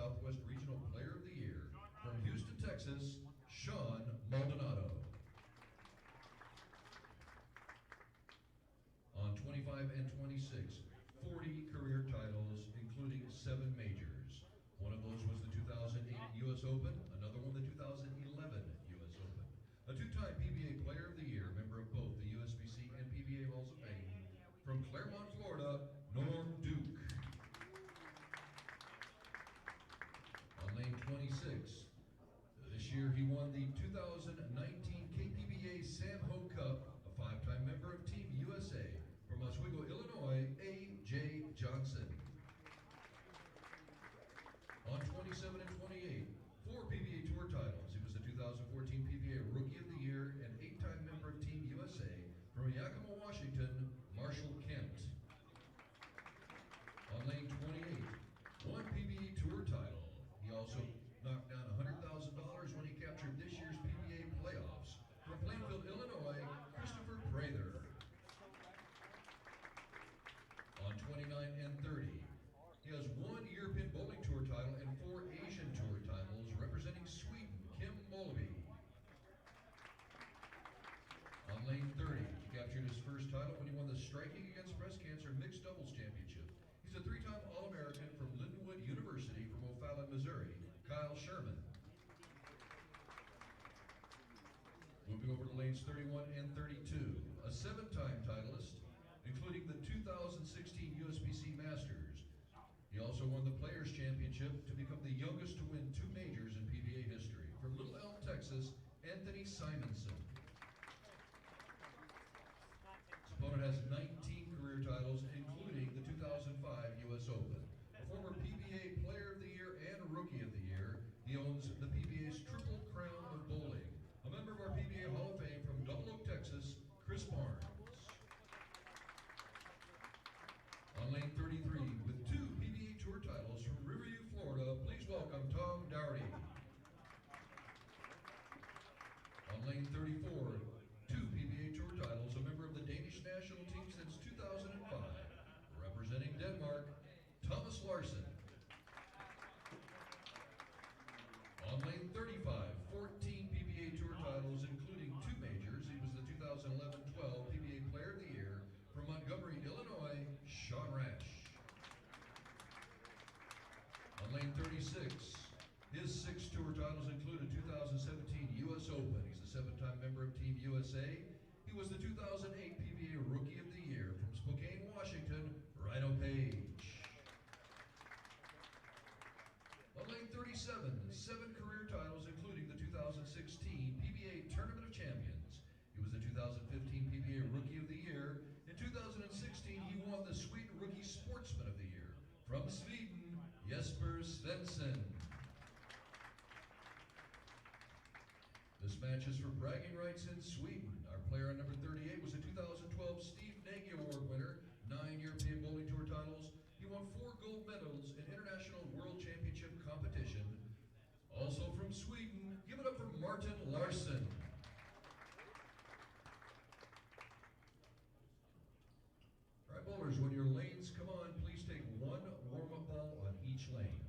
Southwest Regional Player of the Year. From Houston, Texas, Sean Maldonado. On 25 and 26, 40 career titles, including 7 majors. One of those was the 2008 U.S. Open, another one the 2011 U.S. Open. A 2-time PBA Player of the Year, member of both the USBC and PBA Halls of Fame. From Claremont, Florida, Norm Duke. On lane 26, this year he won the 2019 KPBA Sam Ho Cup, a 5-time member of Team USA. From Oswego, Illinois, A.J. Johnson. On 27 and 28, 4 PBA Tour titles. He was the 2014 PBA Rookie of the Year and 8-time member of Team USA. From Yakima, Washington, Marshall Kent. On lane 28, 1 PBA Tour title. He also knocked down $100,000 when he captured this year's PBA playoffs. From Plainfield, Illinois, Christopher Prather. On 29 and 30, he has 1 European Bowling Tour title and 4 Asian Tour titles, representing Sweden, Kim Molby. On lane 30, he captured his first title when he won the Striking Against Breast Cancer Mixed Doubles Championship. He's a 3-time All-American from Lindenwood University from O'Fallon, Missouri, Kyle Sherman. Moving over to lanes 31 and 32, a 7-time titleist, including the 2016 USBC Masters. He also won the Players' Championship to become the youngest to win 2 majors in PBA history. From Little Elm, Texas, Anthony Simonson. His opponent has 19 career titles, including the 2005 U.S. Open. A former PBA Player of the Year and Rookie of the Year, he owns the PBA's Triple Crown of Bowling. A member of our PBA Hall of Fame from Double Oak, Texas, Chris Barnes. On lane 33, with 2 PBA Tour titles from Riverview, Florida, please welcome Tom Dougherty. On lane 34, 2 PBA Tour titles, a member of the Danish national team since 2005, representing Denmark, Thomas Larsen. On lane 35, 14 PBA Tour titles, including 2 majors. He was the 2011-12 PBA Player of the Year. From Montgomery, Illinois, Sean Rash. On lane 36, his 6 tour titles include a 2017 U.S. Open. He's the 7-time member of Team USA. He was the 2008 PBA Rookie of the Year. From Spokane, Washington, Rhino Page. On lane 37, 7 career titles including the 2016 PBA Tournament of Champions. He was the 2015 PBA Rookie of the Year. In 2016, he won the Sweden Rookie Sportsman of the Year. From Sweden, Jesper Svensson. This match is for bragging rights in Sweden. Our player on number 38 was the 2012 Steve Nagy Award winner, 9 European Bowling Tour titles. He won 4 gold medals in International World Championship competition. Also from Sweden, give it up for Martin Larsson. All right, bowlers, when your lanes come on, please take 1 warm-up ball on each lane.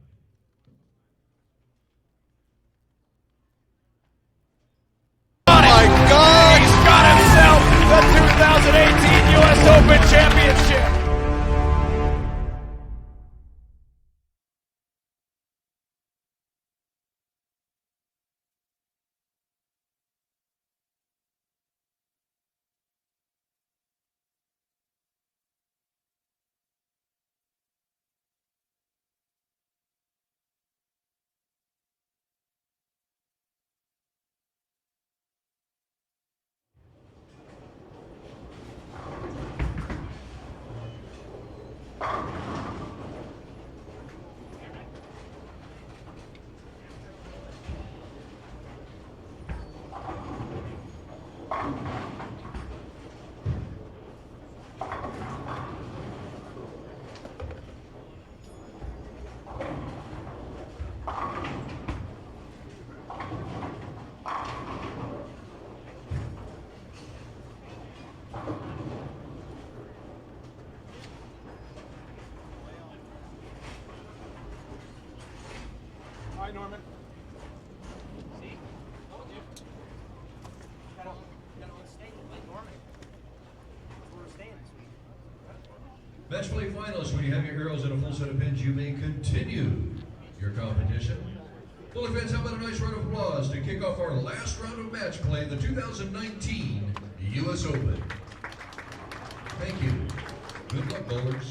My God! He's got himself the 2018 U.S. Open Championship! Bye, Norman. See? Told you. Gotta stay like Norman. That's where we're staying this week. Match play finalists, when you have your arrows and a full set of pins, you may continue your competition. Bowler fans, how about a nice round of applause to kick off our last round of match play, the 2019 U.S. Open. Thank you. Good luck, bowlers.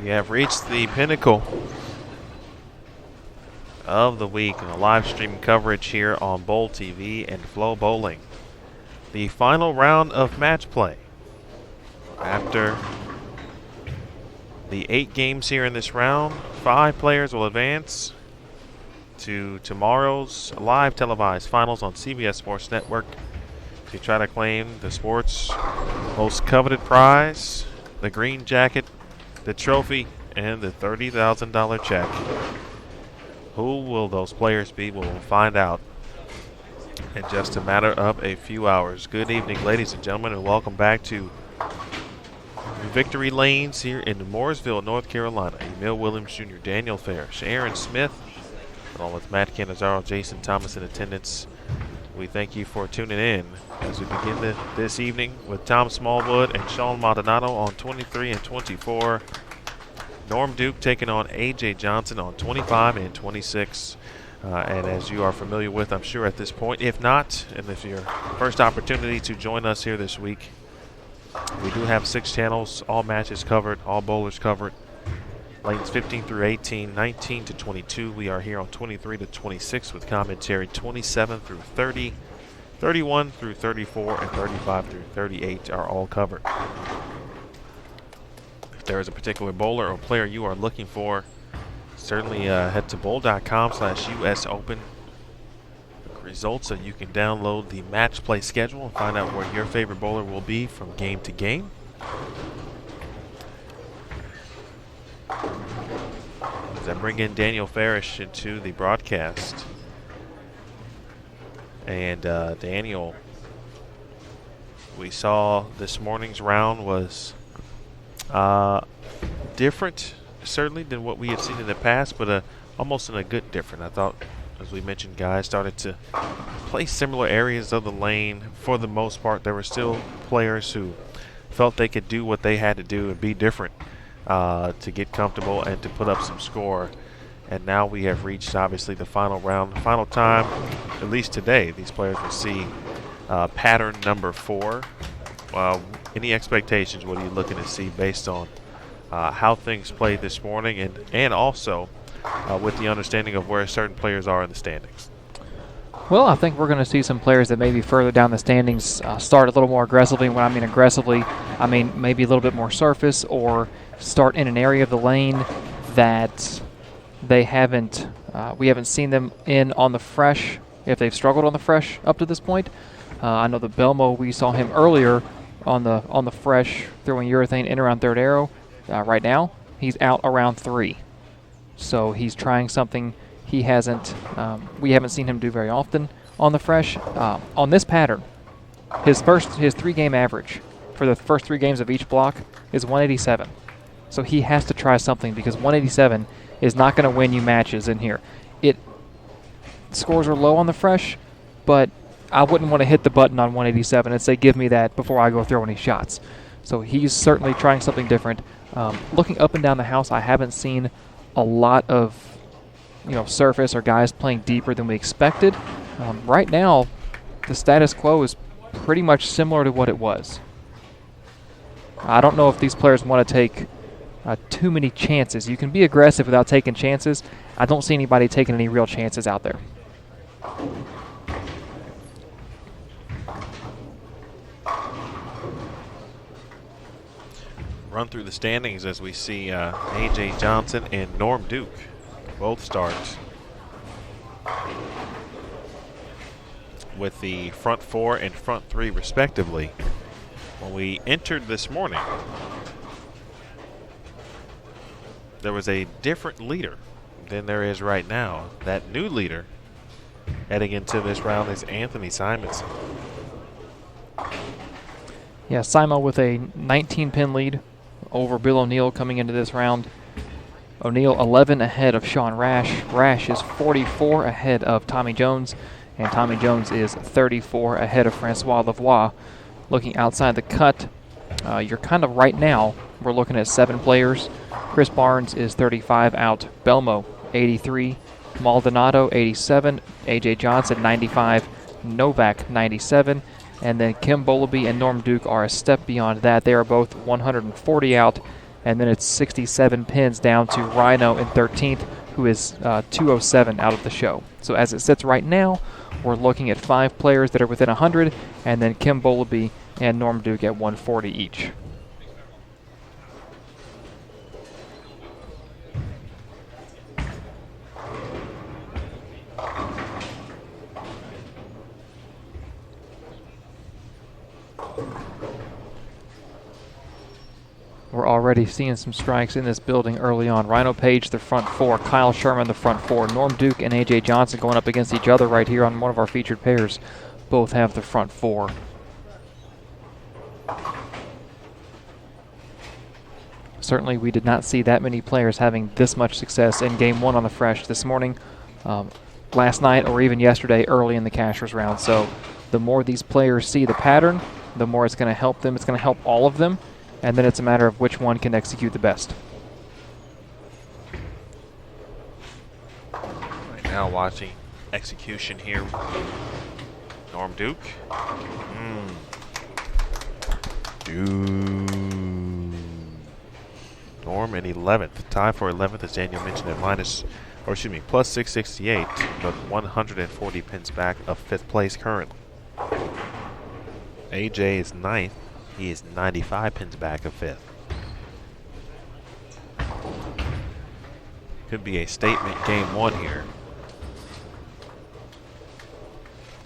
We have reached the pinnacle of the week in the live stream coverage here on Bowl TV and Flow Bowling. The final round of match play. After the 8 games here in this round, 5 players will advance to tomorrow's live televised finals on CBS Sports Network to try to claim the sport's most coveted prize, the green jacket, the trophy, and the $30,000 check. Who will those players be? We'll find out in just a matter of a few hours. Good evening, ladies and gentlemen, and welcome back to Victory Lanes here in Mooresville, North Carolina. Emil Williams Jr., Daniel Farish, Aaron Smith, along with Matt Cannizzaro, Jason Thomas in attendance. We thank you for tuning in as we begin this evening with Tom Smallwood and Sean Maldonado on 23 and 24. Norm Duke taking on A.J. Johnson on 25 and 26. And as you are familiar with, I'm sure at this point, if not, and if your first opportunity to join us here this week, we do have 6 channels, all matches covered, all bowlers covered. Lanes 15 through 18, 19 to 22. We are here on 23 to 26 with commentary. 27 through 30, 31 through 34, and 35 through 38 are all covered. If there is a particular bowler or player you are looking for, certainly head to bowl.com/US Open results so you can download the match play schedule and find out where your favorite bowler will be from game to game. As I bring in Daniel Farish into the broadcast. And Daniel, we saw this morning's round was different, certainly, than what we had seen in the past, but almost in a good different. I thought, as we mentioned, guys started to play similar areas of the lane. For the most part, there were still players who felt they could do what they had to do and be different to get comfortable and to put up some score. And now we have reached, obviously, the final round, the final time, at least today. These players will see pattern number 4. Any expectations? What are you looking to see based on how things played this morning and also with the understanding of where certain players are in the standings? Well, I think we're going to see some players that maybe further down the standings start a little more aggressively. When I mean aggressively, I mean maybe a little bit more surface or start in an area of the lane that they haven't, we haven't seen them in on the fresh, if they've struggled on the fresh up to this point. I know the Belmo, we saw him earlier on the fresh throwing urethane in around third arrow. Right now, he's out around 3. So he's trying something he hasn't, we haven't seen him do very often on the fresh. On this pattern, his 3-game average for the first 3 games of each block is 187. So he has to try something because 187 is not going to win you matches in here. Scores are low on the fresh, but I wouldn't want to hit the button on 187 and say, give me that before I go throw any shots. So he's certainly trying something different. Looking up and down the house, I haven't seen a lot of surface or guys playing deeper than we expected. Right now, the status quo is pretty much similar to what it was. I don't know if these players want to take too many chances. You can be aggressive without taking chances. I don't see anybody taking any real chances out there. Run through the standings as we see A.J. Johnson and Norm Duke both start with the front 4 and front 3 respectively. When we entered this morning, there was a different leader than there is right now. That new leader heading into this round is Anthony Simonson. Yeah, Simo with a 19-pin lead over Bill O'Neill coming into this round. O'Neill 11 ahead of Sean Rash. Rash is 44 ahead of Tommy Jones, and Tommy Jones is 34 ahead of Francois Lavoie. Looking outside the cut, you're kind of right now, we're looking at 7 players. Chris Barnes is 35 out. Belmo, 83. Maldonado, 87. A.J. Johnson, 95. Novak, 97. And then Kim Bowleby and Norm Duke are a step beyond that. They are both 140 out. And then it's 67 pins down to Rhino in 13th, who is 207 out of the show. So as it sits right now, we're looking at 5 players that are within 100, and then Kim Bowleby and Norm Duke at 140 each. We're already seeing some strikes in this building early on. Rhino Page, the front 4. Kyle Sherman, the front 4. Norm Duke and A.J. Johnson going up against each other right here on one of our featured pairs. Both have the front 4. Certainly we did not see that many players having this much success in Game 1 on the fresh this morning, last night, or even yesterday early in the Cashers round. So the more these players see the pattern, the more it's going to help them. It's going to help all of them. And then it's a matter of which one can execute the best. Right now watching execution here. Norm Duke. Norm in 11th. Tie for 11th, as Daniel mentioned, at plus 668, but 140 pins back of 5th place currently. AJ is 9th. He is 95 pins back of 5th. Could be a statement Game 1 here.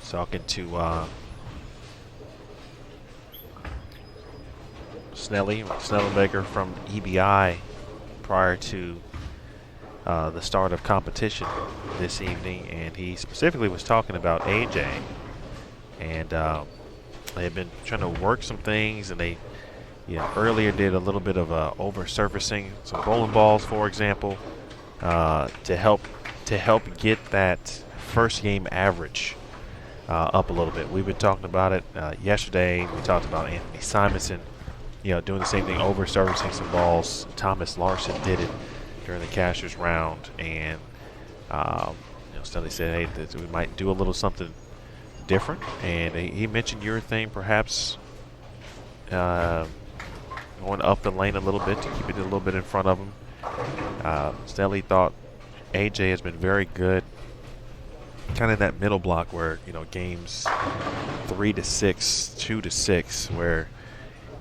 Talking to Snellenbaker from EBI prior to the start of competition this evening, and he specifically was talking about AJ, and they had been trying to work some things, and they earlier did a little bit of over surfacing some bowling balls, for example, to help get that first game average up a little bit. We've been talking about it yesterday. We talked about Anthony Simonson, doing the same thing, over servicing some balls. Thomas Larson did it during the Cashers round, and Stanley said, hey, we might do a little something different, and he mentioned urethane perhaps going up the lane a little bit to keep it a little bit in front of him. Stanley thought AJ has been very good kind of in that middle block where, games 3 to 6, 2 to 6, where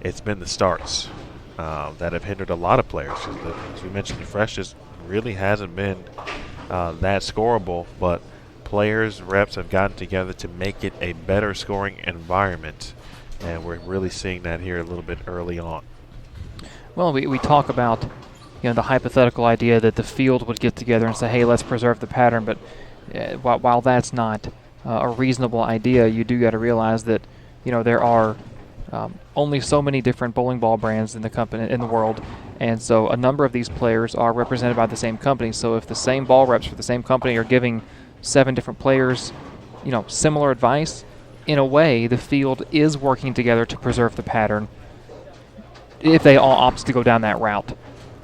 it's been the starts that have hindered a lot of players. As we mentioned, the fresh just really hasn't been that scorable, but players, reps have gotten together to make it a better scoring environment, and we're really seeing that here a little bit early on. Well, we talk about the hypothetical idea that the field would get together and say, hey, let's preserve the pattern, but while that's not a reasonable idea, you do got to realize that there are only so many different bowling ball brands in the world, and so a number of these players are represented by the same company. So if the same ball reps for the same company are giving 7 different players similar advice, in a way the field is working together to preserve the pattern if they all opt to go down that route.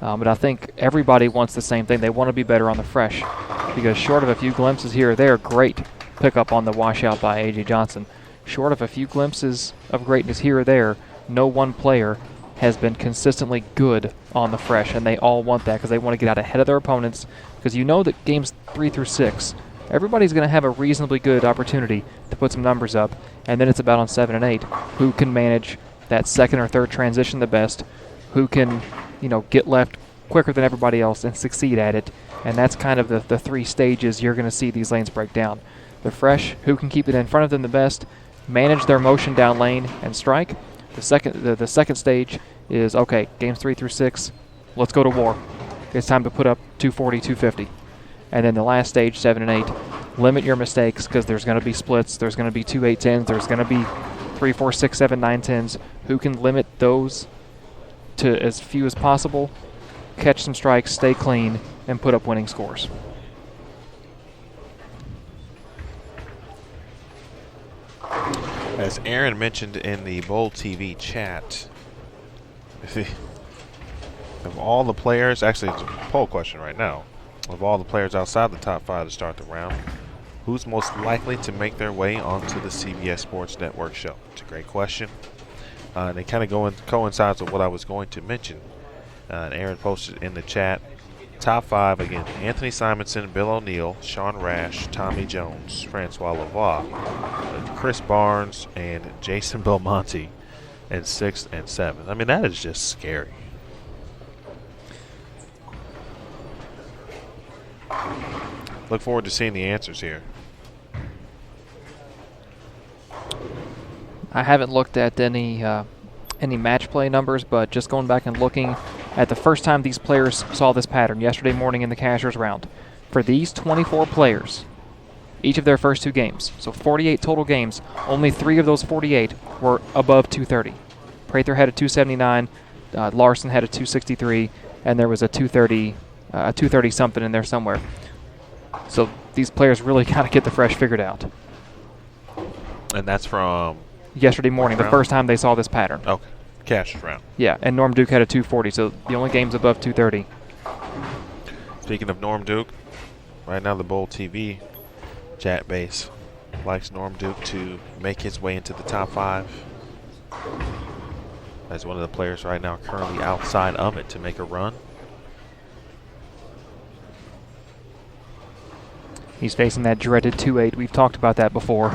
But I think everybody wants the same thing. They want to be better on the fresh, because short of a few glimpses here or there, great pickup on the washout by A.J. Johnson. Short of a few glimpses of greatness here or there, no one player has been consistently good on the fresh, and they all want that because they want to get out ahead of their opponents, because that games 3 through 6, everybody's going to have a reasonably good opportunity to put some numbers up, and then it's about on 7 and 8 who can manage that second or third transition the best, who can get left quicker than everybody else and succeed at it. And that's kind of the 3 stages you're going to see these lanes break down. The fresh, who can keep it in front of them the best, manage their motion down lane and strike. The second stage is, okay, games 3 through 6, let's go to war. It's time to put up 240, 250. And then the last stage, 7 and 8, limit your mistakes, because there's going to be splits, there's going to be 2 8-10s, there's going to be 3, 4, 6, 7, 9-10s. Who can limit those to as few as possible, catch some strikes, stay clean, and put up winning scores. As Aaron mentioned in the Bowl TV chat, of all the players, actually it's a poll question right now, of all the players outside the top 5 to start the round, who's most likely to make their way onto the CBS Sports Network show? It's a great question. And it kind of coincides with what I was going to mention. And Aaron posted in the chat, top 5 again: Anthony Simonson, Bill O'Neill, Sean Rash, Tommy Jones, Francois Lavoie, Chris Barnes, and Jason Belmonte in 6th and 7th. I mean, that is just scary. Look forward to seeing the answers here. I haven't looked at any match play numbers, but just going back and looking at the first time these players saw this pattern, yesterday morning in the Cashers round, for these 24 players, each of their first 2 games, so 48 total games, only 3 of those 48 were above 230. Prather had a 279, Larson had a 263, and there was a 230 something in there somewhere. So these players really got to get the fresh figured out. And that's from yesterday morning, the first time they saw this pattern. Okay, Cashers round. Yeah, and Norm Duke had a 240, so the only game's above 230. Speaking of Norm Duke, right now the Bowl TV chat base likes Norm Duke to make his way into the top 5. As one of the players right now currently outside of it to make a run. He's facing that dreaded 2-8. We've talked about that before.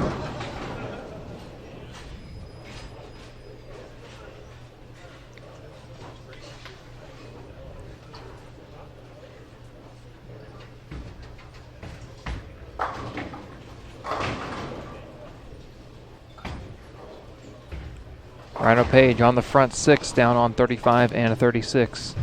Rhino Page on the front 6, down on 35 and a 36.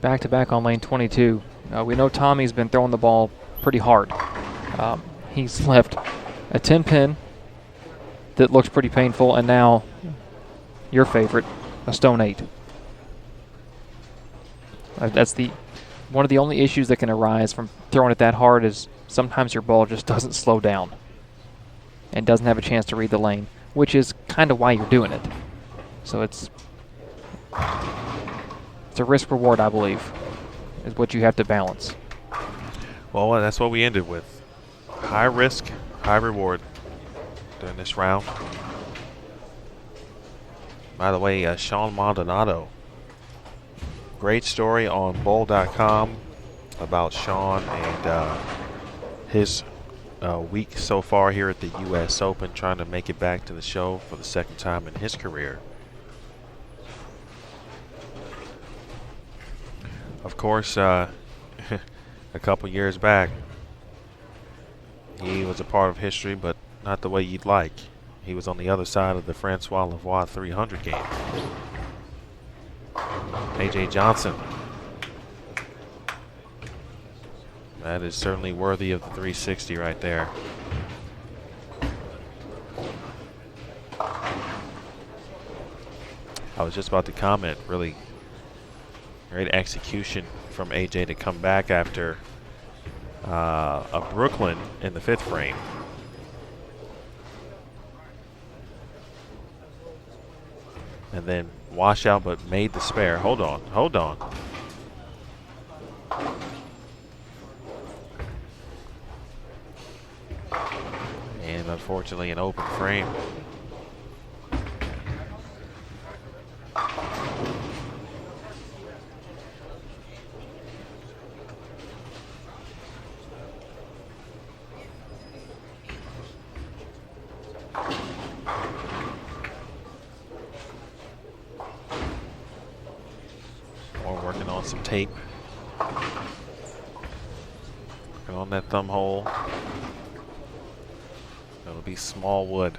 Back-to-back on lane 22. We know Tommy's been throwing the ball pretty hard. He's left a 10-pin that looks pretty painful, and now your favorite, a stone 8. That's one of the only issues that can arise from throwing it that hard is sometimes your ball just doesn't slow down and doesn't have a chance to read the lane, which is kind of why you're doing it. So it's a risk-reward, I believe, is what you have to balance. Well, that's what we ended with. High risk, high reward during this round. By the way, Sean Maldonado. Great story on bowl.com about Sean and his week so far here at the U.S. Open, trying to make it back to the show for the second time in his career. Of course, a couple years back, he was a part of history, but not the way you'd like. He was on the other side of the Francois Lavoie 300 game. A.J. Johnson. That is certainly worthy of the 360 right there. I was just about to comment, really great execution from A.J. to come back after a Brooklyn in the 5th frame. And then wash out, but made the spare. Hold on, hold on. And unfortunately an open frame. Working on some tape. Working on that thumb hole. It'll be small wood.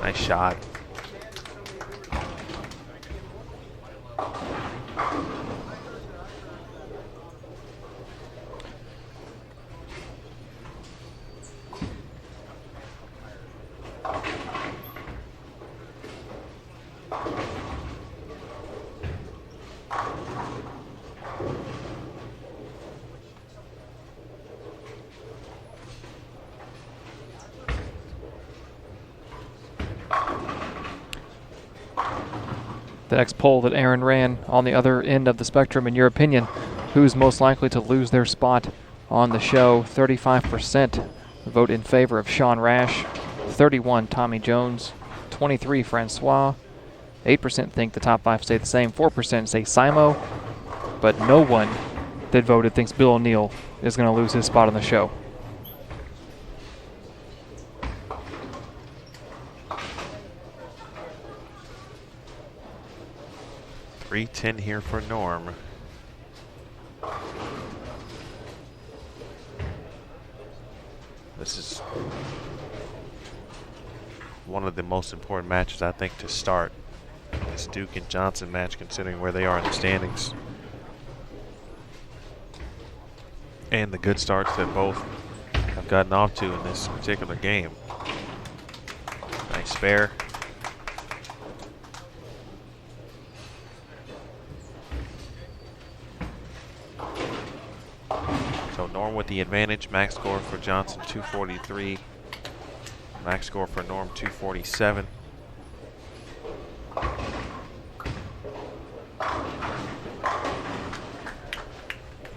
Nice shot. The next poll that Aaron ran on the other end of the spectrum, in your opinion, who's most likely to lose their spot on the show? 35% vote in favor of Sean Rash, 31% Tommy Jones, 23% Francois, 8% think the top 5 stay the same, 4% say Simo, but no one that voted thinks Bill O'Neill is going to lose his spot on the show. .310 here for Norm. This is one of the most important matches, I think, to start this Duke and Johnson match, considering where they are in the standings and the good starts that both have gotten off to in this particular game. Nice spare. So Norm with the advantage. Max score for Johnson 243. Max score for Norm 247.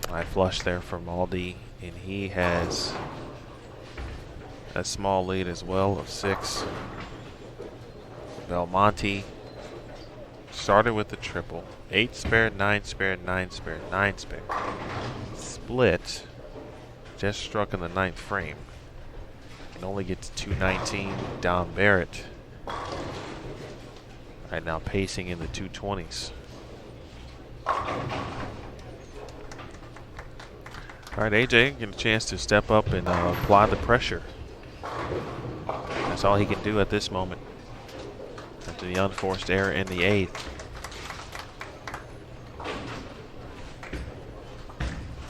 High flush there from Aldi, and he has a small lead as well of 6. Belmonte started with the triple. 8 spare, 9 spare, 9 spare, 9 spare. Split. Just struck in the 9th frame. Can only get to 219. Don Barrett right now pacing in the 220s. All right, AJ getting a chance to step up and apply the pressure. That's all he can do at this moment after the unforced error in the 8th.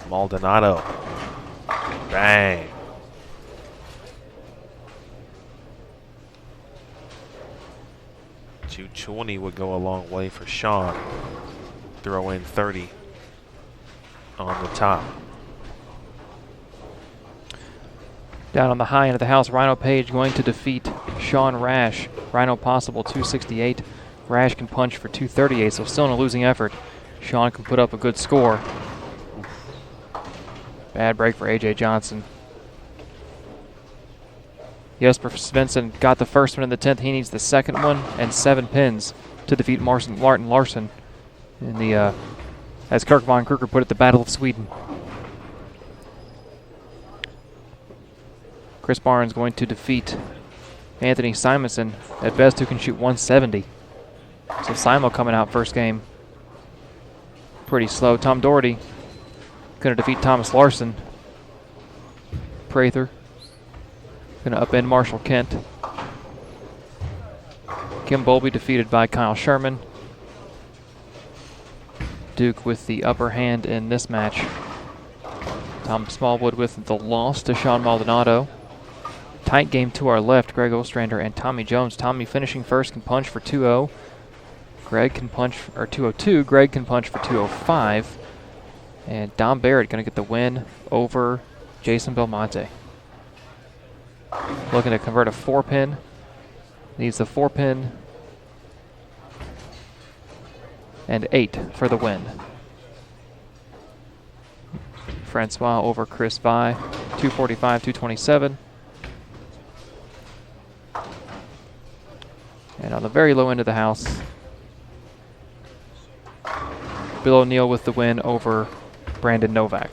Maldonado. Bang. 220 would go a long way for Sean. Throw in 30 on the top. Down on the high end of the house, Rhino Page going to defeat Sean Rash. Rhino possible 268. Rash can punch for 238, so still in a losing effort. Sean can put up a good score. Bad break for A.J. Johnson. Jesper Svensson got the first one in the 10th. He needs the second one and 7 pins to defeat Martin Larsson in the, as Kirk Von Kruger put it, the Battle of Sweden. Chris Barnes going to defeat Anthony Simonson, at best who can shoot 170. So Simo coming out first game pretty slow. Tom Doherty going to defeat Thomas Larson. Prather going to upend Marshall Kent. Kim Bowlby defeated by Kyle Sherman. Duke with the upper hand in this match. Tom Smallwood with the loss to Sean Maldonado. Tight game to our left, Greg Ostrander and Tommy Jones. Tommy finishing first, can punch for 2-0. Greg can punch, or 202. Greg can punch for 205. And Dom Barrett going to get the win over Jason Belmonte. Looking to convert a 4-pin. Needs the 4-pin and 8 for the win. Francois over Chris Vi, 245, 227. And on the very low end of the house, Bill O'Neill with the win over Brandon Novak.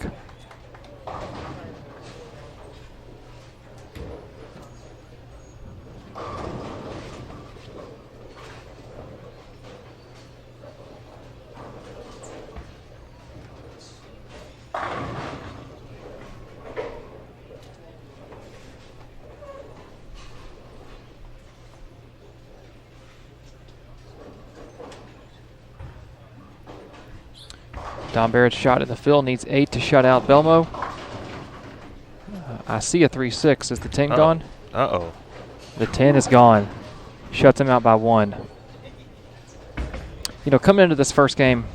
Don Barrett's shot in the fill needs 8 to shut out Belmo. I see a 3-6. Is the 10 gone? Uh-oh. The 10 is gone. Shuts him out by 1. You know, coming into this first game,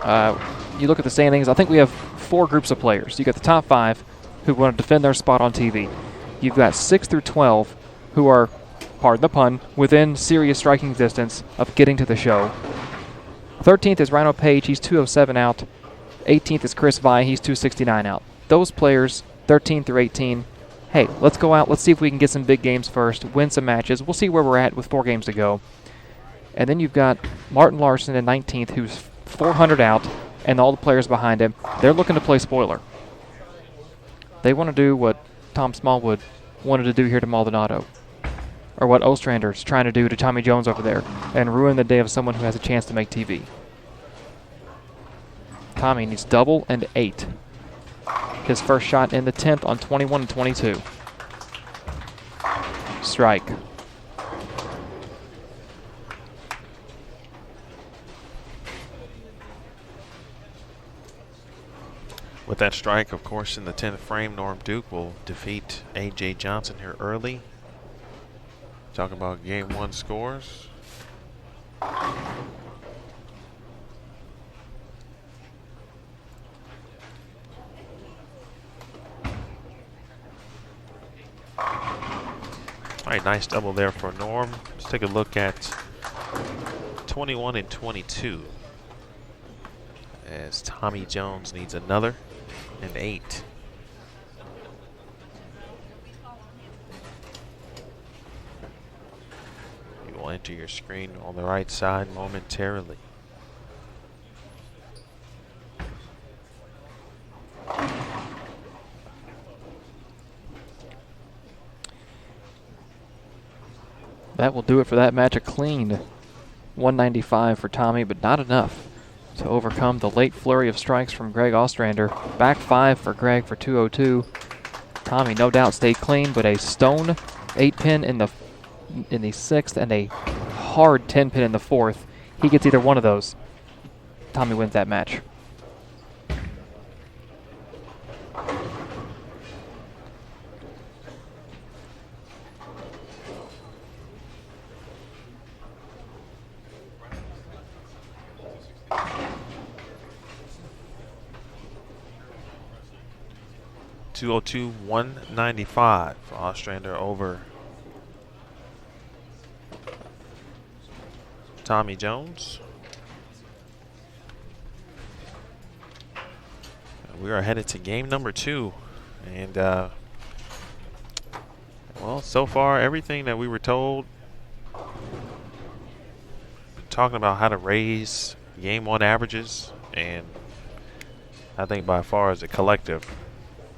you look at the standings, I think we have 4 groups of players. You got the top 5 who want to defend their spot on TV. You've got 6 through 12 who are, pardon the pun, within serious striking distance of getting to the show. 13th is Rhino Page. He's 207 out. 18th is Chris Vi. He's 269 out. Those players, 13 through 18, hey, let's go out. Let's see if we can get some big games first, win some matches. We'll see where we're at with 4 games to go. And then you've got Martin Larson in 19th, who's 400 out, and all the players behind him. They're looking to play spoiler. They want to do what Tom Smallwood wanted to do here to Maldonado, or what Ostrander's trying to do to Tommy Jones over there, and ruin the day of someone who has a chance to make TV. Tommy needs double and 8. His first shot in the 10th on 21 and 22. Strike. With that strike, of course, in the 10th frame, Norm Duke will defeat A.J. Johnson here early. Talk about game 1 scores. All right, nice double there for Norm. Let's take a look at 21 and 22. As Tommy Jones needs another and 8. You will enter your screen on the right side momentarily. That will do it for that match. A clean 195 for Tommy, but not enough to overcome the late flurry of strikes from Greg Ostrander. Back 5 for Greg for 202. Tommy no doubt stayed clean, but a stone 8-pin in the 6th and a hard 10-pin in the 4th. He gets either one of those. Tommy wins that match. $202,195 for Ostrander over Tommy Jones. We are headed to game number 2. And, well, so far, everything that we were told, talking about how to raise game 1 averages, and I think by far as a collective,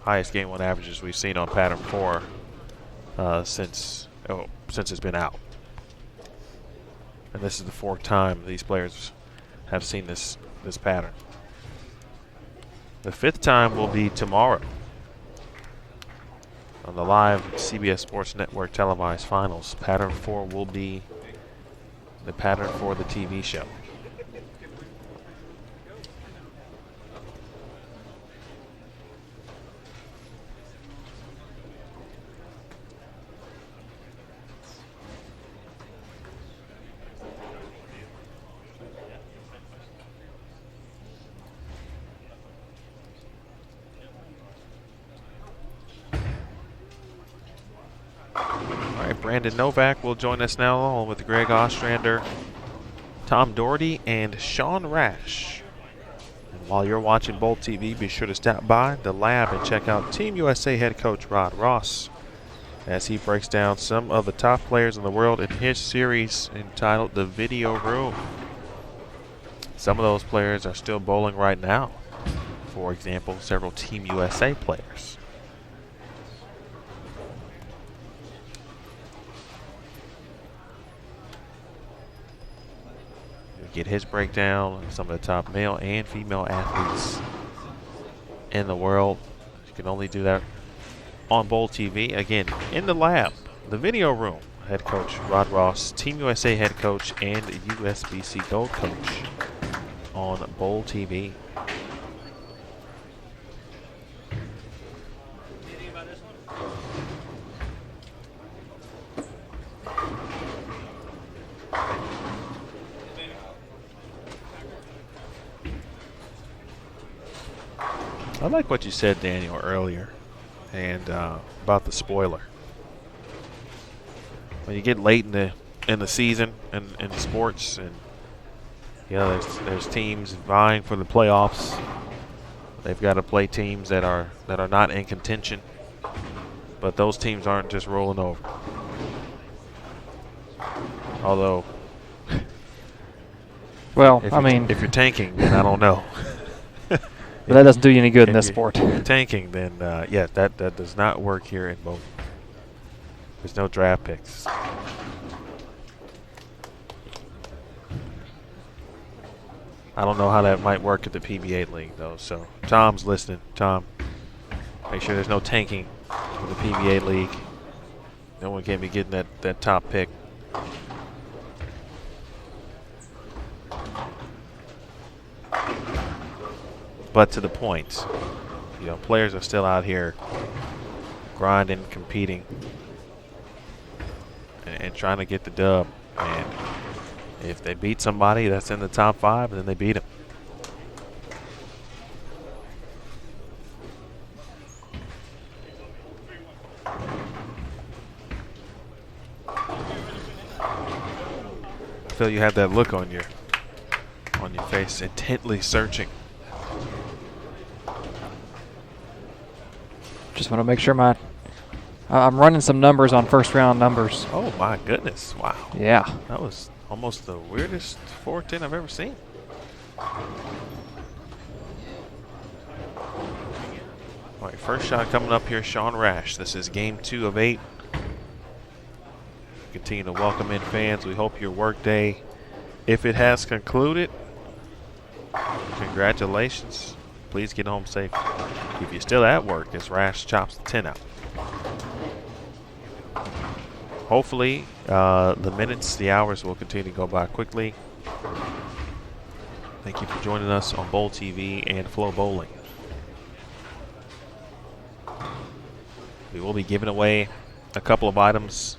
highest game 1 averages we've seen on pattern 4 since it's been out. And this is the 4th time these players have seen this pattern. The 5th time will be tomorrow on the live CBS Sports Network televised finals. Pattern 4 will be the pattern for the TV show. Brandon Novak will join us now, along with Greg Ostrander, Tom Doherty, and Sean Rash. And while you're watching Bowl TV, be sure to stop by the lab and check out Team USA head coach Rod Ross as he breaks down some of the top players in the world in his series entitled The Video Room. Some of those players are still bowling right now. For example, several Team USA players. Get his breakdown of some of the top male and female athletes in the world. You can only do that on Bowl TV. Again, in the lab, the video room, head coach Rod Ross, Team USA head coach and USBC Gold coach on Bowl TV. I like what you said, Daniel, earlier, and about the spoiler. When you get late in the season and in sports, and there's teams vying for the playoffs. They've got to play teams that are not in contention, but those teams aren't just rolling over. Although, well, if you're tanking, then I don't know. But that doesn't do you any good in this sport. If you're tanking, then yeah, that does not work here in bowling. There's no draft picks. I don't know how that might work at the PBA league, though. So Tom's listening. Tom, make sure there's no tanking for the PBA league. No one can be getting that top pick. But to the point, players are still out here grinding, competing, and trying to get the dub. And if they beat somebody that's in the top 5, then they beat them. I feel you have that look on your face, intently searching. Just want to make sure I'm running some numbers on first round numbers. Oh my goodness! Wow. Yeah. That was almost the weirdest 410 I've ever seen. All right, first shot coming up here, Sean Rash. This is game 2 of 8. Continue to welcome in fans. We hope your workday, if it has concluded, congratulations. Please get home safe. If you're still at work, this Rash chops the 10 out. Hopefully, the minutes, the hours will continue to go by quickly. Thank you for joining us on Bowl TV and Flow Bowling. We will be giving away a couple of items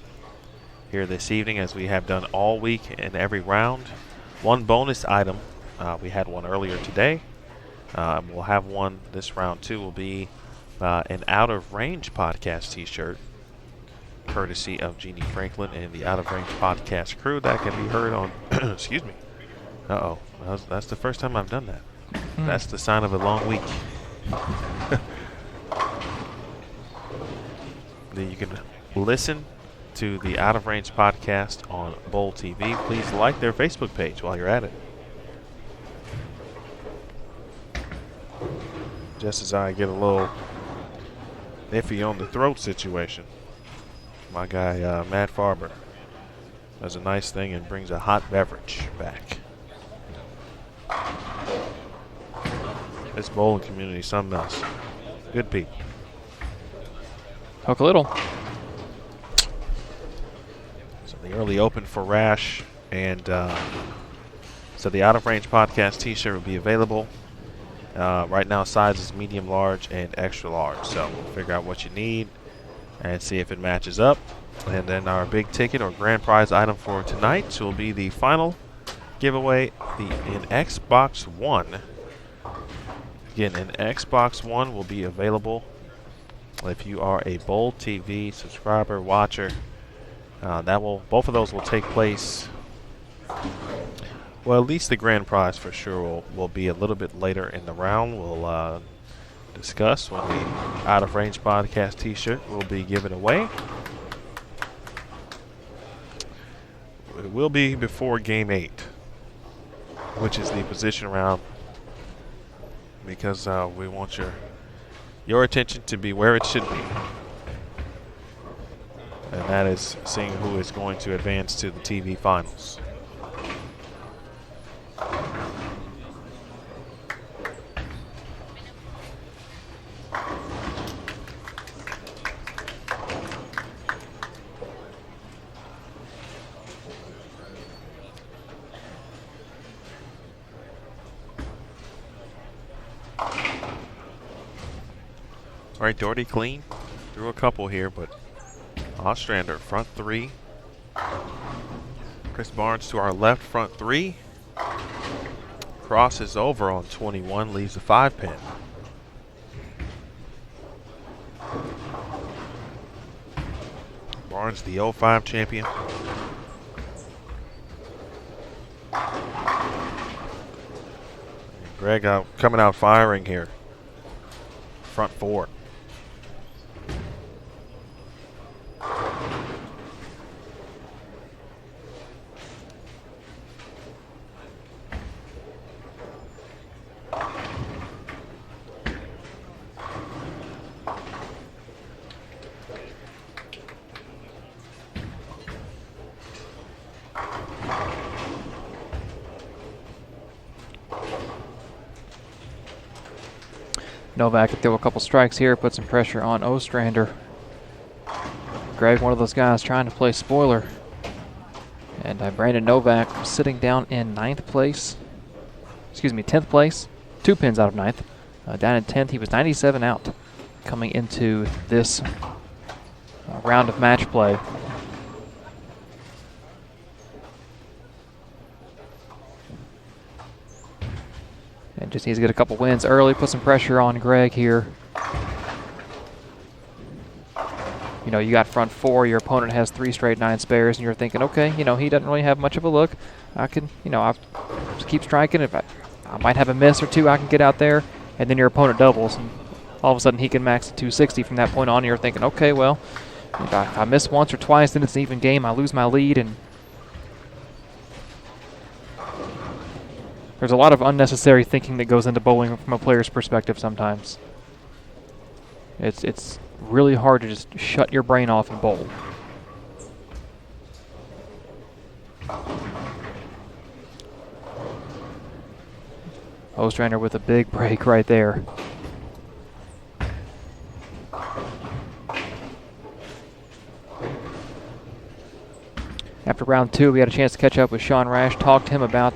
here this evening, as we have done all week in every round. One bonus item We had one earlier today. We'll have one this round too. Will be an Out of Range podcast T-shirt, courtesy of Jeannie Franklin and the Out of Range podcast crew. That can be heard on. Excuse me. That's the first time I've done that. That's the sign of a long week. Then you can listen to the Out of Range podcast on Bowl TV. Please like their Facebook page while you're at it. Just as I get a little iffy on the throat situation, my guy Matt Farber does a nice thing and brings a hot beverage back. This bowling community, something else. Good people. Hook a little. So the early open for Rash, and so the Out of Range podcast T-shirt will be available. Right now, sizes medium, large, and extra large. So we'll figure out what you need and see if it matches up. And then our big ticket or grand prize item for tonight will be the final giveaway, an Xbox One. Again, an Xbox One will be available if you are a Bowl TV subscriber, watcher. Both of those will take place. Well, at least the grand prize for sure will be a little bit later in the round. We'll discuss when the Out of Range podcast T-shirt will be given away. It will be before Game 8, which is the position round, because we want your attention to be where it should be. And that is seeing who is going to advance to the TV finals. All right, Doherty clean. Threw a couple here, but Ostrander front three. Chris Barnes to our left front three. Crosses over on 21, leaves a 5-pin. Barnes, the 05 champion. Greg coming out firing here. Front four. Novak can throw a couple strikes here, put some pressure on Ostrander. Greg, one of those guys trying to play spoiler. And Brandon Novak sitting down in 10th place. 2 pins out of 9th. Down in 10th, he was 97 out coming into this round of match play. And just needs to get a couple wins early, put some pressure on Greg here. You know, you got front four, your opponent has 3 straight 9 spares, and you're thinking, okay, he doesn't really have much of a look. I can, I'll just keep striking. If I might have a miss or two, I can get out there. And then your opponent doubles, and all of a sudden he can max to 260 from that point on. And you're thinking, okay, well, if I miss once or twice, then it's an even game. I lose my lead, and there's a lot of unnecessary thinking that goes into bowling from a player's perspective sometimes. It's really hard to just shut your brain off and bowl. Ostrander with a big break right there. After round 2, we had a chance to catch up with Sean Rash, talked to him about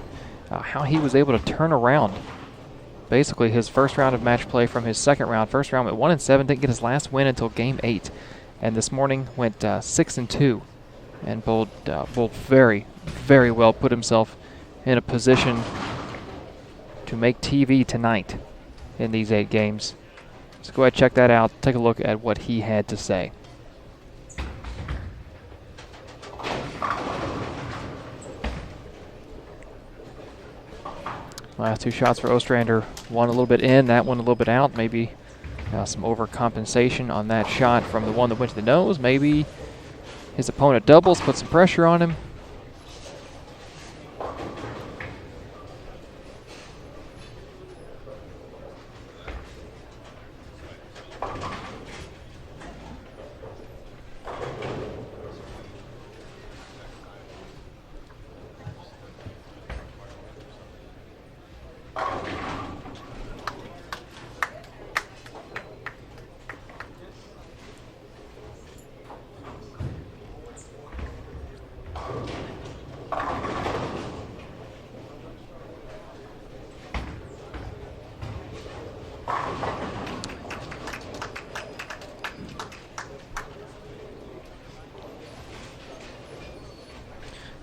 how he was able to turn around basically his first round of match play from his second round. First round went 1-7, didn't get his last win until game 8. And this morning went 6-2 and bowled very, very well, put himself in a position to make TV tonight in these 8 games. So go ahead and check that out. Take a look at what he had to say. Last 2 shots for Ostrander. One a little bit in, that one a little bit out. Maybe some overcompensation on that shot from the one that went to the nose. Maybe his opponent doubles, put some pressure on him.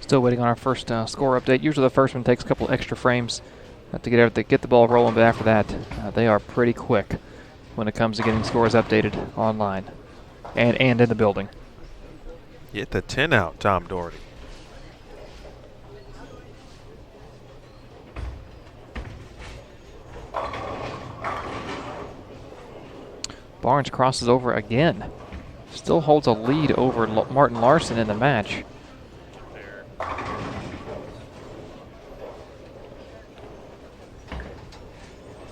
Still waiting on our first score update. Usually the first one takes a couple extra frames to get the ball rolling, but after that, they are pretty quick when it comes to getting scores updated online and in the building. Get the 10 out, Tom Doherty. Barnes crosses over again. Still holds a lead over Martin Larson in the match.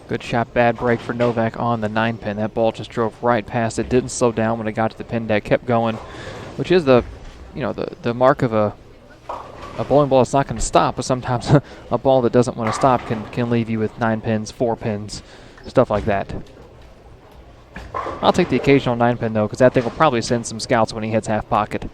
Good shot, bad break for Novak on the 9-pin. That ball just drove right past it. Didn't slow down when it got to the pin deck. Kept going, which is the mark of a bowling ball that's not going to stop. But sometimes a ball that doesn't want to stop can leave you with 9 pins, 4 pins, stuff like that. I'll take the occasional 9-pin though, because that thing will probably send some scouts when he hits half pocket.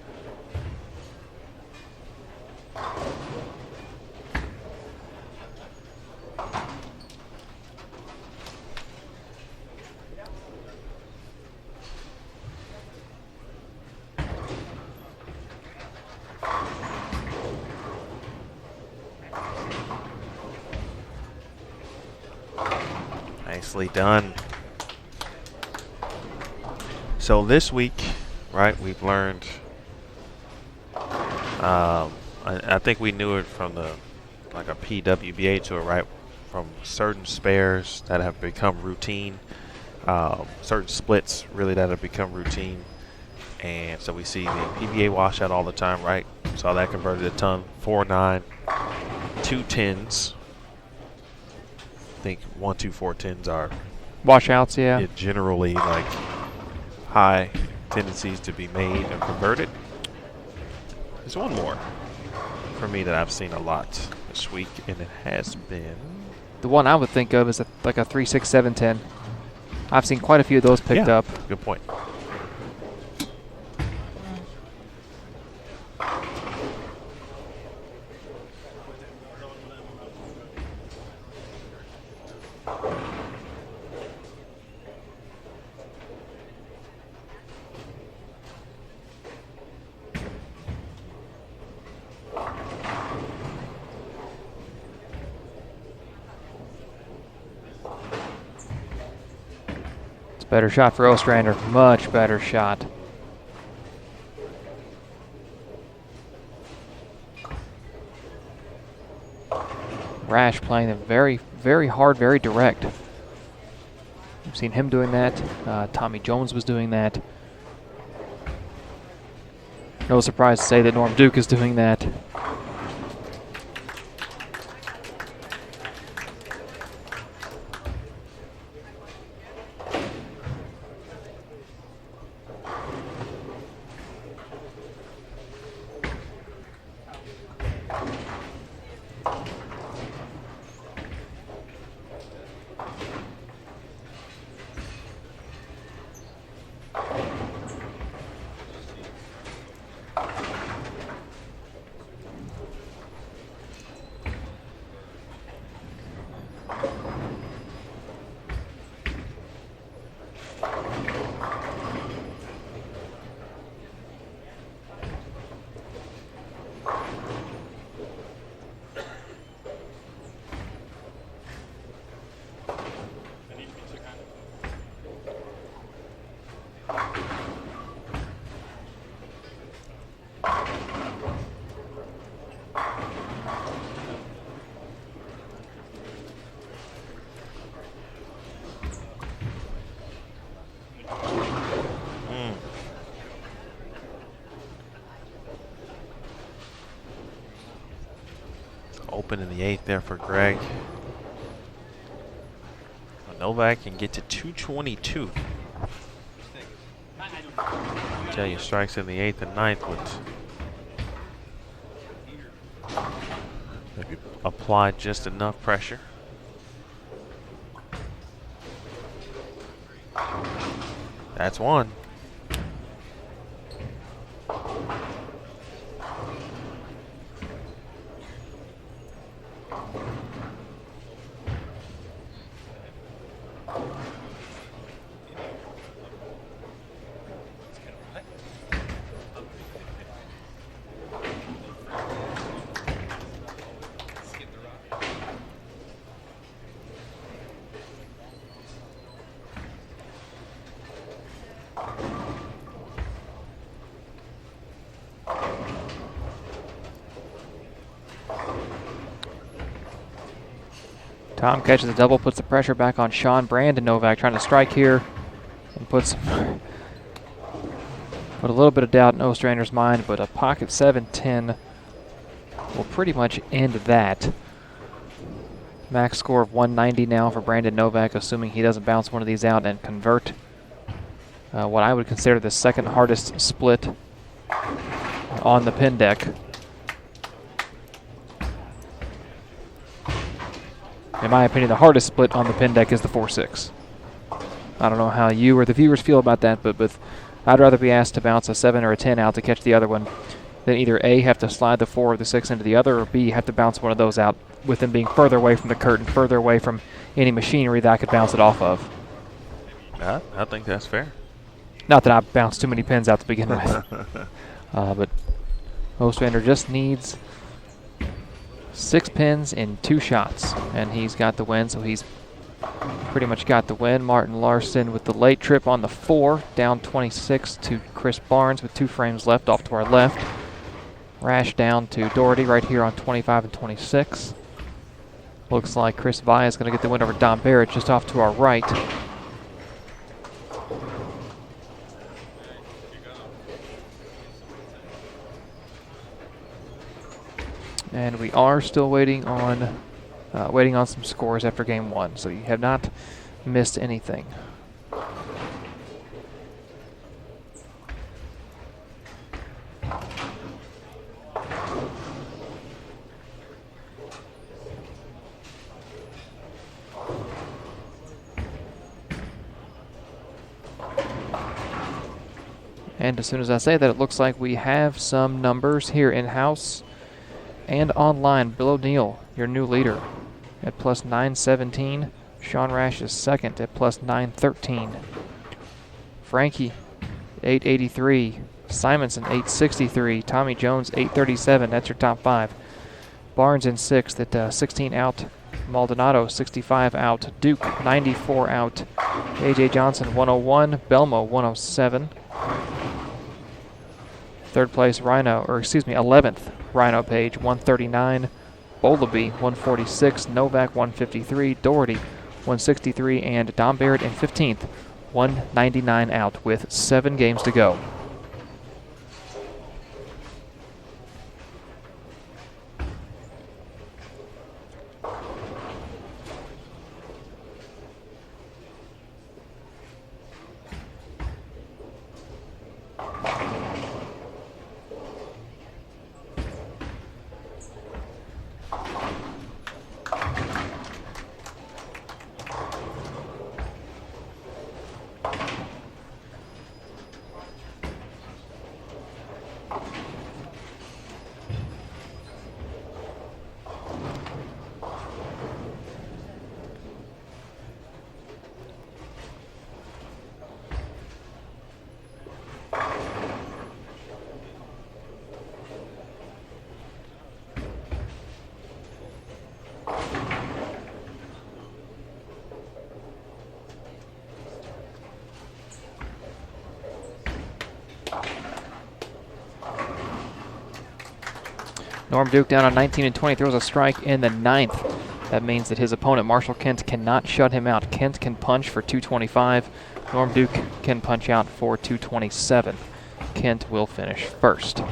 Nicely done. So this week, right, we've learned, I think we knew it from a PWBA tour, right, from certain spares that have become routine, certain splits really that have become routine. And so we see the PBA washout all the time, right? Saw that converted a ton, 4-9, 2 10s. I think 1, 2, 4 10s are Washouts, yeah. Generally like high tendencies to be made and converted. There's one more for me that I've seen a lot this week, and it has been The one I would think of is like a 3, 6, 7, 10. I've seen quite a few of those picked up. Good point. Better shot for Ostrander. Much better shot. Rash playing it very, very hard, very direct. We've seen him doing that. Tommy Jones was doing that. No surprise to say that Norm Duke is doing that. Open in the 8th there for Greg. Novak can get to 222. Tell you, strikes in the 8th and 9th would maybe apply just enough pressure. That's one. Tom catches a double, puts the pressure back on Sean. Brandon Novak trying to strike here and put a little bit of doubt in Ostrander's mind, but a pocket 7-10 will pretty much end that. Max score of 190 now for Brandon Novak, assuming he doesn't bounce one of these out and convert. What I would consider the second hardest split on the pin deck. In my opinion, the hardest split on the pin deck is the 4-6. I don't know how you or the viewers feel about that, but I'd rather be asked to bounce a 7 or a 10 out to catch the other one than either A, have to slide the 4 or the 6 into the other, or B, have to bounce one of those out with them being further away from the curtain, further away from any machinery that I could bounce it off of. I think that's fair. Not that I bounced too many pins out to begin with. But Ostrander just needs 6 pins in 2 shots, and he's got the win, so he's pretty much got the win. Martin Larson with the late trip on the 4, down 26 to Chris Barnes with 2 frames left off to our left. Rash down to Doherty right here on 25 and 26. Looks like Chris Vaya is going to get the win over Don Barrett just off to our right. And we are still waiting on some scores after game 1, so you have not missed anything. And as soon as I say that, it looks like we have some numbers here in-house and online. Bill O'Neill, your new leader, at plus 917. Sean Rash is second at plus 913. Frankie, 883. Simonson, 863. Tommy Jones, 837. That's your top 5. Barnes in 6th at 16 out. Maldonado, 65 out. Duke, 94 out. A.J. Johnson, 101. Belmo, 107. Third place, 11th, Rhino Page, 139. Bowleby, 146. Novak, 153. Doherty, 163. And Dom Barrett in 15th, 199 out with 7 games to go. Norm Duke down on 19 and 20, throws a strike in the 9th. That means that his opponent, Marshall Kent, cannot shut him out. Kent can punch for 225. Norm Duke can punch out for 227. Kent will finish first.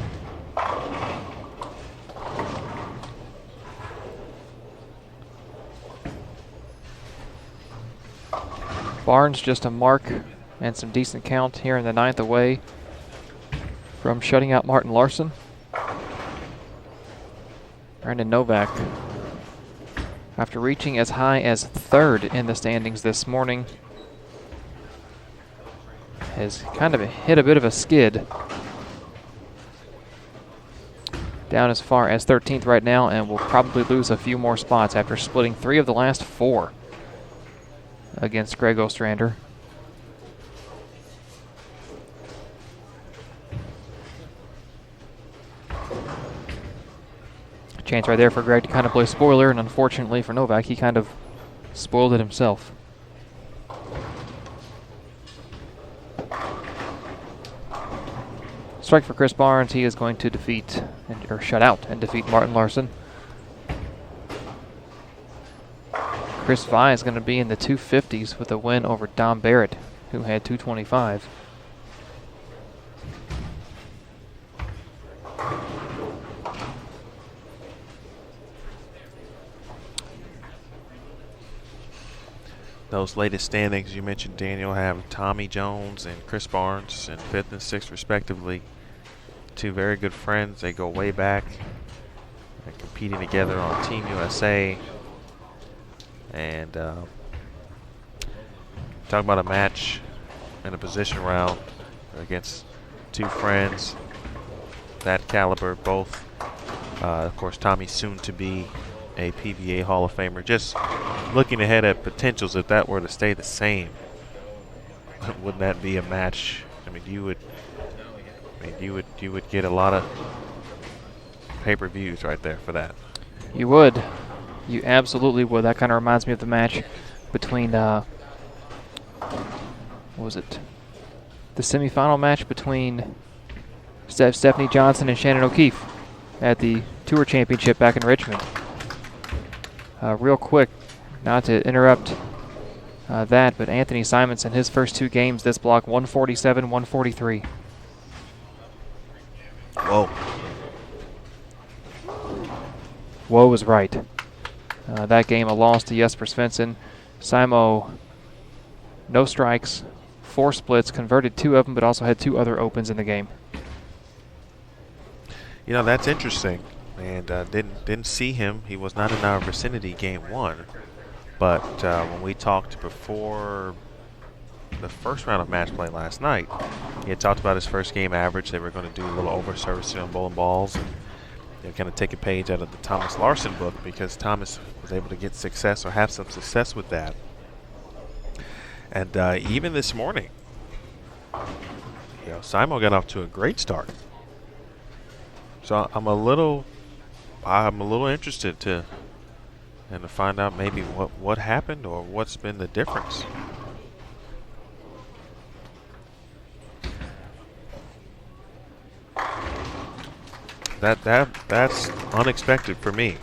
Barnes just a mark and some decent count here in the 9th away from shutting out Martin Larson. Brandon Novak, after reaching as high as 3rd in the standings this morning, has kind of hit a bit of a skid. Down as far as 13th right now, and will probably lose a few more spots after splitting 3 of the last 4 against Greg Ostrander. Chance right there for Greg to kind of play spoiler, and unfortunately for Novak, he kind of spoiled it himself. Strike for Chris Barnes. He is going to defeat, or shut out and defeat Martin Larson. Chris Vi is going to be in the 250s with a win over Dom Barrett, who had 225. Those latest standings you mentioned, Daniel, have Tommy Jones and Chris Barnes in 5th and 6th respectively. 2 very good friends. They go way back. They're competing together on Team USA. And talk about a match in a position round against 2 friends that caliber. Both, of course, Tommy soon to be a PBA Hall of Famer. Just looking ahead at potentials, if that were to stay the same, wouldn't that be a match? I mean, you would get a lot of pay-per-views right there for that. You would. You absolutely would. That kind of reminds me of the match between, what was it? The semifinal match between Stephanie Johnson and Shannon O'Keefe at the Tour Championship back in Richmond. Real quick, not to interrupt that, but Anthony Simonson, his first 2 games this block, 147, 143. Whoa. Whoa was right. That game, a loss to Jesper Svensson. Simo, no strikes, 4 splits, converted 2 of them, but also had 2 other opens in the game. You know, that's interesting. And didn't see him. He was not in our vicinity game 1. But when we talked before the first round of match play last night, he had talked about his first game average. They were going to do a little over-servicing on bowling balls and kind of take a page out of the Thomas Larson book, because Thomas was able to get success or have some success with that. And even this morning, you know, Simo got off to a great start. So I'm a little interested to find out maybe what happened or what's been the difference. That's unexpected for me.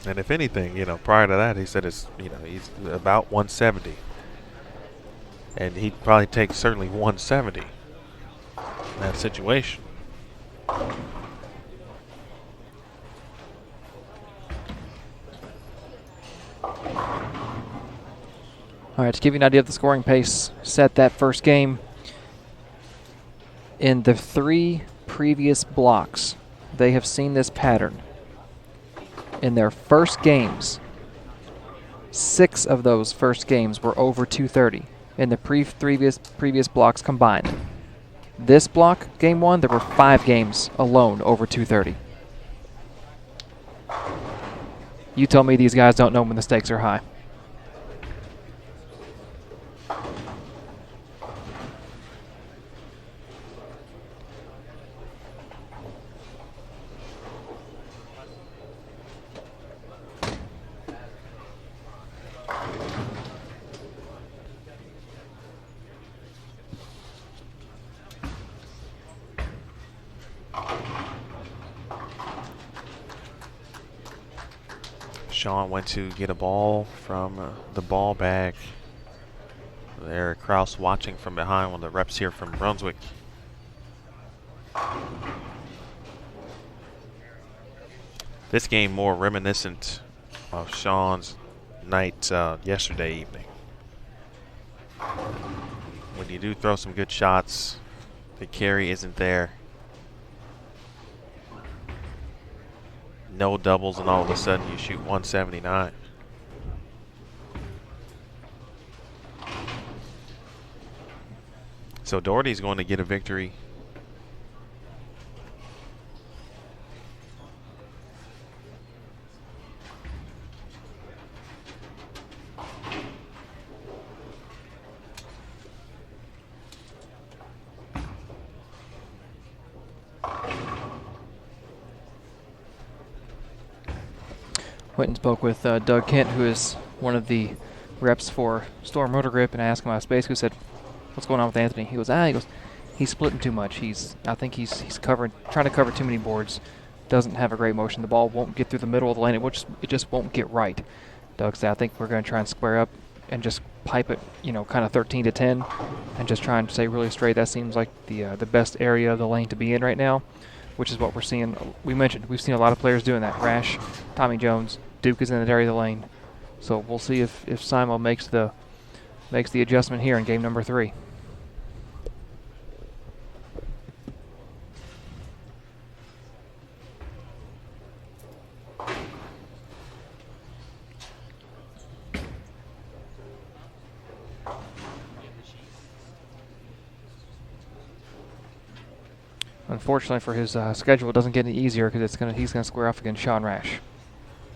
And if anything, you know, prior to that, he said he's about 170, and he'd probably take certainly 170 in that situation. All right, to give you an idea of the scoring pace set that first game, in the 3 previous blocks, they have seen this pattern. In their first games, 6 of those first games were over 230 in the previous blocks combined. This block, game 1, there were 5 games alone over 230. You tell me these guys don't know when the stakes are high. Sean went to get a ball from the ball bag. Eric Kraus watching from behind, one of the reps here from Brunswick. This game more reminiscent of Sean's night yesterday evening. When you do throw some good shots, the carry isn't there. No doubles, and all of a sudden you shoot 179. So Doherty's going to get a victory. Went and spoke with Doug Kent, who is one of the reps for Storm Rotor Grip, and I asked him, I basically said, what's going on with Anthony? He goes, he's splitting too much. I think he's trying to cover too many boards. Doesn't have a great motion. The ball won't get through the middle of the lane. It just won't get right. Doug said, I think we're going to try and square up and just pipe it, kind of 13 to 10, and just try and stay really straight. That seems like the best area of the lane to be in right now, which is what we're seeing. We've seen a lot of players doing that. Rash, Tommy Jones, Duke is in that area of the lane. So we'll see if Simo makes the adjustment here in game number 3. Unfortunately for his schedule, it doesn't get any easier because he's gonna square off against Sean Rash,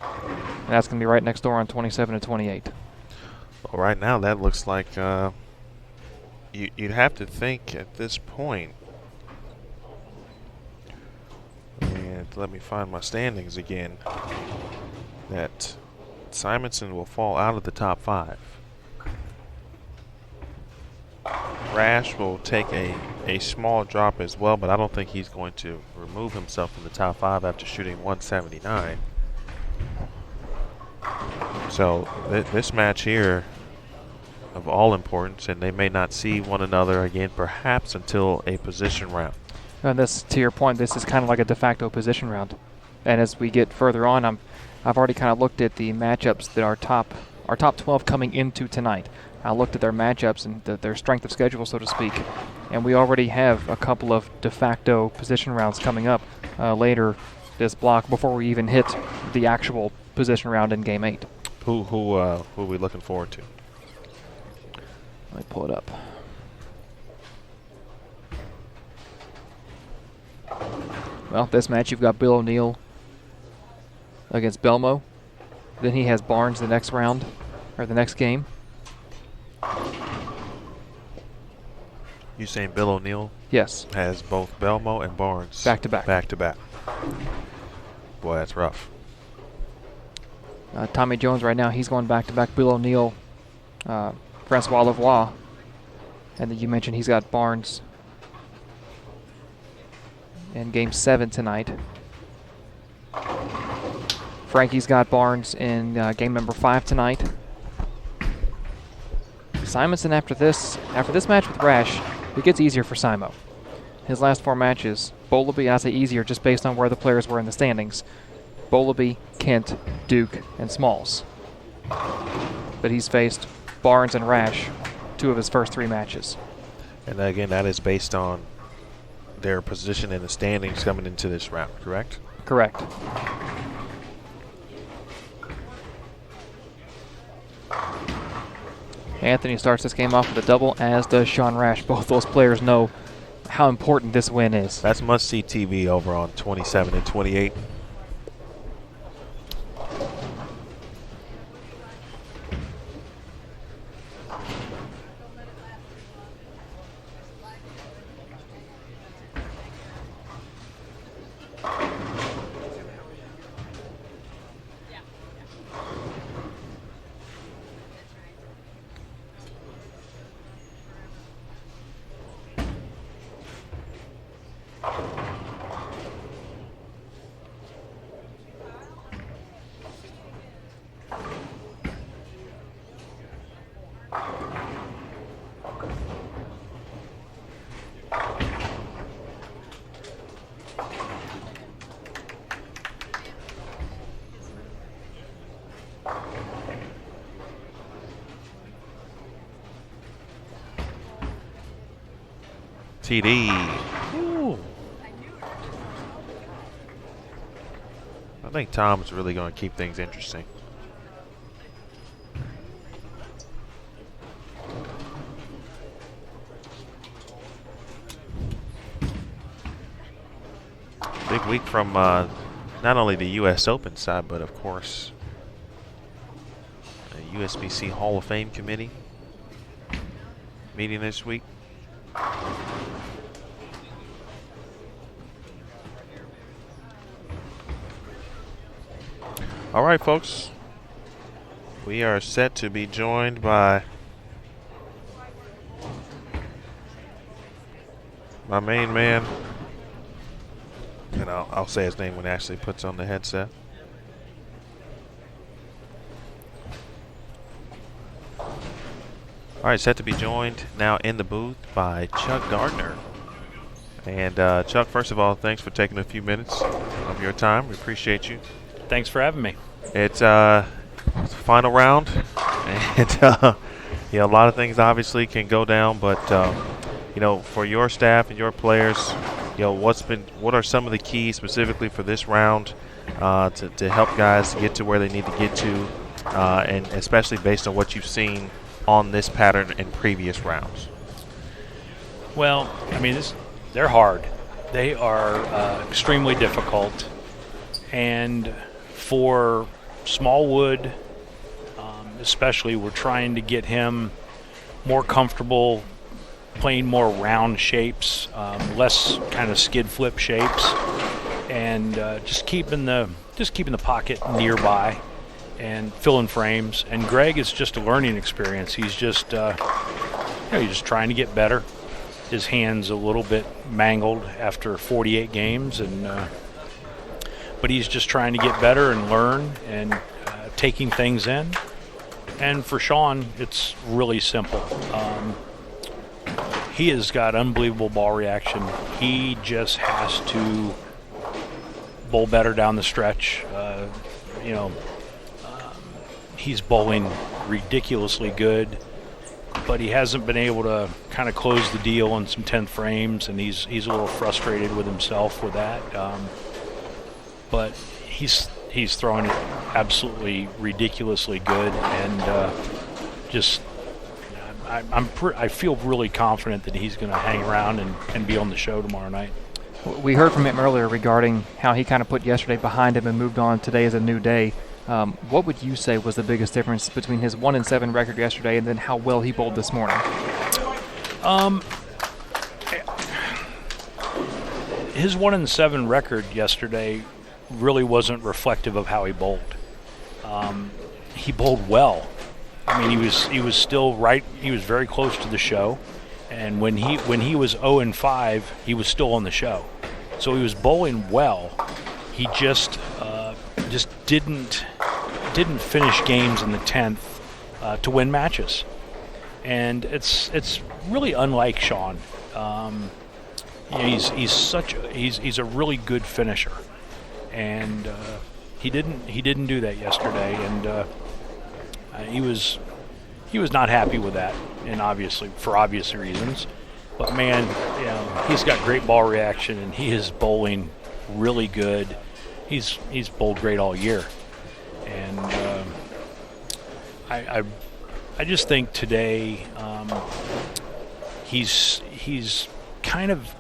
and that's gonna be right next door on 27 and 28. Well, right now that looks like you'd have to think at this point. And let me find my standings again. That Simonson will fall out of the top 5. Rash will take a small drop as well, but I don't think he's going to remove himself from the top 5 after shooting 179. So this match here of all importance, and they may not see one another again perhaps until a position round. And this, to your point, this is kind of like a de facto position round. And as we get further on, I've already kind of looked at the matchups that our top 12 coming into tonight. I looked at their matchups and their strength of schedule, so to speak, and we already have a couple of de facto position rounds coming up later this block before we even hit the actual position round in Game 8. Who are we looking forward to? Let me pull it up. Well, this match you've got Bill O'Neill against Belmo. Then he has Barnes the next round, or the next game. You saying Bill O'Neill? Yes. Has both Belmo and Barnes Back to back. Back to back. Boy, that's rough. Tommy Jones right now, he's going back to back. Bill O'Neill, Francois Lavoie, and then you mentioned he's got Barnes in Game 7 tonight. Frankie's got Barnes in game number 5 tonight. Simonson after this match with Rash, it gets easier for Simo. His last 4 matches, Bowleby, and I say easier just based on where the players were in the standings. Bowleby, Kent, Duke, and Smalls. But he's faced Barnes and Rash 2 of his first 3 matches. And again, that is based on their position in the standings coming into this round, correct? Correct. Anthony starts this game off with a double, as does Sean Rash. Both those players know how important this win is. That's must-see TV over on 27 and 28. TD. Ooh. I think Tom's really going to keep things interesting. Big week from not only the U.S. Open side, but of course the USBC Hall of Fame committee meeting this week. All right, folks. We are set to be joined by my main man. And I'll say his name when Ashley puts on the headset. All right, set to be joined now in the booth by Chuck Gardner. And Chuck, first of all, thanks for taking a few minutes of your time. We appreciate you. Thanks for having me. It's final round, and a lot of things obviously can go down, but for your staff and your players, what are some of the keys specifically for this round to help guys get to where they need to get to, and especially based on what you've seen on this pattern in previous rounds? Well, I mean, they're hard. They are extremely difficult, and for Smallwood, especially, we're trying to get him more comfortable playing more round shapes, less kind of skid flip shapes, and just keeping the pocket nearby and filling frames. And Greg is just a learning experience. He's just he's just trying to get better. His hand's a little bit mangled after 48 games, but he's just trying to get better and learn and taking things in. And for Sean, it's really simple. He has got unbelievable ball reaction. He just has to bowl better down the stretch. He's bowling ridiculously good, but he hasn't been able to kind of close the deal on some 10th frames, and he's a little frustrated with himself with that. But he's throwing it absolutely ridiculously good, and I feel really confident that he's going to hang around and be on the show tomorrow night. We heard from him earlier regarding how he kind of put yesterday behind him and moved on. Today is a new day. What would you say was the biggest difference between his 1-7 record yesterday and then how well he bowled this morning? His 1-7 record yesterday really wasn't reflective of how he bowled. He bowled well. I mean, he was still right. He was very close to the show, and when he was 0-5, he was still on the show. So he was bowling well. He just didn't finish games in the 10th to win matches, and it's really unlike Sean. He's a really good finisher, and he didn't do that yesterday, and he was not happy with that, and for obvious reasons. But man, he's got great ball reaction, and he is bowling really good. He's bowled great all year, and I just think today he's kind of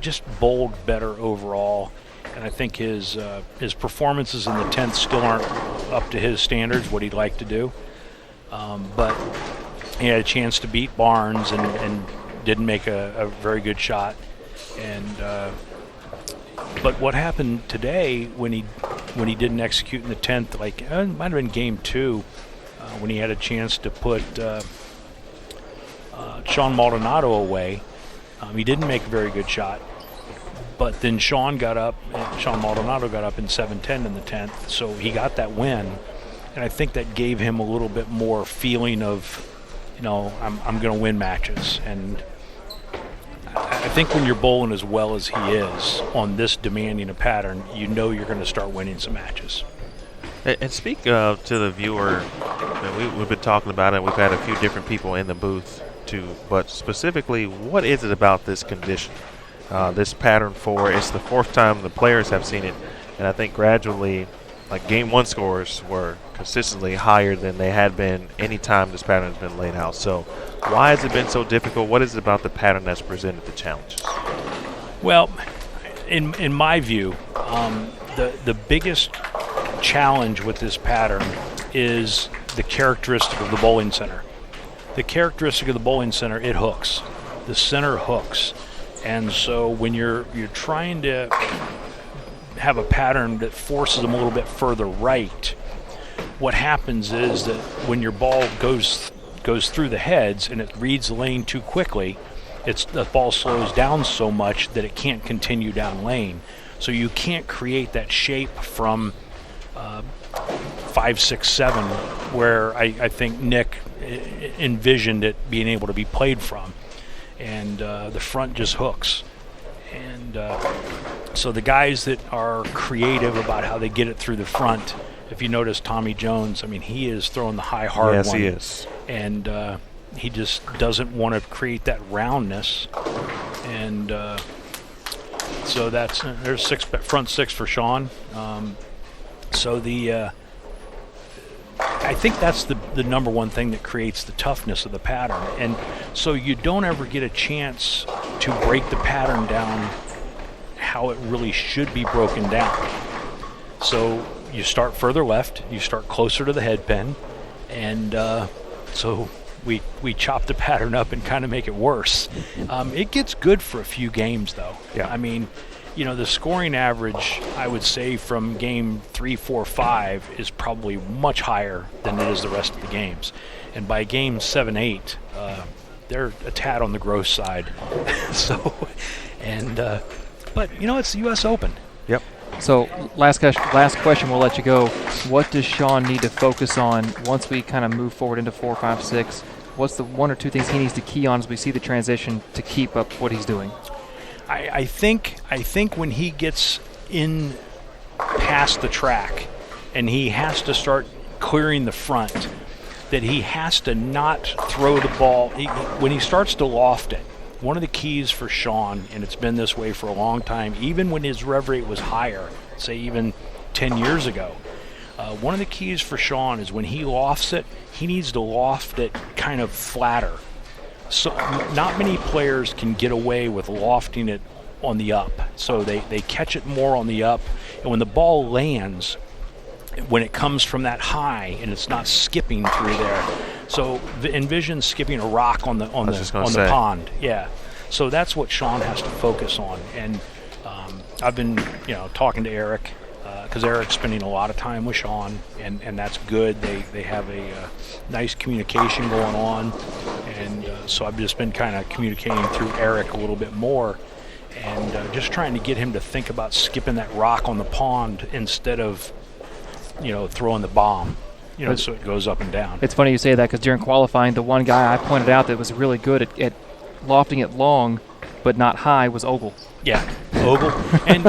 just bowled better overall, and I think his performances in the 10th still aren't up to his standards, what he'd like to do. But he had a chance to beat Barnes and didn't make a very good shot. And but what happened today when he didn't execute in the 10th, like it might have been game 2, when he had a chance to put Sean Maldonado away. He didn't make a very good shot. But then Sean Maldonado got up in 7-10 in the 10th, so he got that win. And I think that gave him a little bit more feeling of, I'm going to win matches. And I think when you're bowling as well as he is on this demanding a pattern, you're going to start winning some matches. And speak to the viewer. We've been talking about it. We've had a few different people in the booth but specifically, what is it about this condition? This pattern 4, it's the 4th time the players have seen it, and I think gradually, like game 1 scores were consistently higher than they had been any time this pattern has been laid out. So why has it been so difficult? What is it about the pattern that's presented the challenges? Well, in my view, the biggest challenge with this pattern is the characteristic of the bowling center. The characteristic of the bowling center, it hooks. The center hooks. And so when you're trying to have a pattern that forces them a little bit further right, what happens is that when your ball goes through the heads and it reads the lane too quickly, the ball slows down so much that it can't continue down lane. So you can't create that shape from 5, 6, 7, where I think Nick envisioned it being able to be played from. And the front just hooks. And so the guys that are creative about how they get it through the front, if you notice Tommy Jones, I mean, he is throwing the high hard one. Yes, he is. And he just doesn't want to create that roundness. And so there's front 6 for Sean. So I think that's the number one thing that creates the toughness of the pattern. And so you don't ever get a chance to break the pattern down how it really should be broken down. So you start further left, you start closer to the head pin, and so we chop the pattern up and kind of make it worse. It gets good for a few games, though. Yeah. I mean, the scoring average, I would say, from game 3, 4, 5 is probably much higher than it is the rest of the games. And by game 7, 8, they're a tad on the gross side. But it's the U.S. Open. Yep. So last question, we'll let you go. What does Sean need to focus on once we kind of move forward into 4, 5, 6? What's the 1 or 2 things he needs to key on as we see the transition to keep up what he's doing? I think when he gets in past the track and he has to start clearing the front, that he has to not throw the ball. When he starts to loft it, one of the keys for Sean, and it's been this way for a long time, even when his rev rate was higher, say even 10 years ago, one of the keys for Sean is when he lofts it, he needs to loft it kind of flatter. So not many players can get away with lofting it on the up. So they catch it more on the up, and when the ball lands, when it comes from that high and it's not skipping through there. So envision skipping a rock on the pond. Yeah. So that's what Sean has to focus on. And I've been talking to Eric, because Eric's spending a lot of time with Sean, and that's good. They have a nice communication going on, and so I've just been kind of communicating through Eric a little bit more, and just trying to get him to think about skipping that rock on the pond instead of throwing the bomb, so it goes up and down. It's funny you say that, because during qualifying, the one guy I pointed out that was really good at lofting it long but not high was Ogle. Yeah, Ogle. and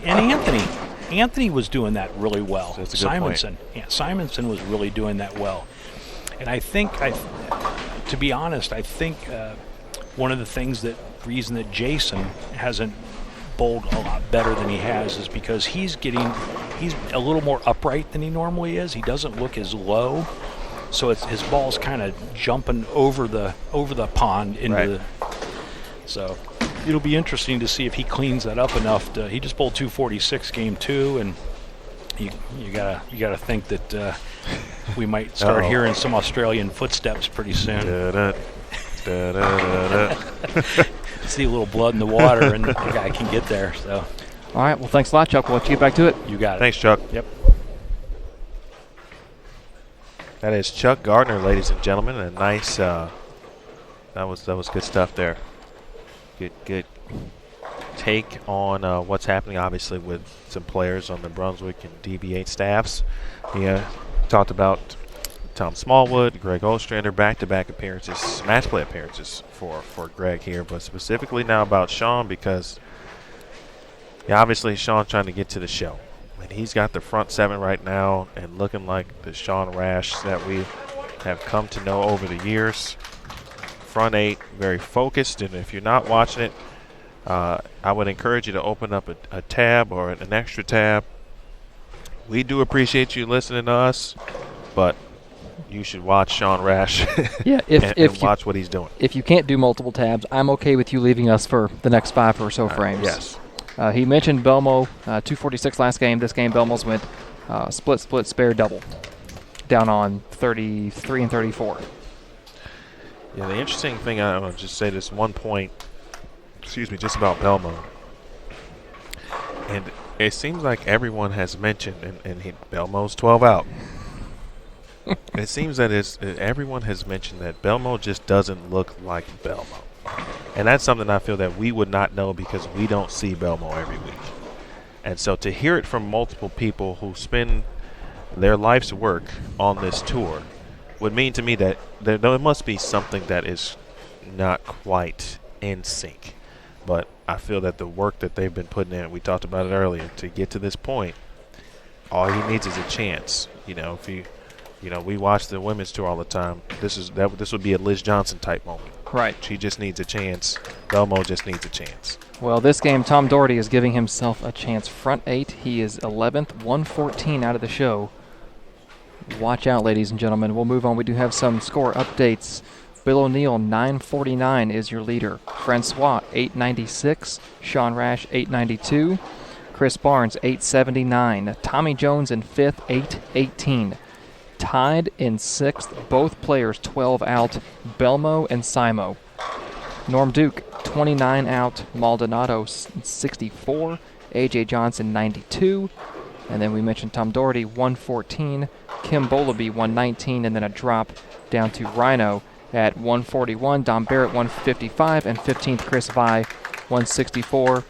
Anthony. Anthony was doing that really well. That's a good Simonson. point. Yeah, Simonson was really doing that well. And I think, to be honest, one of the reason that Jason hasn't bowled a lot better than he has is because he's a little more upright than he normally is. He doesn't look as low, so his ball's kind of jumping over the pond into right. So it'll be interesting to see if he cleans that up enough. He just bowled 246 game 2, and you gotta think that we might start hearing some Australian footsteps pretty soon. See a little blood in the water, and the guy can get there. So, all right. Well, thanks a lot, Chuck. We'll let you get back to it. You got it. Thanks, Chuck. Yep. That is Chuck Gardner, ladies and gentlemen. A nice. That was good stuff there. Good take on what's happening, obviously, with some players on the Brunswick and DB8 staffs. He talked about Tom Smallwood, Greg Ostrander, back-to-back appearances, match play appearances for Greg here, but specifically now about Sean, because obviously Sean's trying to get to the show. And he's got the front 7 right now and looking like the Sean Rash that we have come to know over the years. front eight, very focused. And if you're not watching it, I would encourage you to open up a tab or an extra tab. We do appreciate you listening to us, but you should watch Sean Rash Yeah, and watch what he's doing. If you can't do multiple tabs, I'm okay with you leaving us for the next 5 or so frames. Yes. He mentioned Belmo, 246 last game. This game, Belmo's went split, spare, double, down on 33 and 34. Yeah, the interesting thing, I want to just say this one point, just about Belmo. And it seems like everyone has mentioned, and Belmo's 12 out. It seems that everyone has mentioned that Belmo just doesn't look like Belmo. And that's something I feel that we would not know because we don't see Belmo every week. And so to hear it from multiple people who spend their life's work on this tour would mean to me that there must be something that is not quite in sync. But I feel that the work that they've been putting in, we talked about it earlier, to get to this point, all he needs is a chance. We watch the women's tour all the time. This would be a Liz Johnson type moment. Right. She just needs a chance. Belmo just needs a chance. Well, this game, Tom Doherty is giving himself a chance. Front eight, he is 11th, 114 out of the show. Watch out, ladies and gentlemen. We'll move on. We do have some score updates. Bill O'Neill, 949 is your leader. Francois, 896. Sean Rash, 892. Chris Barnes, 879. Tommy Jones in 5th, 818. Tied in 6th, both players 12 out, Belmo and Simo. Norm Duke, 29 out, Maldonado, 64, A.J. Johnson, 92, and then we mentioned Tom Doherty, 114, Kim Bolaby, 119, and then a drop down to Rhino at 141, Don Barrett, 155, and 15th, Chris Vi, 164,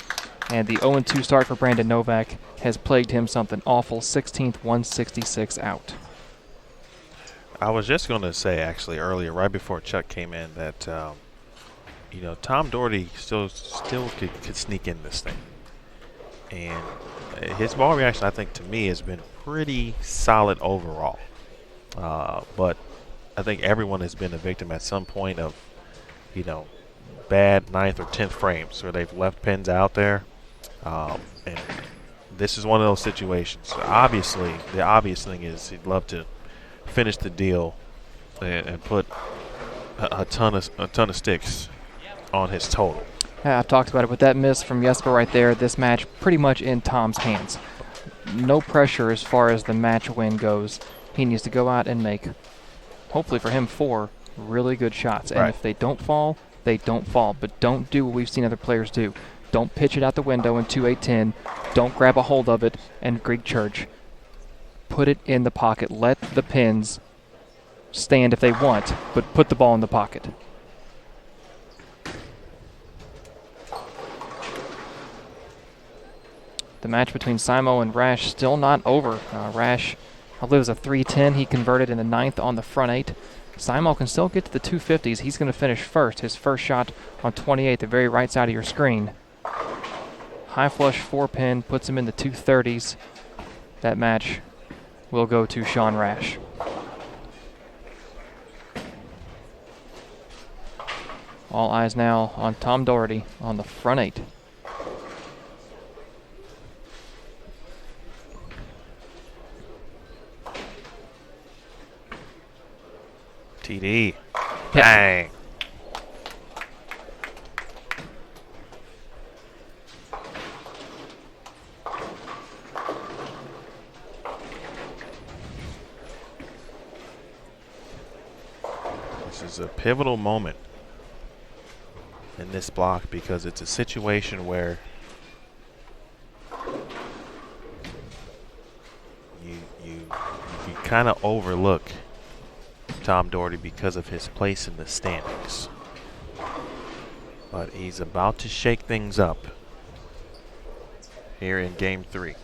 and the 0-2 start for Brandon Novak has plagued him something awful, 16th, 166 out. I was just going to say, actually, earlier, right before Chuck came in, that Tom Doherty still could sneak in this thing, and his ball reaction, I think, to me, has been pretty solid overall. But I think everyone has been a victim at some point of, bad 9th or 10th frames where they've left pins out there, and this is one of those situations. Obviously, the obvious thing is he'd love to finish the deal and put a ton of sticks on his total. I've talked about it with that miss from Jesper right there. This match pretty much in Tom's hands. No pressure as far as the match win goes. He needs to go out and make, hopefully for him, 4 really good shots. And if they don't fall, they don't fall. But don't do what we've seen other players do. Don't pitch it out the window in 2-8-10. Don't grab a hold of it and Greek church. Put it in the pocket. Let the pins stand if they want, but put the ball in the pocket. The match between Simo and Rash still not over. Rash, I believe it was a 310. He converted in the 9th on the front 8. Simo can still get to the 250s. He's going to finish first. His first shot on 28, the very right side of your screen. High flush 4-pin puts him in the 230s. That match will go to Sean Rash. All eyes now on Tom Doherty on the front 8. TD. Dang. This is a pivotal moment in this block because it's a situation where you kind of overlook Tom Doherty because of his place in the standings. But he's about to shake things up here in Game 3.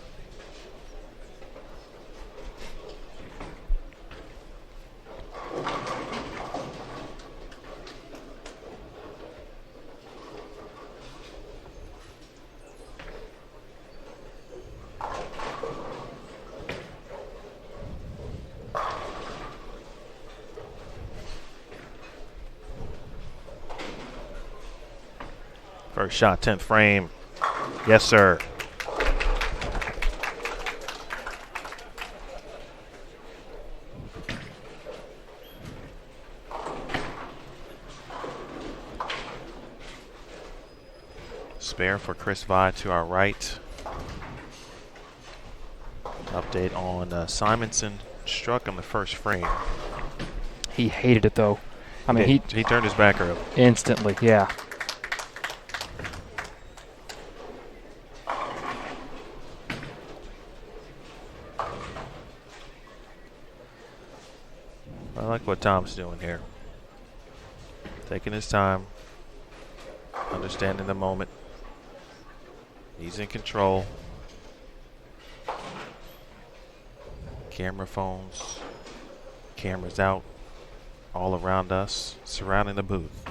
First shot, 10th frame. Yes, sir. Spare for Chris Vi to our right. Update on Simonson. Struck on the first frame. He hated it, though. I mean, he turned his back early. Instantly, yeah. I like what Tom's doing here. Taking his time. Understanding the moment. He's in control. Camera phones. Cameras out. All around us. Surrounding the booth.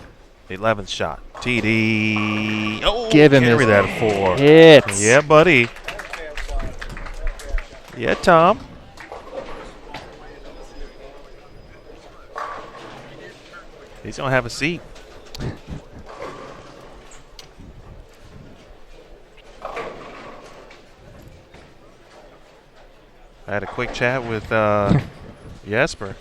11th shot. TD. Oh, Give him carry his that 4. hits. Yeah, buddy. Yeah, Tom. He's going to have a seat. I had a quick chat with Jesper.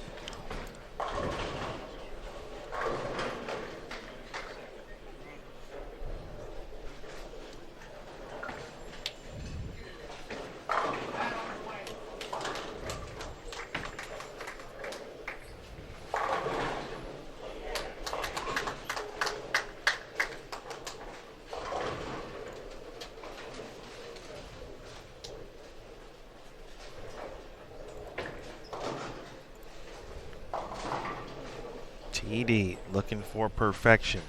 TD looking for perfection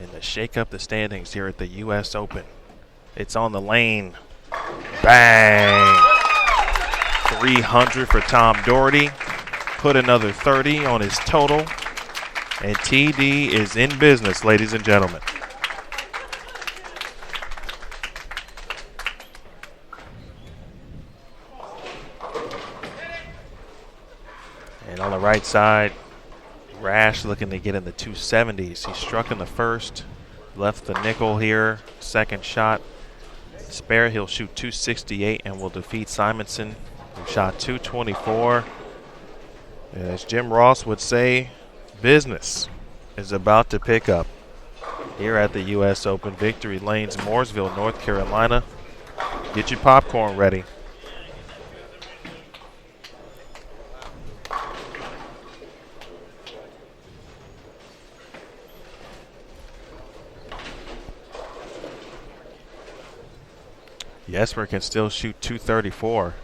and to shake up the standings here at the U.S. Open. It's on the lane. Bang! 300 for Tom Doherty. Put another 30 on his total. And TD is in business, ladies and gentlemen. And on the right side, Rash looking to get in the 270s. He struck in the first, left the nickel here. Second shot, spare. He'll shoot 268 and will defeat Simonson, who shot 224. And as Jim Ross would say, business is about to pick up here at the U.S. Open. Victory Lanes, Mooresville, North Carolina. Get your popcorn ready. Jesper can still shoot 234.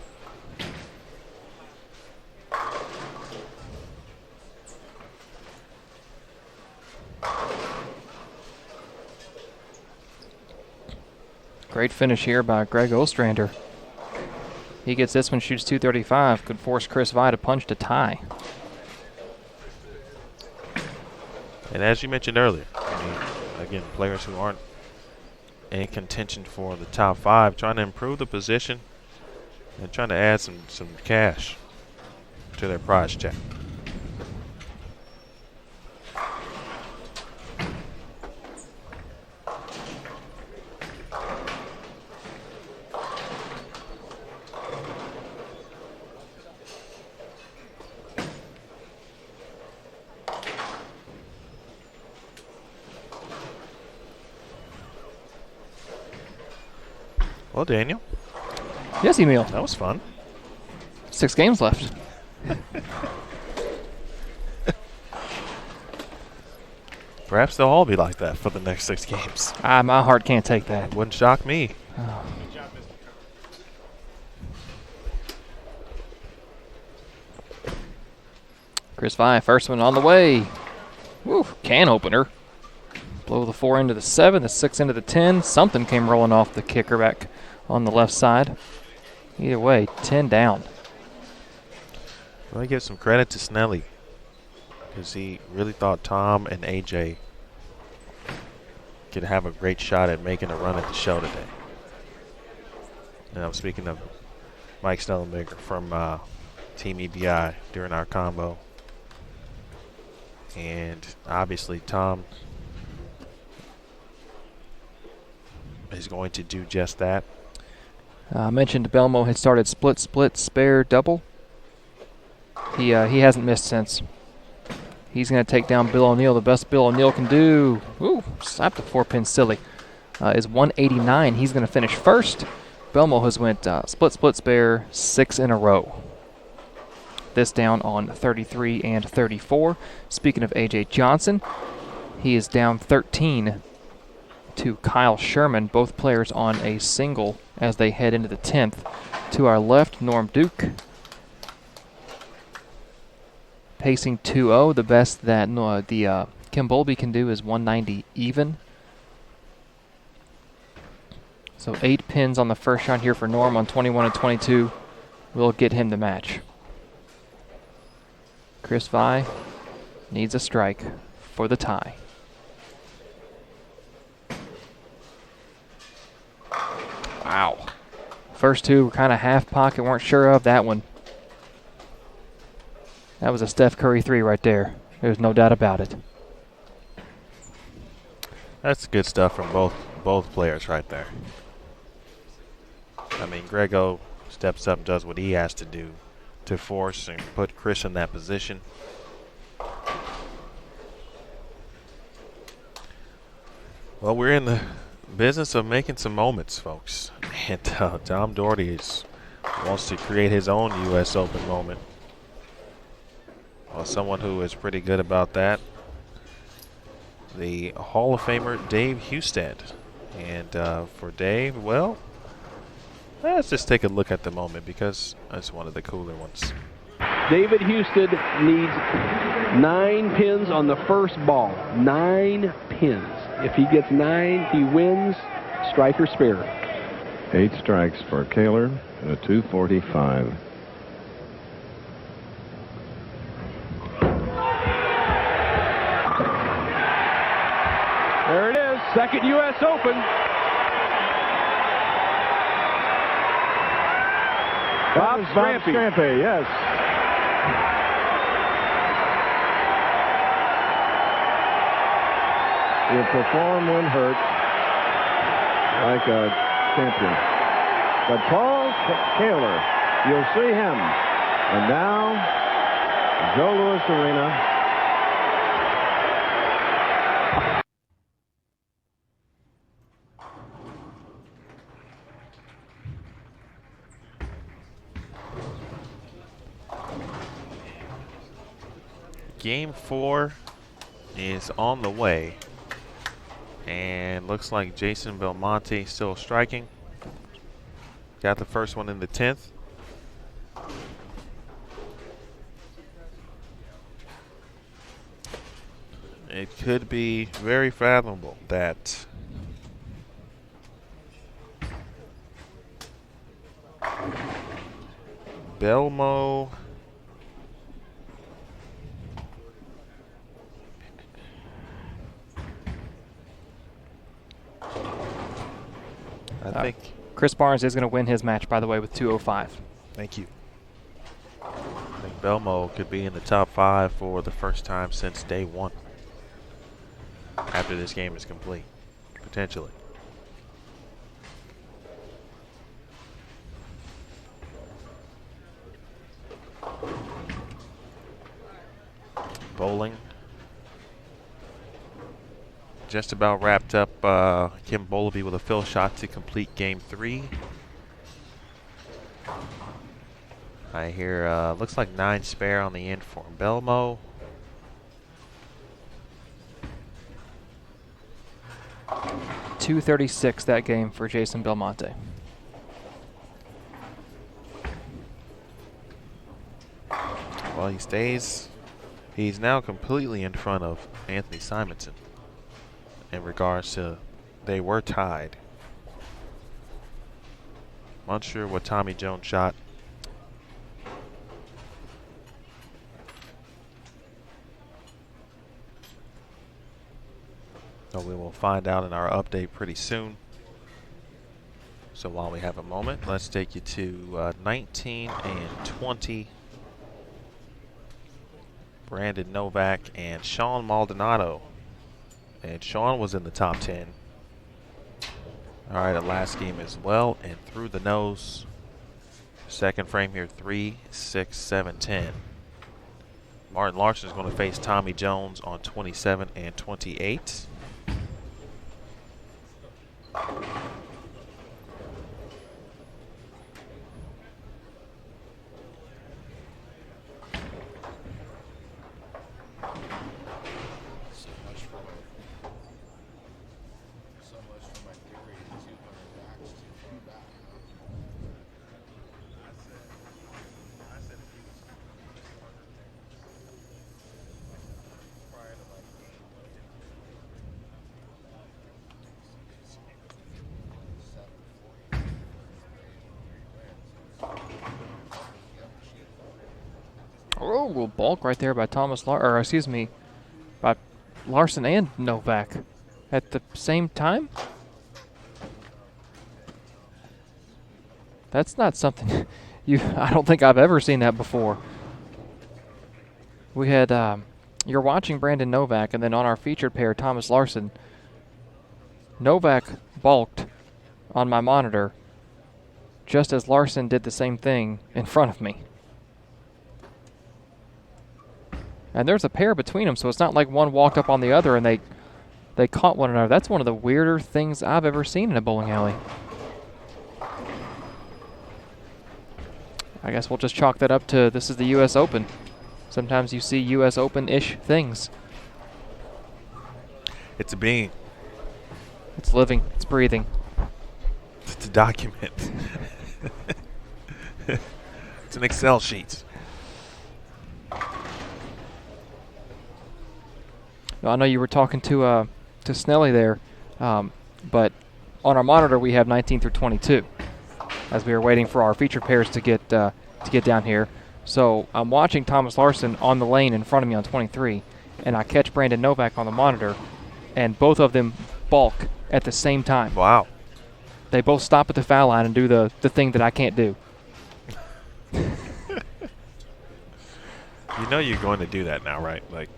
Great finish here by Greg Ostrander. He gets this one, shoots 235. Could force Chris Vi to punch to tie. And as you mentioned earlier, I mean, again, players who aren't in contention for the top 5, trying to improve the position and trying to add some cash to their prize check. Well, Daniel, Yes, Emil. that was fun. 6 games left. Perhaps they'll all be like that for the next 6 games. My heart can't take that. Wouldn't shock me. Chris Vi, first one on the way. Woo, can opener. Blow the 4 into the 7, the 6 into the 10. Something came rolling off the kicker back on the left side. Either way, 10 down. Well, I give some credit to Snelly because he really thought Tom and AJ could have a great shot at making a run at the show today. And I'm speaking of Mike Snellenberger from Team EBI during our combo. And obviously Tom is going to do just that. I mentioned Belmo had started split, spare, double. He hasn't missed since. He's going to take down Bill O'Neill. The best Bill O'Neill can do, ooh, slapped the 4-pin silly, is 189. He's going to finish first. Belmo has went split, spare 6 in a row. This down on 33 and 34. Speaking of A.J. Johnson, he is down 13 to Kyle Sherman, both players on a single as they head into the 10th. To our left, Norm Duke, pacing 2-0. The best that Kim Bowlby can do is 190 even. So 8 pins on the first shot here for Norm on 21 and 22 will get him the match. Chris Vi needs a strike for the tie. Wow. First two were kind of half pocket, weren't sure of that one. That was a Steph Curry 3 right there. There's no doubt about it. That's good stuff from both players right there. I mean, Grego steps up and does what he has to do to force and put Chris in that position. Well, we're in the business of making some moments, folks. And Tom Doherty wants to create his own U.S. Open moment. Well, someone who is pretty good about that, the Hall of Famer Dave Husted. And for Dave, well, let's just take a look at the moment because that's one of the cooler ones. David Husted needs 9 pins on the first ball. 9 pins. If he gets 9, he wins. Striker spare. 8 strikes for Kaler and a 245. There it is. Second U.S. Open. Bob Strampy, yes. He'll perform when hurt like a champion. But Paul Kaler, you'll see him. And now, Joe Louis Arena. Game 4 is on the way. And looks like Jason Belmonte still striking. Got the first one in the 10th. It could be very fathomable that Belmo I think Chris Barnes is going to win his match, by the way, with 205. Thank you. I think Belmo could be in the top 5 for the first time since day 1. After this game is complete, potentially. Bowling. Just about wrapped up. Kim Bowlby with a fill shot to complete game 3. I hear looks like 9 spare on the end for Belmo. .236 that game for Jason Belmonte. Well, he stays. He's now completely in front of Anthony Simonson. In regards to, they were tied. Not sure what Tommy Jones shot. So we will find out in our update pretty soon. So while we have a moment, let's take you to 19 and 20. Brandon Novak and Sean Maldonado. And Sean was in the top 10. All right, the last game as well, and through the nose. Second frame here, 3, 6, 7, 10. Martin Larson is going to face Tommy Jones on 27 and 28. Oh, balk right there by by Larson and Novak at the same time. That's not something I don't think I've ever seen that before. We had you're watching Brandon Novak, and then on our featured pair, Thomas Larson. Novak balked on my monitor, just as Larson did the same thing in front of me. And there's a pair between them, so it's not like one walked up on the other and they caught one another. That's one of the weirder things I've ever seen in a bowling alley. I guess we'll just chalk that up to this is the U.S. Open. Sometimes you see U.S. Open-ish things. It's a being. It's living. It's breathing. It's a document. It's an Excel sheet. I know you were talking to Snelly there, but on our monitor we have 19 through 22 as we are waiting for our featured pairs to get down here. So I'm watching Thomas Larson on the lane in front of me on 23, and I catch Brandon Novak on the monitor, and both of them balk at the same time. Wow. They both stop at the foul line and do the thing that I can't do. You know you're going to do that now, right? Like,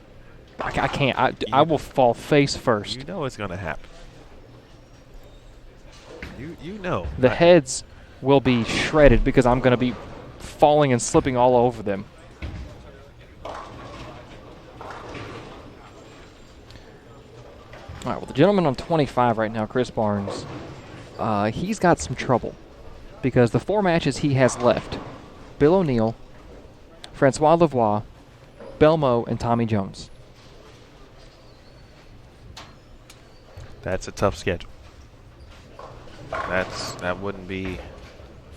I can't. I will fall face first. you know it's going to happen. You know. The heads will be shredded because I'm going to be falling and slipping all over them. All right, well, the gentleman on 25 right now, Chris Barnes, he's got some trouble because the 4 matches he has left, Bill O'Neill, Francois Lavoie, Belmo, and Tommy Jones. That's a tough schedule. That wouldn't be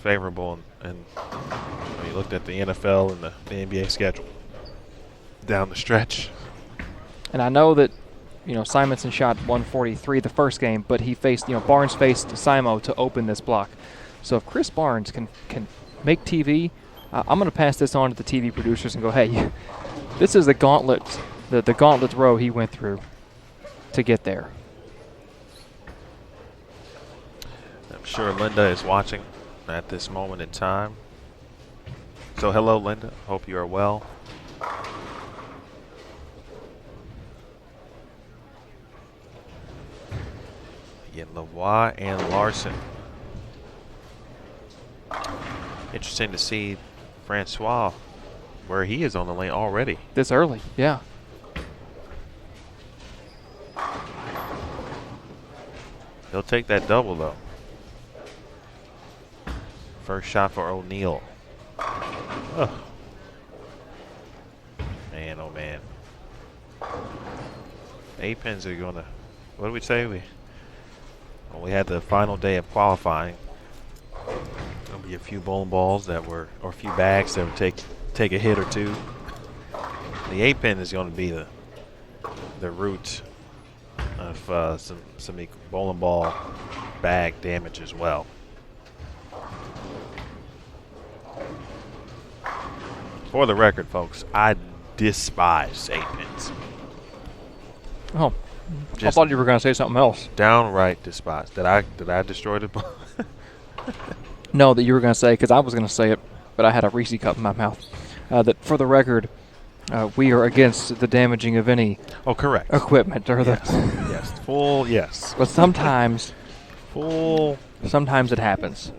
favorable, and when you looked at the NFL and the NBA schedule down the stretch. And I know that, Simonson shot 143 the first game, but he faced, Barnes faced Simo to open this block. So if Chris Barnes can make TV, I'm going to pass this on to the TV producers and go, hey, this is the gauntlet, the gauntlet row he went through to get there. I'm sure Linda is watching at this moment in time. So hello, Linda. Hope you are well. Again, Lavoie and Larson. Interesting to see Francois where he is on the lane already. This early, yeah. He'll take that double, though. First shot for O'Neill. Oh. Man, oh man. 8 pins are going to, what did we say? We had the final day of qualifying. There'll be a few bowling balls or a few bags that would take a hit or two. The 8 pin is going to be the root of some bowling ball bag damage as well. For the record, folks, I despise 8 pins. Oh, I thought you were going to say something else. Downright despise. Did I destroy the ball? No, that you were going to say, because I was going to say it, but I had a Reese cup in my mouth. That for the record, we are against the damaging of any correct equipment or yes. Full yes. But sometimes Full Sometimes it happens.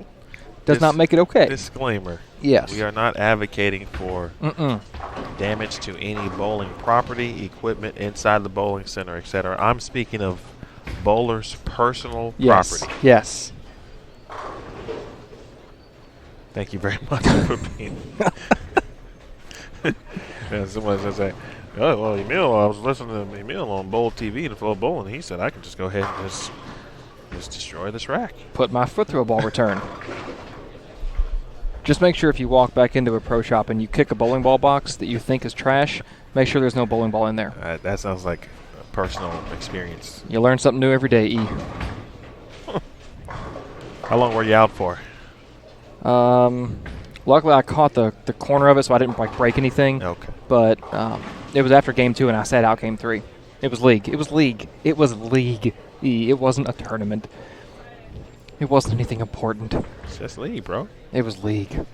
Does not make it okay. disclaimer. Yes. We are not advocating for Mm-mm. damage to any bowling property, equipment inside the bowling center, etc. I'm speaking of bowlers' personal Yes. property. Yes. Thank you very much for being. Yeah, someone says that. Oh well, Emil, I was listening to Emil on Bowl TV to Flow Bowling. He said I can just go ahead and just destroy this rack. Put my foot through a ball return. Just make sure if you walk back into a pro shop and you kick a bowling ball box that you think is trash, make sure there's no bowling ball in there. That sounds like a personal experience. You learn something new every day, E. How long were you out for? Luckily, I caught the corner of it, so I didn't break anything. Okay. But it was after game 2, and I sat out game 3. It was league. It was league. It was league. E. It wasn't a tournament. It wasn't anything important. It's just league, bro. It was league.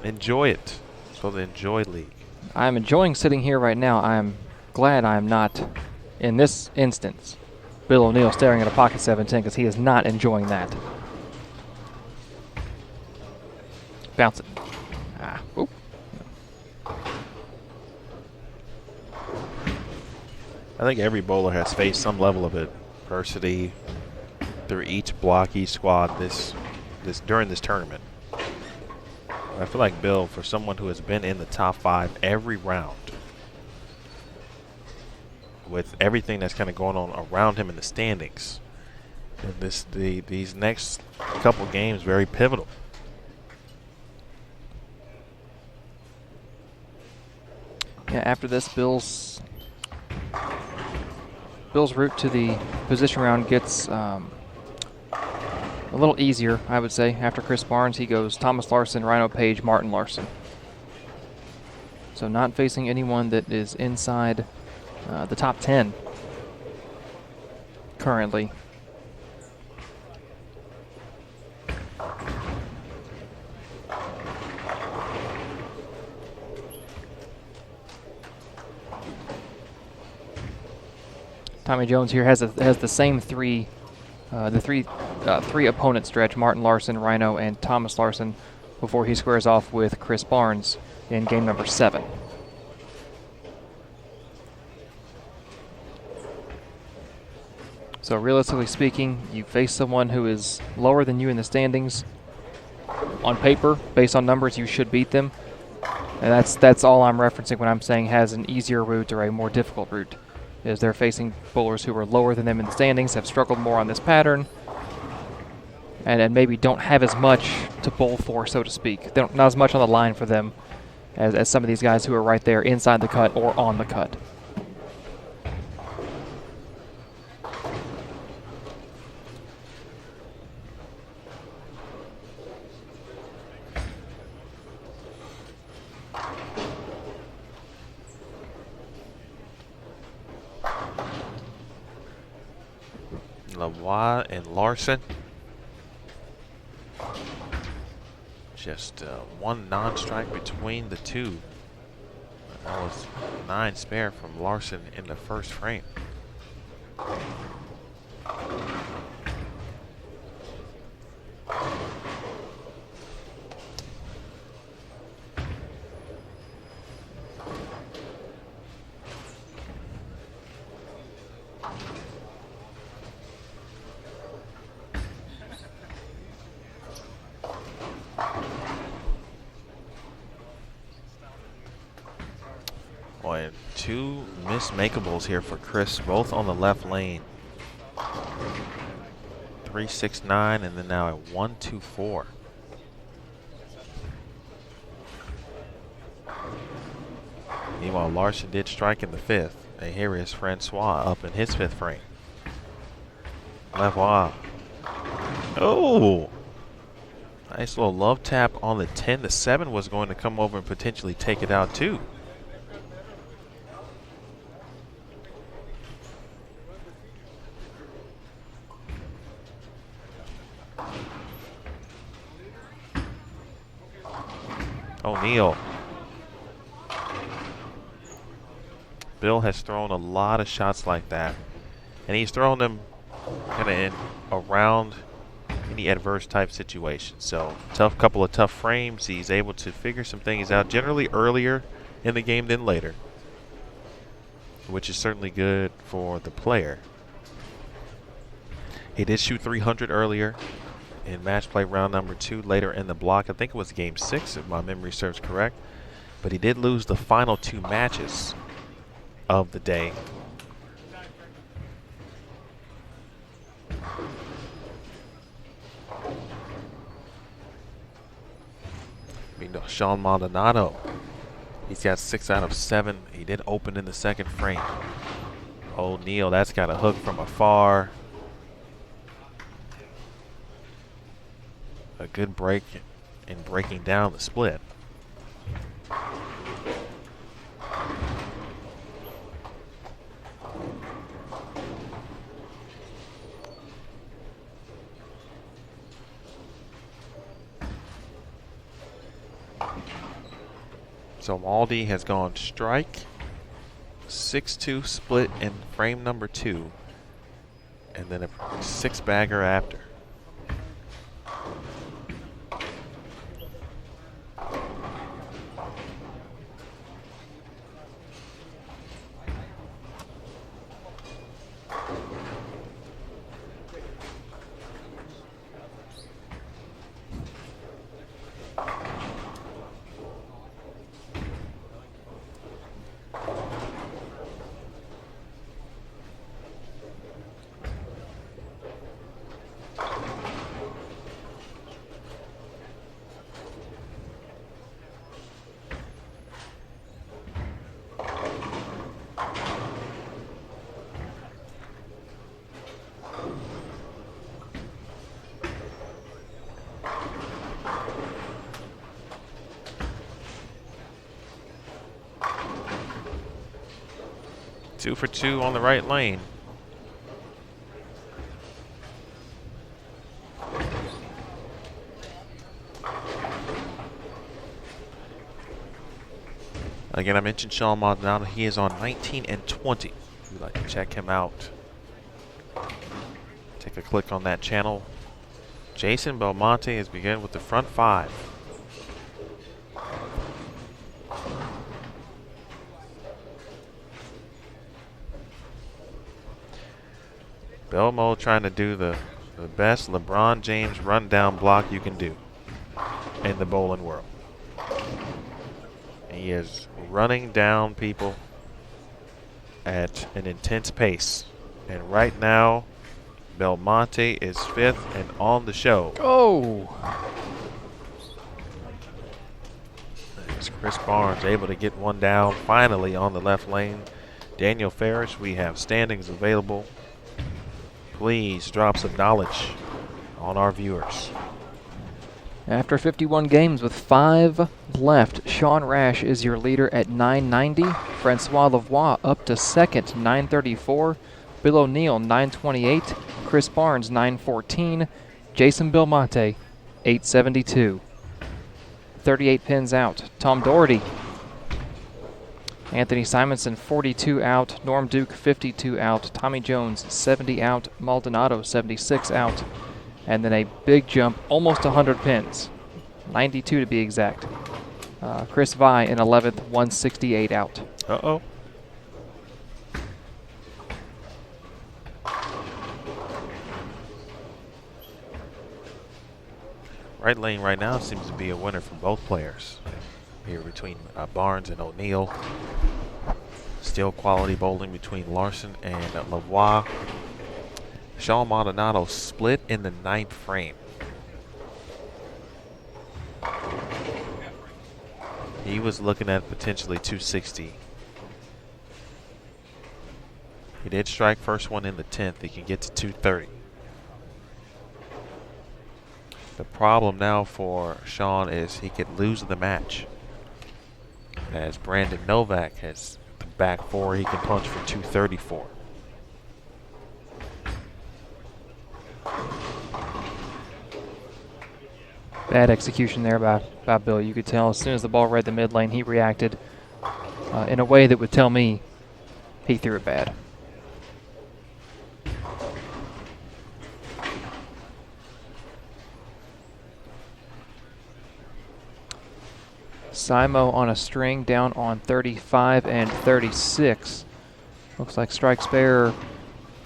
Enjoy it. So to enjoy league. I'm enjoying sitting here right now. I am glad I am not, in this instance, Bill O'Neill staring at a pocket 710 because he is not enjoying that. Bounce it. Oop. I think every bowler has faced some level of adversity through each block, each squad during this tournament. I feel like Bill, for someone who has been in the top 5 every round, with everything that's kind of going on around him in the standings, and these next couple games very pivotal. Yeah, after this, Bill's route to the position round gets a little easier, I would say. After Chris Barnes, he goes Thomas Larson, Rhino Page, Martin Larson. So not facing anyone that is inside the top 10 currently. Tommy Jones here has the same three opponent stretch: Martin Larson, Rhino, and Thomas Larson, before he squares off with Chris Barnes in game number 7. So realistically speaking, you face someone who is lower than you in the standings. On paper, based on numbers, you should beat them. And that's all I'm referencing when I'm saying has an easier route or a more difficult route. Is they're facing bowlers who are lower than them in the standings, have struggled more on this pattern, and maybe don't have as much to bowl for, so to speak. Not as much on the line for them as some of these guys who are right there inside the cut or on the cut. Lavoie and Larson. Just one non-strike between the two. That was 9 spare from Larson in the first frame. Boy, 2 mismakeables here for Chris, both on the left lane. 3-6-9, and then now at 1-2-4. Meanwhile, Larson did strike in the 5th. And here is Francois up in his 5th frame. Lavoie. Oh! Nice little love tap on the 10. The 7 was going to come over and potentially take it out too. O'Neill. Bill has thrown a lot of shots like that, and he's thrown them going to end around any adverse type situation. So couple of tough frames. He's able to figure some things out generally earlier in the game than later, which is certainly good for the player. He did shoot 300 earlier in match play round number 2 later in the block. I think it was game 6 if my memory serves correct. But he did lose the final 2 matches of the day. Sean Maldonado, he's got 6 out of 7. He did open in the second frame. O'Neal, that's got a hook from afar. A good break in breaking down the split. So Maldi has gone strike, 6-2 split in frame number 2, and then a 6-bagger after. Two for 2 on the right lane. Again, I mentioned Sean Maldonado. He is on 19 and 20. If you'd like to check him out, take a click on that channel. Jason Belmonte has begun with the front 5. Belmo trying to do the best LeBron James rundown block you can do in the bowling world. He is running down people at an intense pace. And right now, Belmonte is 5th and on the show. Oh! There's Chris Barnes able to get one down finally on the left lane. Daniel Ferris, we have standings available. Please drop some knowledge on our viewers. After 51 games with 5 left, Sean Rash is your leader at 990. Francois Lavoie up to second, 934. Bill O'Neal, 928. Chris Barnes, 914. Jason Belmonte, 872. 38 pins out. Tom Doherty. Anthony Simonson, 42 out. Norm Duke, 52 out. Tommy Jones, 70 out. Maldonado, 76 out. And then a big jump, almost 100 pins. 92 to be exact. Chris Vi in 11th, 168 out. Uh-oh. Right lane right now seems to be a winner for both players. Here between Barnes and O'Neal. Still quality bowling between Larson and Lavoie. Sean Maldonado split in the 9th frame. He was looking at potentially 260. He did strike first one in the 10th. He can get to 230. The problem now for Sean is he could lose the match, as Brandon Novak has the back 4 he can punch for 234. Bad execution there by Bill. You could tell as soon as the ball read the mid lane, he reacted in a way that would tell me he threw it bad. Simo on a string down on 35 and 36. Looks like strike spare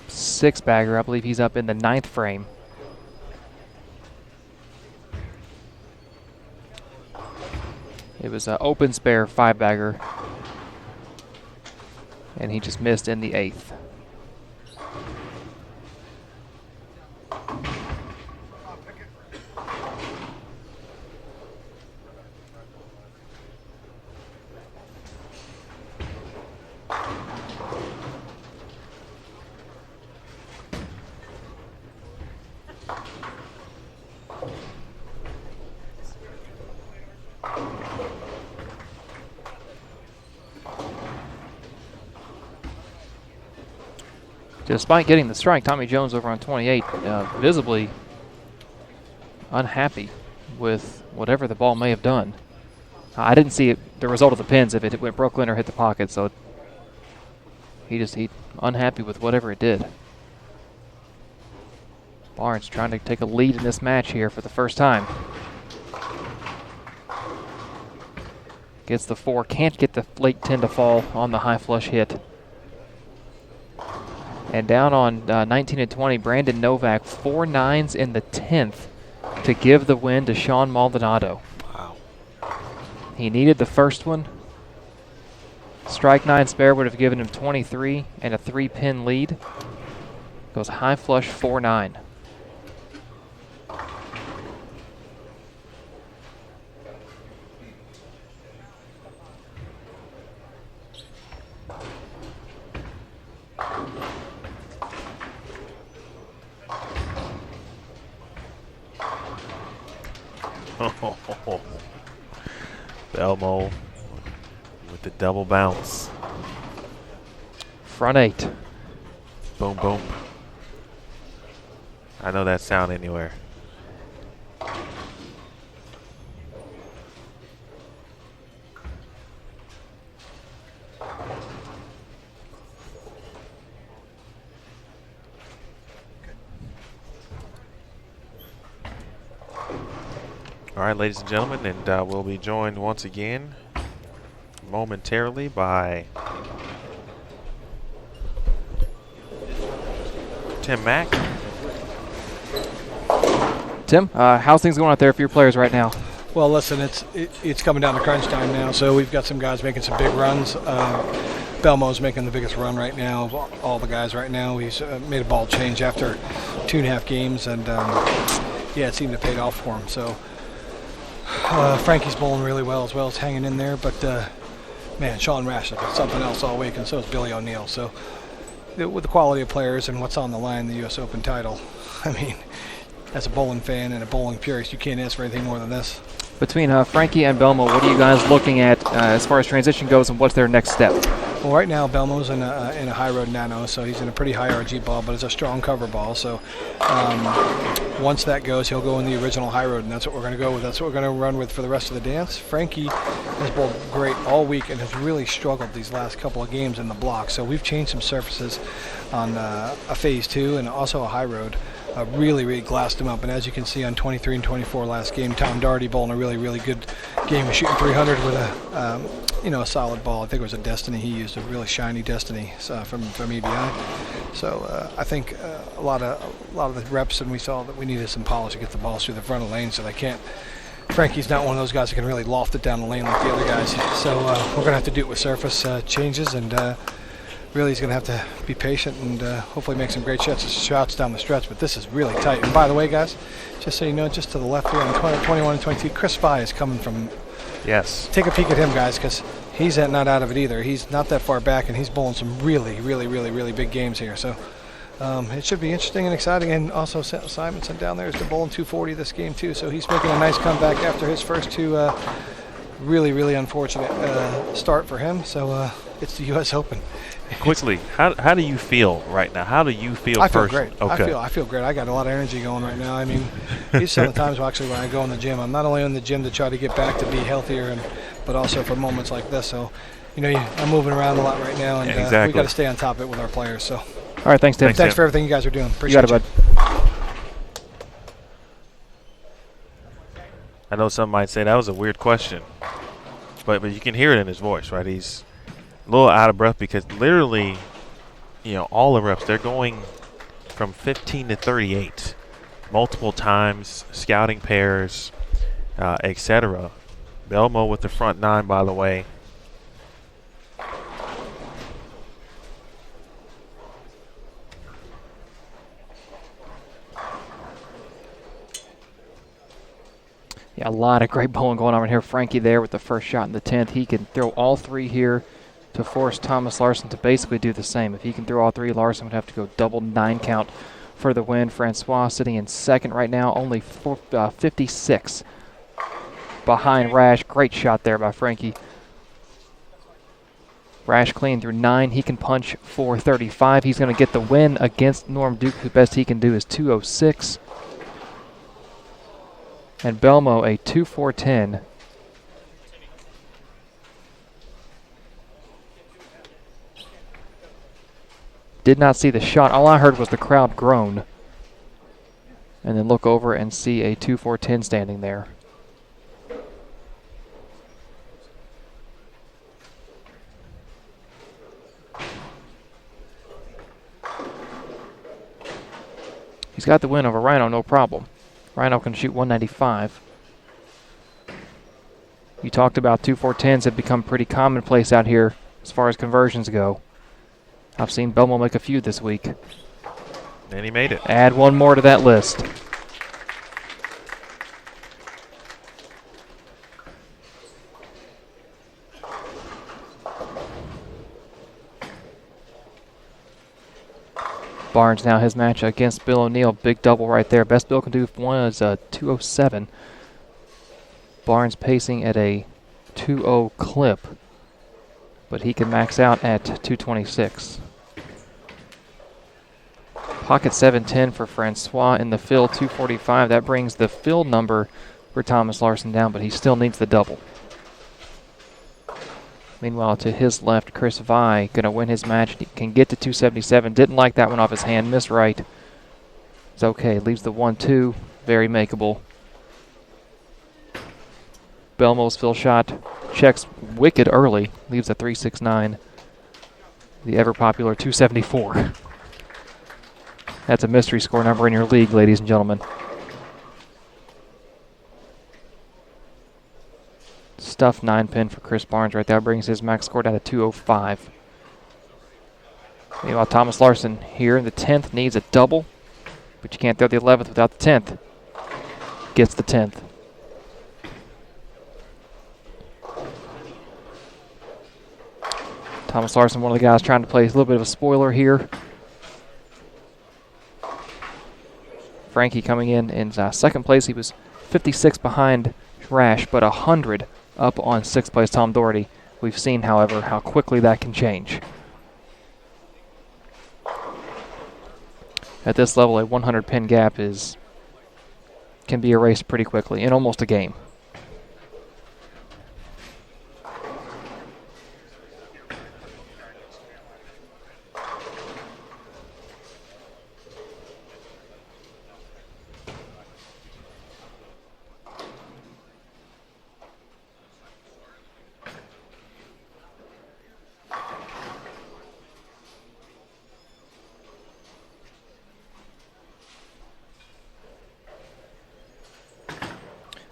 6-bagger. I believe he's up in the 9th frame. It was an open spare 5-bagger, and he just missed in the 8th. Despite getting the strike, Tommy Jones over on 28 visibly unhappy with whatever the ball may have done. I didn't see the result of the pins if it went Brooklyn or hit the pocket, so he unhappy with whatever it did. Barnes trying to take a lead in this match here for the first time. Gets the 4, can't get the late 10 to fall on the high flush hit. And down on 19 and 20, Brandon Novak, 4 9s in the 10th to give the win to Sean Maldonado. Wow. He needed the first one. Strike 9 spare would have given him 23 and a 3-pin lead. Goes high flush 4-9. Belmo with the double bounce. Front 8. Boom, boom. I know that sound anywhere. All right, ladies and gentlemen, and we'll be joined once again momentarily by Tim Mack. Tim, how's things going out there for your players right now? Well, listen, it's coming down to crunch time now, so we've got some guys making some big runs. Belmo's making the biggest run right now of all the guys right now. He's made a ball change after 2.5 games, and yeah, it seemed to pay off for him. So Frankie's bowling really well as hanging in there, but man, Sean Rashnick is something else all week, and so is Billy O'Neill. So with the quality of players and what's on the line, the U.S. Open title, I mean, as a bowling fan and a bowling purist, you can't ask for anything more than this. Between Frankie and Belmo, what are you guys looking at as far as transition goes, and what's their next step? Well, right now Belmo's in a high road nano, so he's in a pretty high RG ball, but it's a strong cover ball. So once that goes, he'll go in the original high road, and that's what we're going to go with. That's what we're going to run with for the rest of the dance. Frankie has bowled great all week and has really struggled these last couple of games in the block. So we've changed some surfaces on a phase 2 and also a high road. Really glassed him up, and as you can see on 23 and 24 last game, Tom Doherty bowling a really good game, shooting 300 with a solid ball. I think it was a Destiny he used, a really shiny Destiny from EBI. So I think a lot of the reps, and we saw that we needed some polish to get the balls through the front of the lane, so they can't. Frankie's not one of those guys that can really loft it down the lane like the other guys. So we're gonna have to do it with surface changes, and really he's going to have to be patient and hopefully make some great shots down the stretch. But this is really tight. And by the way, guys, just so you know, just to the left here on 21 and 22, Chris Fye is coming from. Yes. Take a peek at him, guys, because he's not out of it either. He's not that far back, and he's bowling some really big games here. So it should be interesting and exciting. And also Simonson down there is bowling 240 this game too. So he's making a nice comeback after his first two really unfortunate start for him. So it's the U.S. Open. Quickly, how do you feel right now? How do you feel? I feel great. Okay. I feel great. I got a lot of energy going right now. I mean, these some of the times actually when I go in the gym, I'm not only in the gym to try to get back to be healthier, but also for moments like this. So, I'm moving around a lot right now, and exactly. we got to stay on top of it with our players. So, all right, thanks, Tim. Thanks for everything you guys are doing. Appreciate you. Got it, bud. I know some might say that was a weird question. but you can hear it in his voice, right? He's a little out of breath because literally, all the reps, they're going from 15 to 38 multiple times, scouting pairs, etc. Belmo with the front 9, by the way. Yeah, a lot of great bowling going on right here. Frankie there with the first shot in the 10th. He can throw all 3 here to force Thomas Larson to basically do the same. If he can throw all 3, Larson would have to go double 9 count for the win. Francois sitting in second right now, only 56 behind Rash. Great shot there by Frankie. Rash clean through 9. He can punch 435. He's going to get the win against Norm Duke. The best he can do is 206. And Belmo a 2-4-10. Did not see the shot. All I heard was the crowd groan. And then look over and see a 2-4-10 standing there. He's got the win over Rhino, no problem. Rhino can shoot 195. You talked about 2-4-10s have become pretty commonplace out here as far as conversions go. I've seen Belmo make a few this week. And he made it. Add one more to that list. Barnes now his match against Bill O'Neill. Big double right there. Best Bill can do one is a 207. Barnes pacing at a 2-0 clip, but he can max out at 226. Pocket 710 for Francois in the field, 245. That brings the field number for Thomas Larson down, but he still needs the double. Meanwhile, to his left, Chris Vai going to win his match. He can get to 277. Didn't like that one off his hand. Missed right. It's okay. Leaves the 1-2. Very makeable. Belmo's fill shot checks wicked early. Leaves a 369. The ever-popular 274. That's a mystery score number in your league, ladies and gentlemen. Stuff 9-pin for Chris Barnes right there. Brings his max score down to 205. Meanwhile, Thomas Larson here in the 10th needs a double, but you can't throw the 11th without the 10th. Gets the 10th. Thomas Larson, one of the guys trying to play a little bit of a spoiler here. Frankie coming in second place. He was 56 behind Rash, but 100 up on 6th place Tom Doherty. We've seen, however, how quickly that can change. At this level, a 100-pin gap can be erased pretty quickly in almost a game.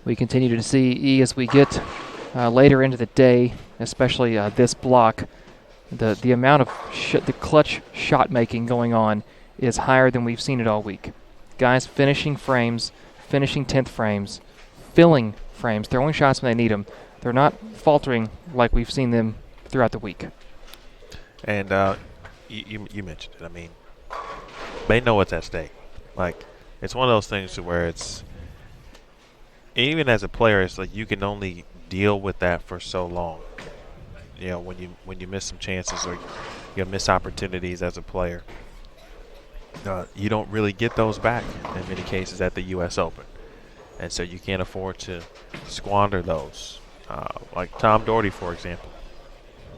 We continue to see as we get later into the day, especially this block, the amount of the clutch shot making going on is higher than we've seen it all week. Guys finishing frames, finishing 10th frames, filling frames, throwing shots when they need them. They're not faltering like we've seen them throughout the week. And you mentioned it. I mean, they know what's at stake. Like, it's one of those things where it's, even as a player, it's like you can only deal with that for so long. You know, when you miss some chances or you miss opportunities as a player, you don't really get those back in many cases at the U.S. Open, and so you can't afford to squander those. Like Tom Doherty, for example.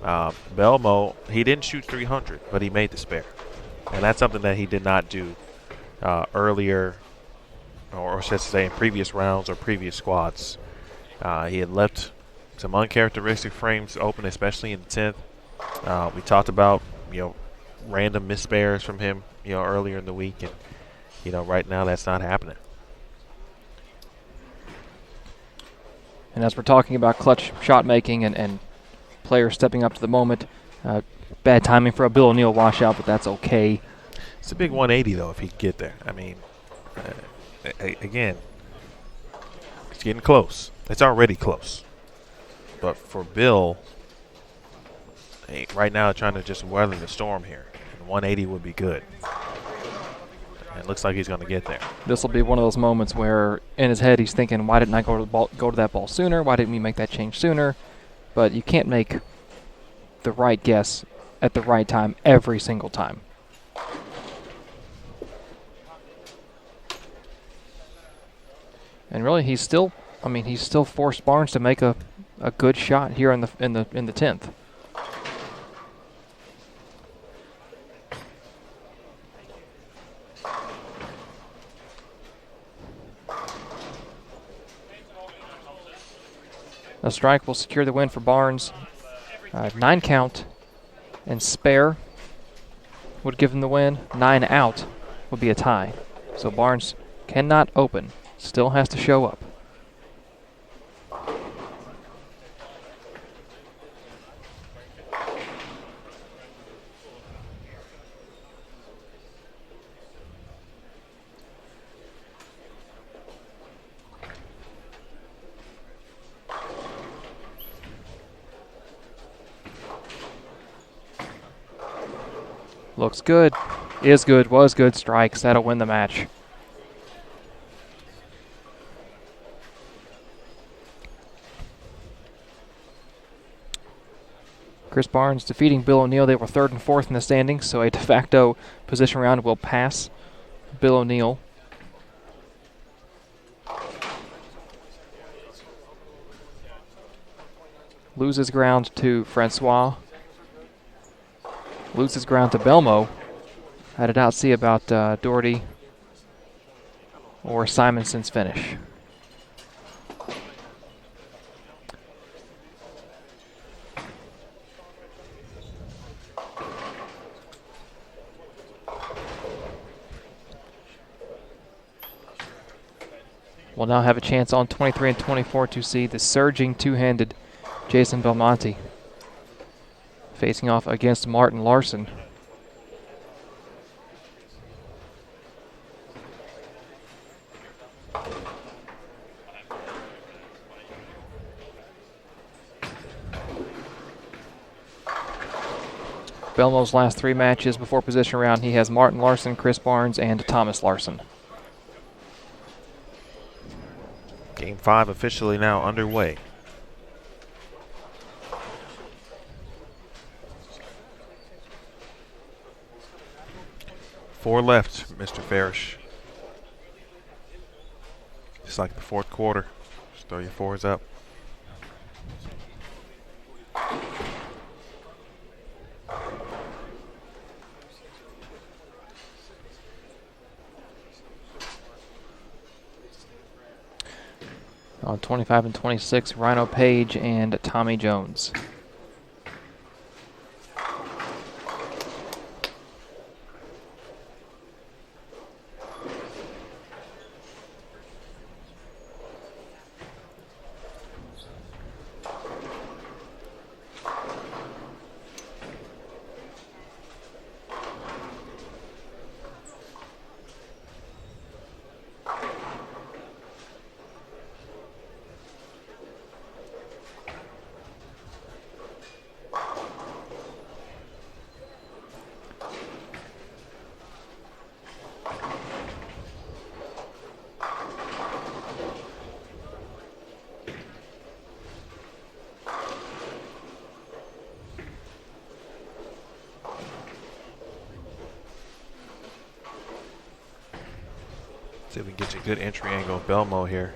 Belmo, he didn't shoot 300, but he made the spare, and that's something that he did not do earlier, or should I say in previous rounds or previous squads. He had left some uncharacteristic frames open, especially in the 10th. We talked about, random misspares from him, earlier in the week, and, right now that's not happening. And as we're talking about clutch shot making and players stepping up to the moment, bad timing for a Bill O'Neill washout, but that's okay. It's a big 180, though, if he can get there. I mean, again, it's getting close. It's already close. But for Bill, right now trying to just weather the storm here, and 180 would be good. And it looks like he's going to get there. This will be one of those moments where in his head he's thinking, why didn't I go to that ball sooner? Why didn't we make that change sooner? But you can't make the right guess at the right time every single time. And really, he's still forced Barnes to make a good shot here in the 10th. A strike will secure the win for Barnes. 9 count and spare would give him the win. 9 out would be a tie. So Barnes cannot open. Still has to show up. Looks good, is good, was good. Strikes, that'll win the match. Chris Barnes defeating Bill O'Neill. They were 3rd and 4th in the standings, so a de facto position round will pass Bill O'Neill. Loses ground to Francois. Loses ground to Belmo. I did not see about Doherty or Simonson's finish. We'll now have a chance on 23 and 24 to see the surging two-handed Jason Belmonte facing off against Martin Larson. Belmo's last 3 matches before position round, he has Martin Larson, Chris Barnes, and Thomas Larson. Game 5 officially now underway. Four left, Mr. Farish. Just like the 4th quarter. Just throw your 4s up. On 25 and 26, Rhino Page and Tommy Jones. See if we can get you a good entry angle of Belmo here.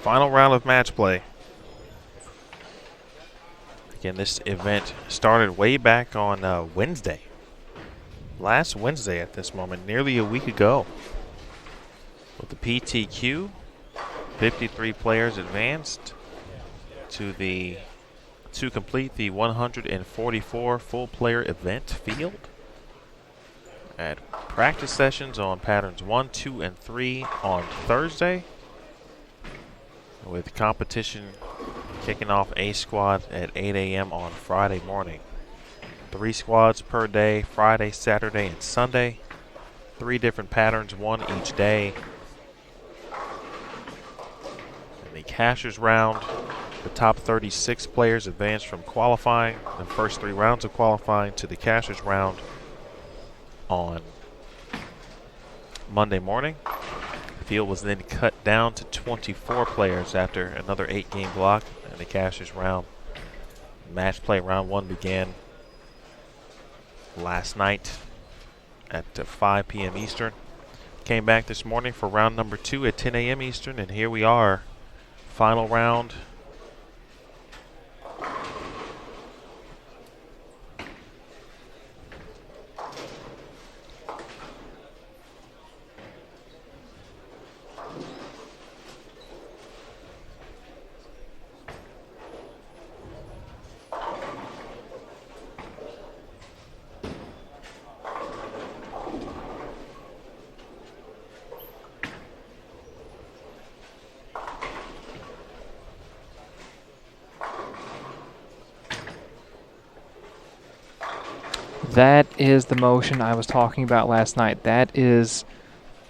Final round of match play. Again, this event started way back on Wednesday. Last Wednesday at this moment, nearly a week ago. With the PTQ, 53 players advanced to complete the 144 full player event field. At practice sessions on patterns 1, 2, and 3 on Thursday, with competition kicking off A squad at 8 a.m. on Friday morning. 3 squads per day, Friday, Saturday, and Sunday. 3 different patterns, 1 each day. In the cashers round, the top 36 players advanced from qualifying, the first 3 rounds of qualifying, to the cashers round on Monday morning. The field was then cut down to 24 players after another 8-game block in the cashers round. Match play round 1 began last night at 5 p.m. Eastern. Came back this morning for round number 2 at 10 a.m. Eastern, and here we are, final round. That is the motion I was talking about last night. That is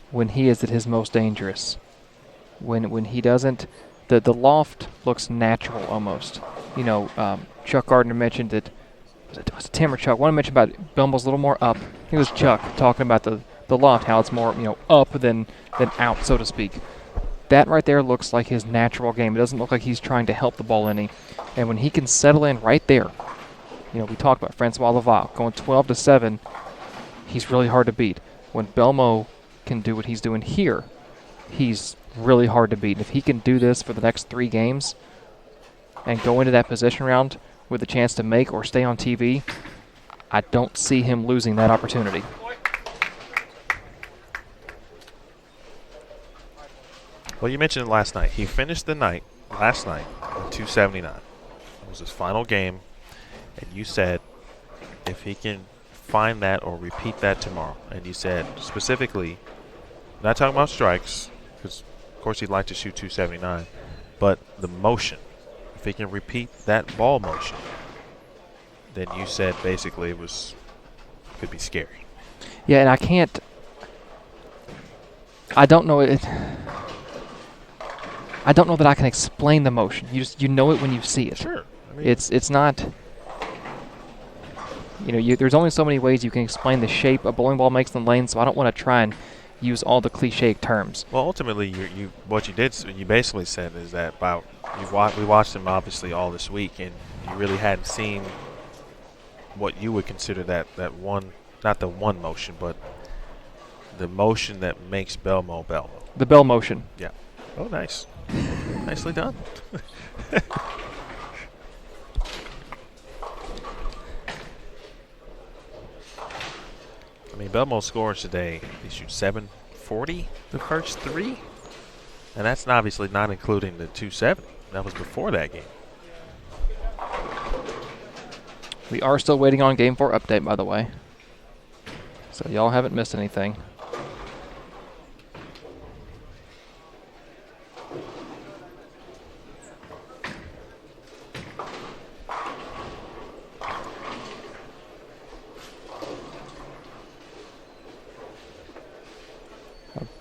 when he is at his most dangerous. When he doesn't, the loft looks natural almost. You know, Chuck Gardner mentioned that, was it Tim or Chuck? One mentioned about Belmo's a little more up. I think it was Chuck talking about the loft, how it's more, you know, up than out, so to speak. That right there looks like his natural game. It doesn't look like he's trying to help the ball any. And when he can settle in right there, you know, we talked about Francois Laval going 12-7. He's really hard to beat. When Belmo can do what he's doing here, he's really hard to beat. And if he can do this for the next 3 games and go into that position round with a chance to make or stay on TV, I don't see him losing that opportunity. Well, you mentioned it last night. He finished the night last night at 279. It was his final game. And you said if he can find that or repeat that tomorrow, and you said specifically, not talking about strikes, because of course he'd like to shoot 279, but the motion, if he can repeat that ball motion, then you said basically it could be scary. Yeah, and I don't know it. I don't know that I can explain the motion. You know it when you see it. Sure. I mean, it's not. You know, there's only so many ways you can explain the shape a bowling ball makes in the lane, so I don't want to try and use all the cliche terms. Well, ultimately, what you basically said is that we watched him obviously all this week, and you really hadn't seen what you would consider that one, not the one motion, but the motion that makes Belmo Belmo. The bell motion. Yeah. Oh, nice. Nicely done. I mean, Belmo scores today. He shoots 740 the first 3. And that's obviously not including the 270. That was before that game. We are still waiting on Game 4 update, by the way. So y'all haven't missed anything.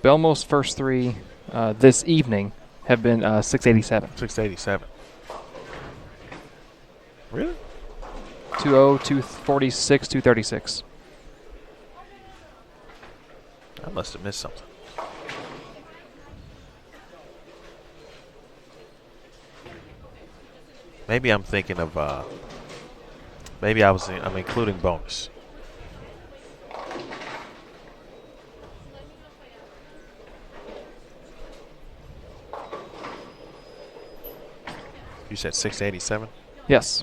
Belmo's first 3 this evening have been 687. 687. Really? 2-0, 246, 236. I must have missed something. Maybe I'm thinking of, I'm including bonus. You said 687? Yes.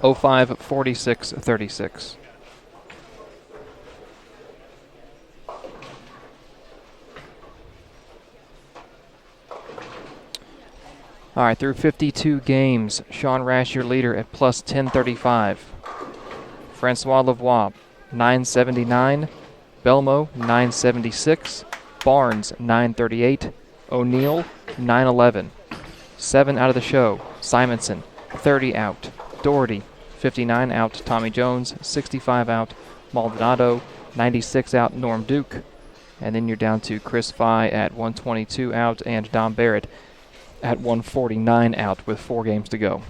05 46 36. All right, through 52 games, Sean Rash, your leader, at plus 1035. Francois Lavoie, 979. Belmo, 976. Barnes, 938. O'Neill, 911. 7 out of the show. Simonson, 30 out. Doherty, 59 out. Tommy Jones, 65 out. Maldonado, 96 out. Norm Duke. And then you're down to Chris Fye at 122 out and Dom Barrett at 149 out with 4 games to go.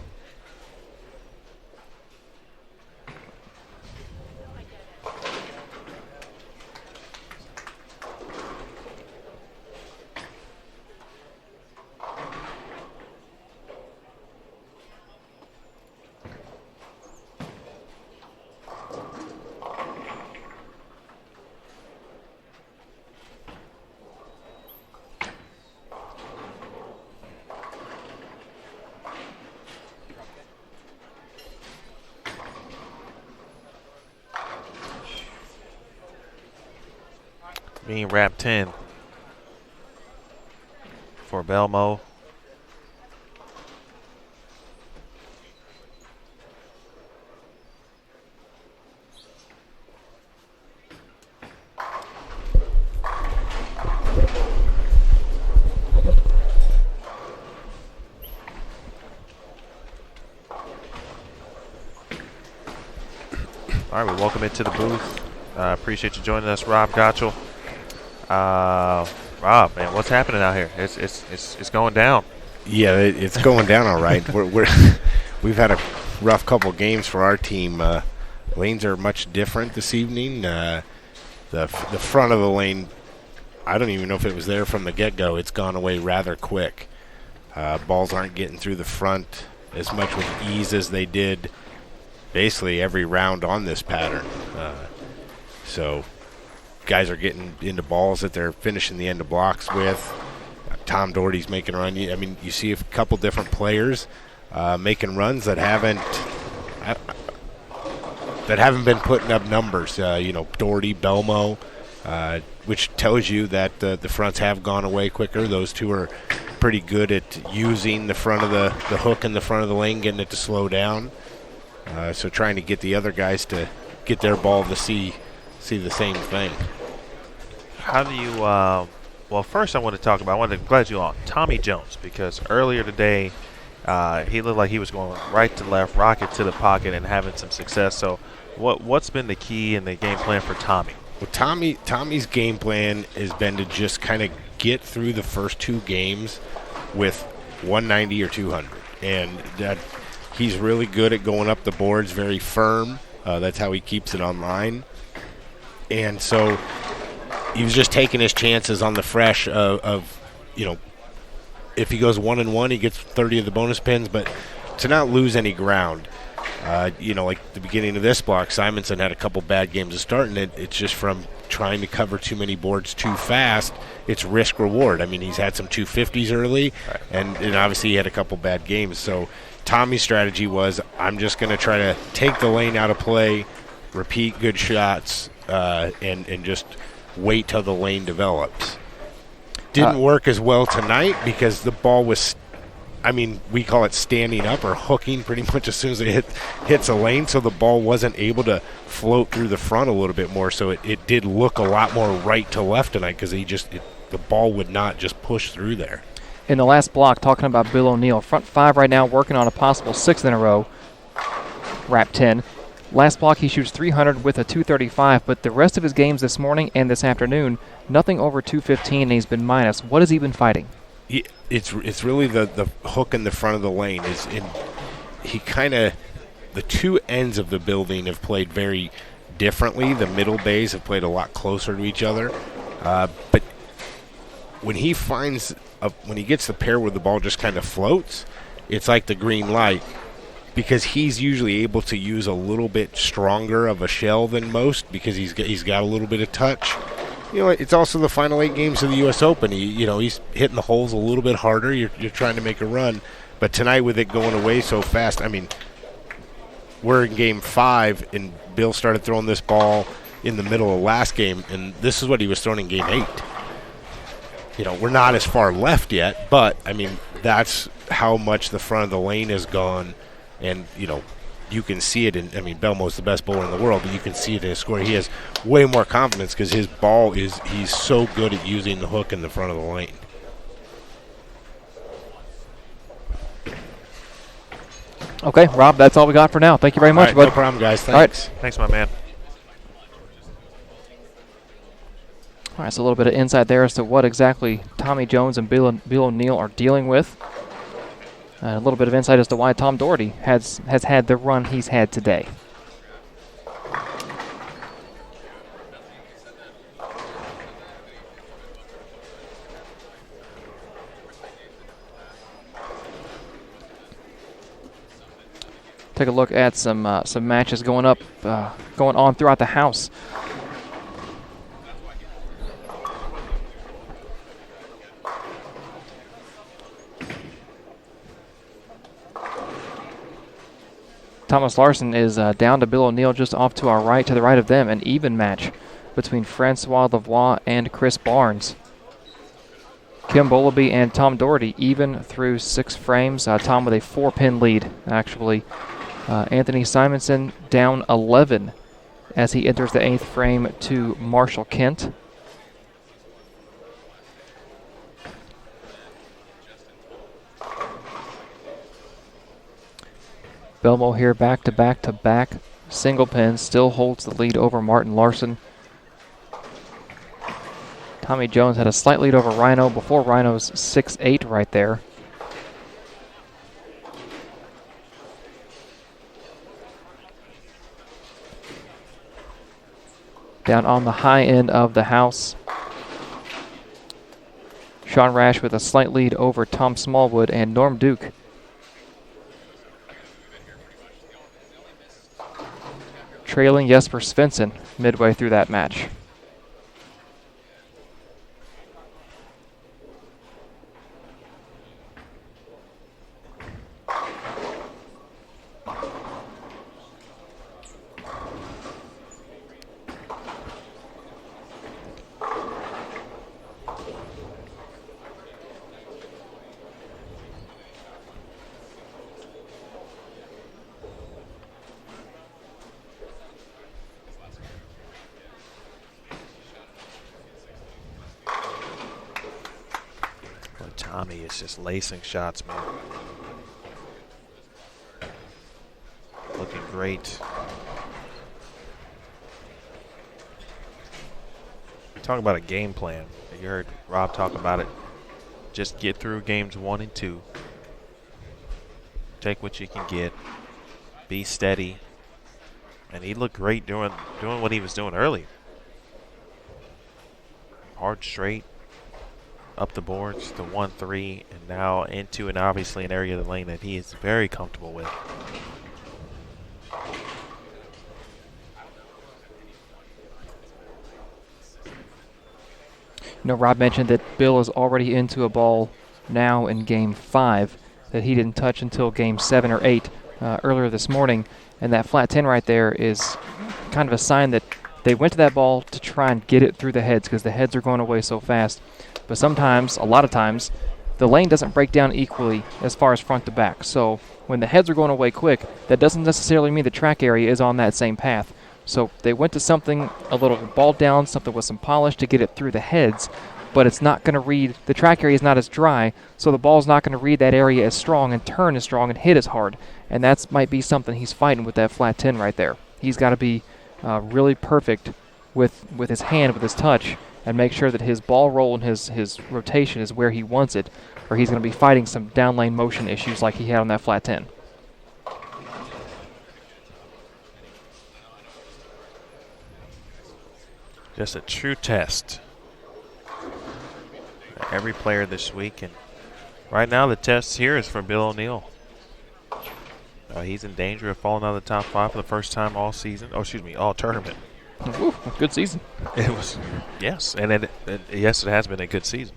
Being wrap 10 for Belmo. All right, we welcome into the booth. Appreciate you joining us, Rob Gottschall. Rob, man, what's happening out here? It's going down. Yeah, it's going down all right. We've had a rough couple games for our team. Lanes are much different this evening. The front of the lane, I don't even know if it was there from the get-go. It's gone away rather quick. Balls aren't getting through the front as much with ease as they did basically every round on this pattern. So guys are getting into balls that they're finishing the end of blocks with. Tom Doherty's making a run. I mean, you see a couple different players making runs that haven't been putting up numbers. Doherty, Belmo, which tells you that the fronts have gone away quicker. Those two are pretty good at using the front of the hook in the front of the lane, getting it to slow down. So trying to get the other guys to get their ball to see the same thing. How do you well, first I wanted to glad you on Tommy Jones, because earlier today he looked like he was going right to left, rocket to the pocket, and having some success. So what's been the key in the game plan for Tommy? Well, Tommy's game plan has been to just kind of get through the first 2 games with 190 or 200, and that he's really good at going up the boards, very firm. That's how he keeps it online. And so he was just taking his chances on the fresh of if he goes 1-1, he gets 30 of the bonus pins, but to not lose any ground. Like the beginning of this block, Simonson had a couple bad games to start, and it's just from trying to cover too many boards too fast. It's risk reward. I mean, he's had some 250s early, right, and obviously he had a couple bad games. So Tommy's strategy was, I'm just going to try to take the lane out of play, repeat good shots, and just wait till the lane develops. Didn't work as well tonight because the ball was, we call it standing up or hooking pretty much as soon as it hits a lane, so the ball wasn't able to float through the front a little bit more, so it did look a lot more right to left tonight because the ball would not just push through there. In the last block, talking about Bill O'Neill, front 5 right now, working on a possible 6th in a row, wrap 10. Last block, he shoots 300 with a 235, but the rest of his games this morning and this afternoon, nothing over 215, and he's been minus. What has he been fighting? It's really the hook in the front of the lane. The two ends of the building have played very differently. The middle bays have played a lot closer to each other, but when he gets the pair where the ball just kind of floats, it's like the green light, because he's usually able to use a little bit stronger of a shell than most because he's got a little bit of touch. It's also the final 8 games of the U.S. Open. He's hitting the holes a little bit harder. You're trying to make a run, But tonight, with it going away so fast, I mean, we're in game 5, and Bill started throwing this ball in the middle of last game, and this is what he was throwing in game 8. You know, we're not as far left yet, but, I mean, that's how much the front of the lane has gone, and, you know, you can see it in, I mean, Belmo's the best bowler in the world, but you can see it in his score. He has way more confidence because his ball he's so good at using the hook in the front of the lane. Okay, Rob, that's all we got for now. Thank you very much, All right, bud. no problem, guys. All right. Thanks. Thanks, my man. All right, so a little bit of insight there as to what exactly Tommy Jones and Bill O'Neill are dealing with. And a little bit of insight as to why Tom Doherty has had the run he's had today. Take a look at some matches going on throughout the house. Thomas Larson is down to Bill O'Neill just off to our right, to the right of them. An even match between Francois Lavoie and Chris Barnes. Kim Bowleby and Tom Doherty even through 6 frames. Tom with a 4-pin lead, actually. Anthony Simonson down 11 as he enters the 8th frame to Marshall Kent. Belmo here back to back to back. Single pin still holds the lead over Martin Larson. Tommy Jones had a slight lead over Rhino before Rhino's 6-8 right there. Down on the high end of the house, Sean Rash with a slight lead over Tom Smallwood and Norm Duke. Trailing Jesper Svensson midway through that match. Tommy is just lacing shots, man. Looking great. Talk about a game plan. You heard Rob talk about it. Just get through games 1 and 2. Take what you can get. Be steady. And he looked great doing what he was doing early. Hard straight. Up the boards to 1-3, and now into and obviously an area of the lane that he is very comfortable with. You know, Rob mentioned that Bill is already into a ball now in Game 5 that he didn't touch until Game 7 or 8 earlier this morning, and that flat 10 right there is kind of a sign that they went to that ball to try and get it through the heads because the heads are going away so fast. But sometimes, a lot of times, the lane doesn't break down equally as far as front to back. So when the heads are going away quick, that doesn't necessarily mean the track area is on that same path. So they went to something a little balled down, something with some polish to get it through the heads, but it's not going to read, the track area is not as dry, so the ball's not going to read that area as strong and turn as strong and hit as hard. And that might be something he's fighting with that flat 10 right there. He's got to be really perfect with his hand, with his touch, and make sure that his ball roll and his rotation is where he wants it, or he's going to be fighting some down lane motion issues like he had on that flat 10. Just a true test. Every player this week, and right now the test here is for Bill O'Neill. He's in danger of falling out of the top 5 for the first time all season. Oh, excuse me, all tournament. Ooh, good season. It was, yes, and yes, it has been a good season.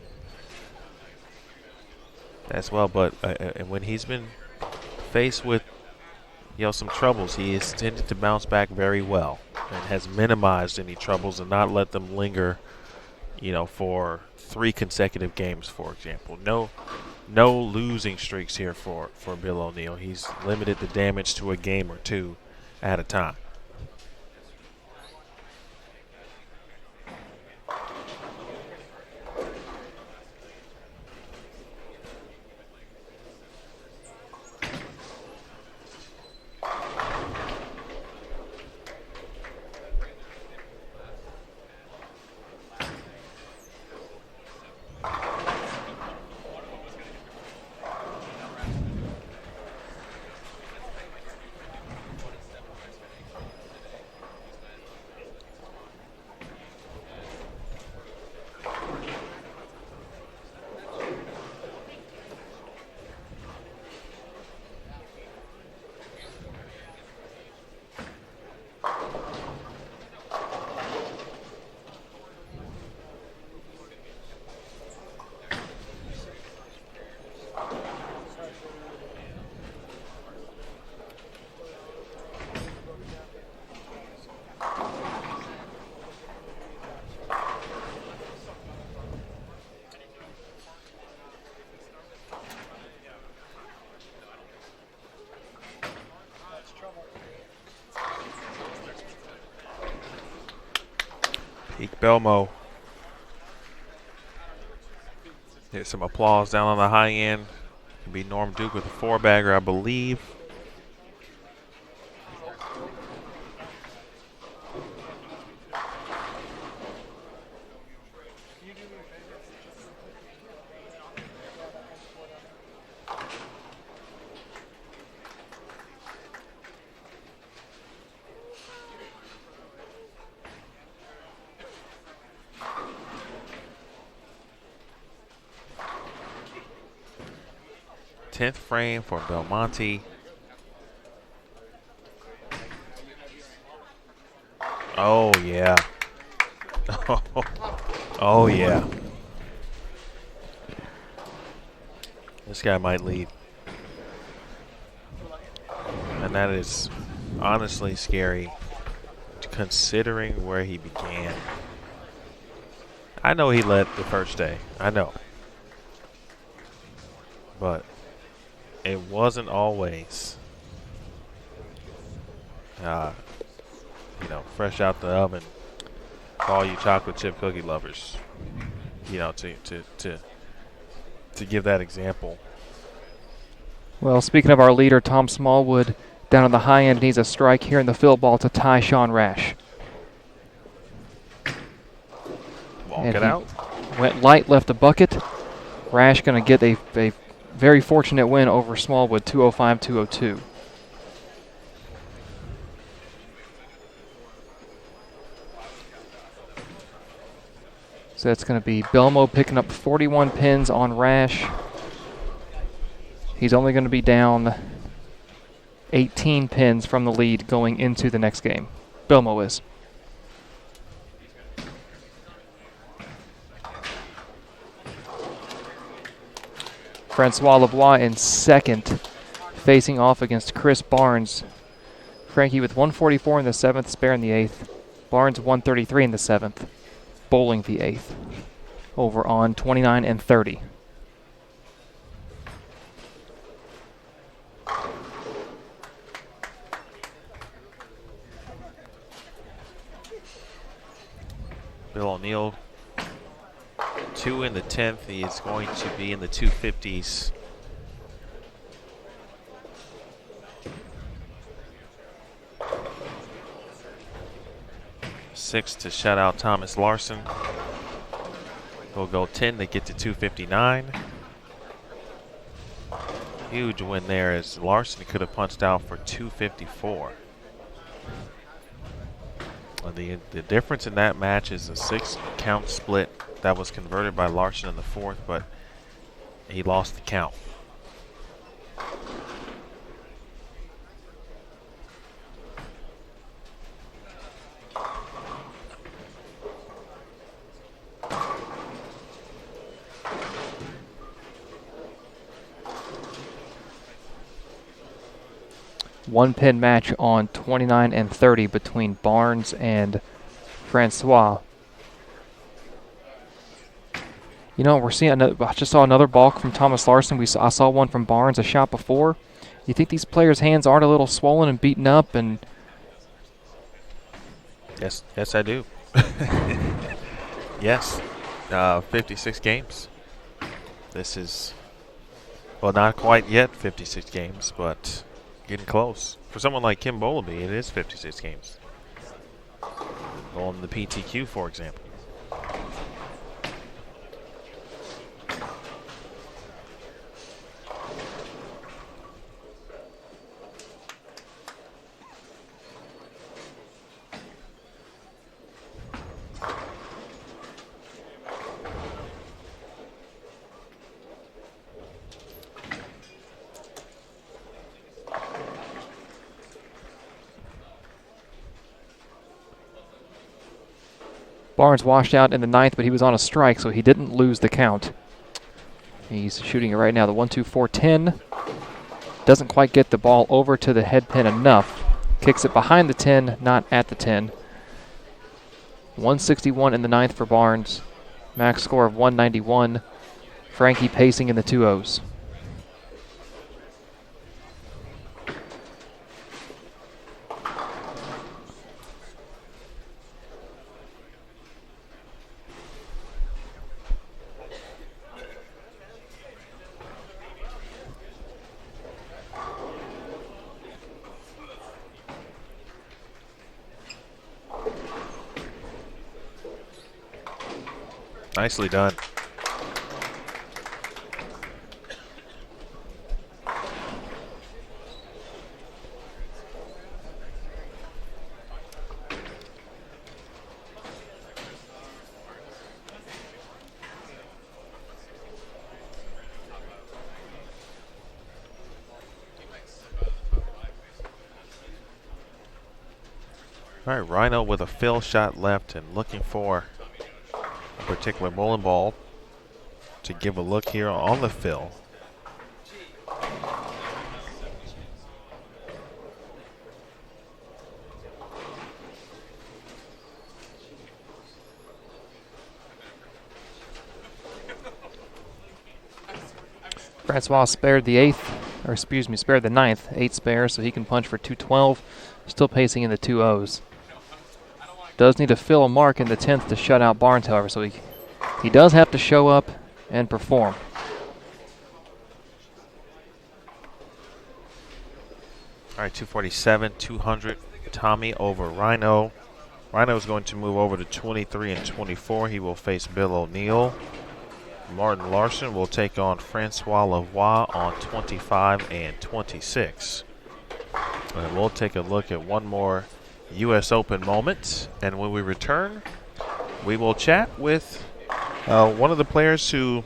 as well. But and when he's been faced with some troubles, he has tended to bounce back very well and has minimized any troubles and not let them linger, for 3 consecutive games, for example. No losing streaks here for Bill O'Neill. He's limited the damage to a game or 2 at a time. Peak Belmo. Get some applause down on the high end. Could be Norm Duke with a 4-bagger, I believe. Tenth frame for Belmonte. Oh, yeah. Oh, yeah. This guy might lead. And that is honestly scary, considering where he began. I know he led the first day. I know. But it wasn't always, fresh out the oven for all you chocolate chip cookie lovers, to give that example. Well, speaking of our leader, Tom Smallwood, down on the high end, needs a strike here in the field ball to tie Sean Rash. Walk it out. Went light, left a bucket. Rash going to get a very fortunate win over Smallwood, 205-202. So that's going to be Belmo picking up 41 pins on Rash. He's only going to be down 18 pins from the lead going into the next game. Belmo is. Francois Lavoie in second, facing off against Chris Barnes. Frankie with 144 in the 7th, Spare in the 8th. Barnes 133 in the 7th, Bowling the 8th. Over on 29 and 30. Bill O'Neill, 2 in the 10th. He is going to be in the 250s. Six to shut out Thomas Larson. He'll go 10 to get to 259. Huge win there, as Larson could have punched out for 254. The difference in that match is a 6-count split that was converted by Larson in the 4th, but he lost the count. one-pin match on 29 and 30 between Barnes and Francois. You know, we're seeing I just saw another balk from Thomas Larson. I saw one from Barnes a shot before. You think these players' hands aren't a little swollen and beaten up? And Yes, I do. Yes, 56 games. This is, well, not quite yet 56 games, but getting close. For someone like Kim Bowlby, it is 56 games. On the PTQ, for example. Barnes washed out in the 9th, but he was on a strike, so he didn't lose the count. He's shooting it right now, the 1-2-4-10. Doesn't quite get the ball over to the head pin enough. Kicks it behind the 10, not at the 10. 161 in the 9th for Barnes. Max score of 191. Frankie pacing in the 2-0s. Nicely done. All right, Rhino with a fill shot left and looking for a particular bowling ball to give a look here on the fill. Francois spared the 8th, or excuse me, spared the 9th. 8 spares, so he can punch for 212. Still pacing in the 2-0s. Does need to fill a mark in the 10th to shut out Barnes, however, so he does have to show up and perform. All right, 247, 200. Tommy over Rhino. Rhino is going to move over to 23 and 24. He will face Bill O'Neill. Martin Larson will take on Francois Lavoie on 25 and 26. And we'll take a look at one more U.S. Open moment. And when we return, we will chat with one of the players who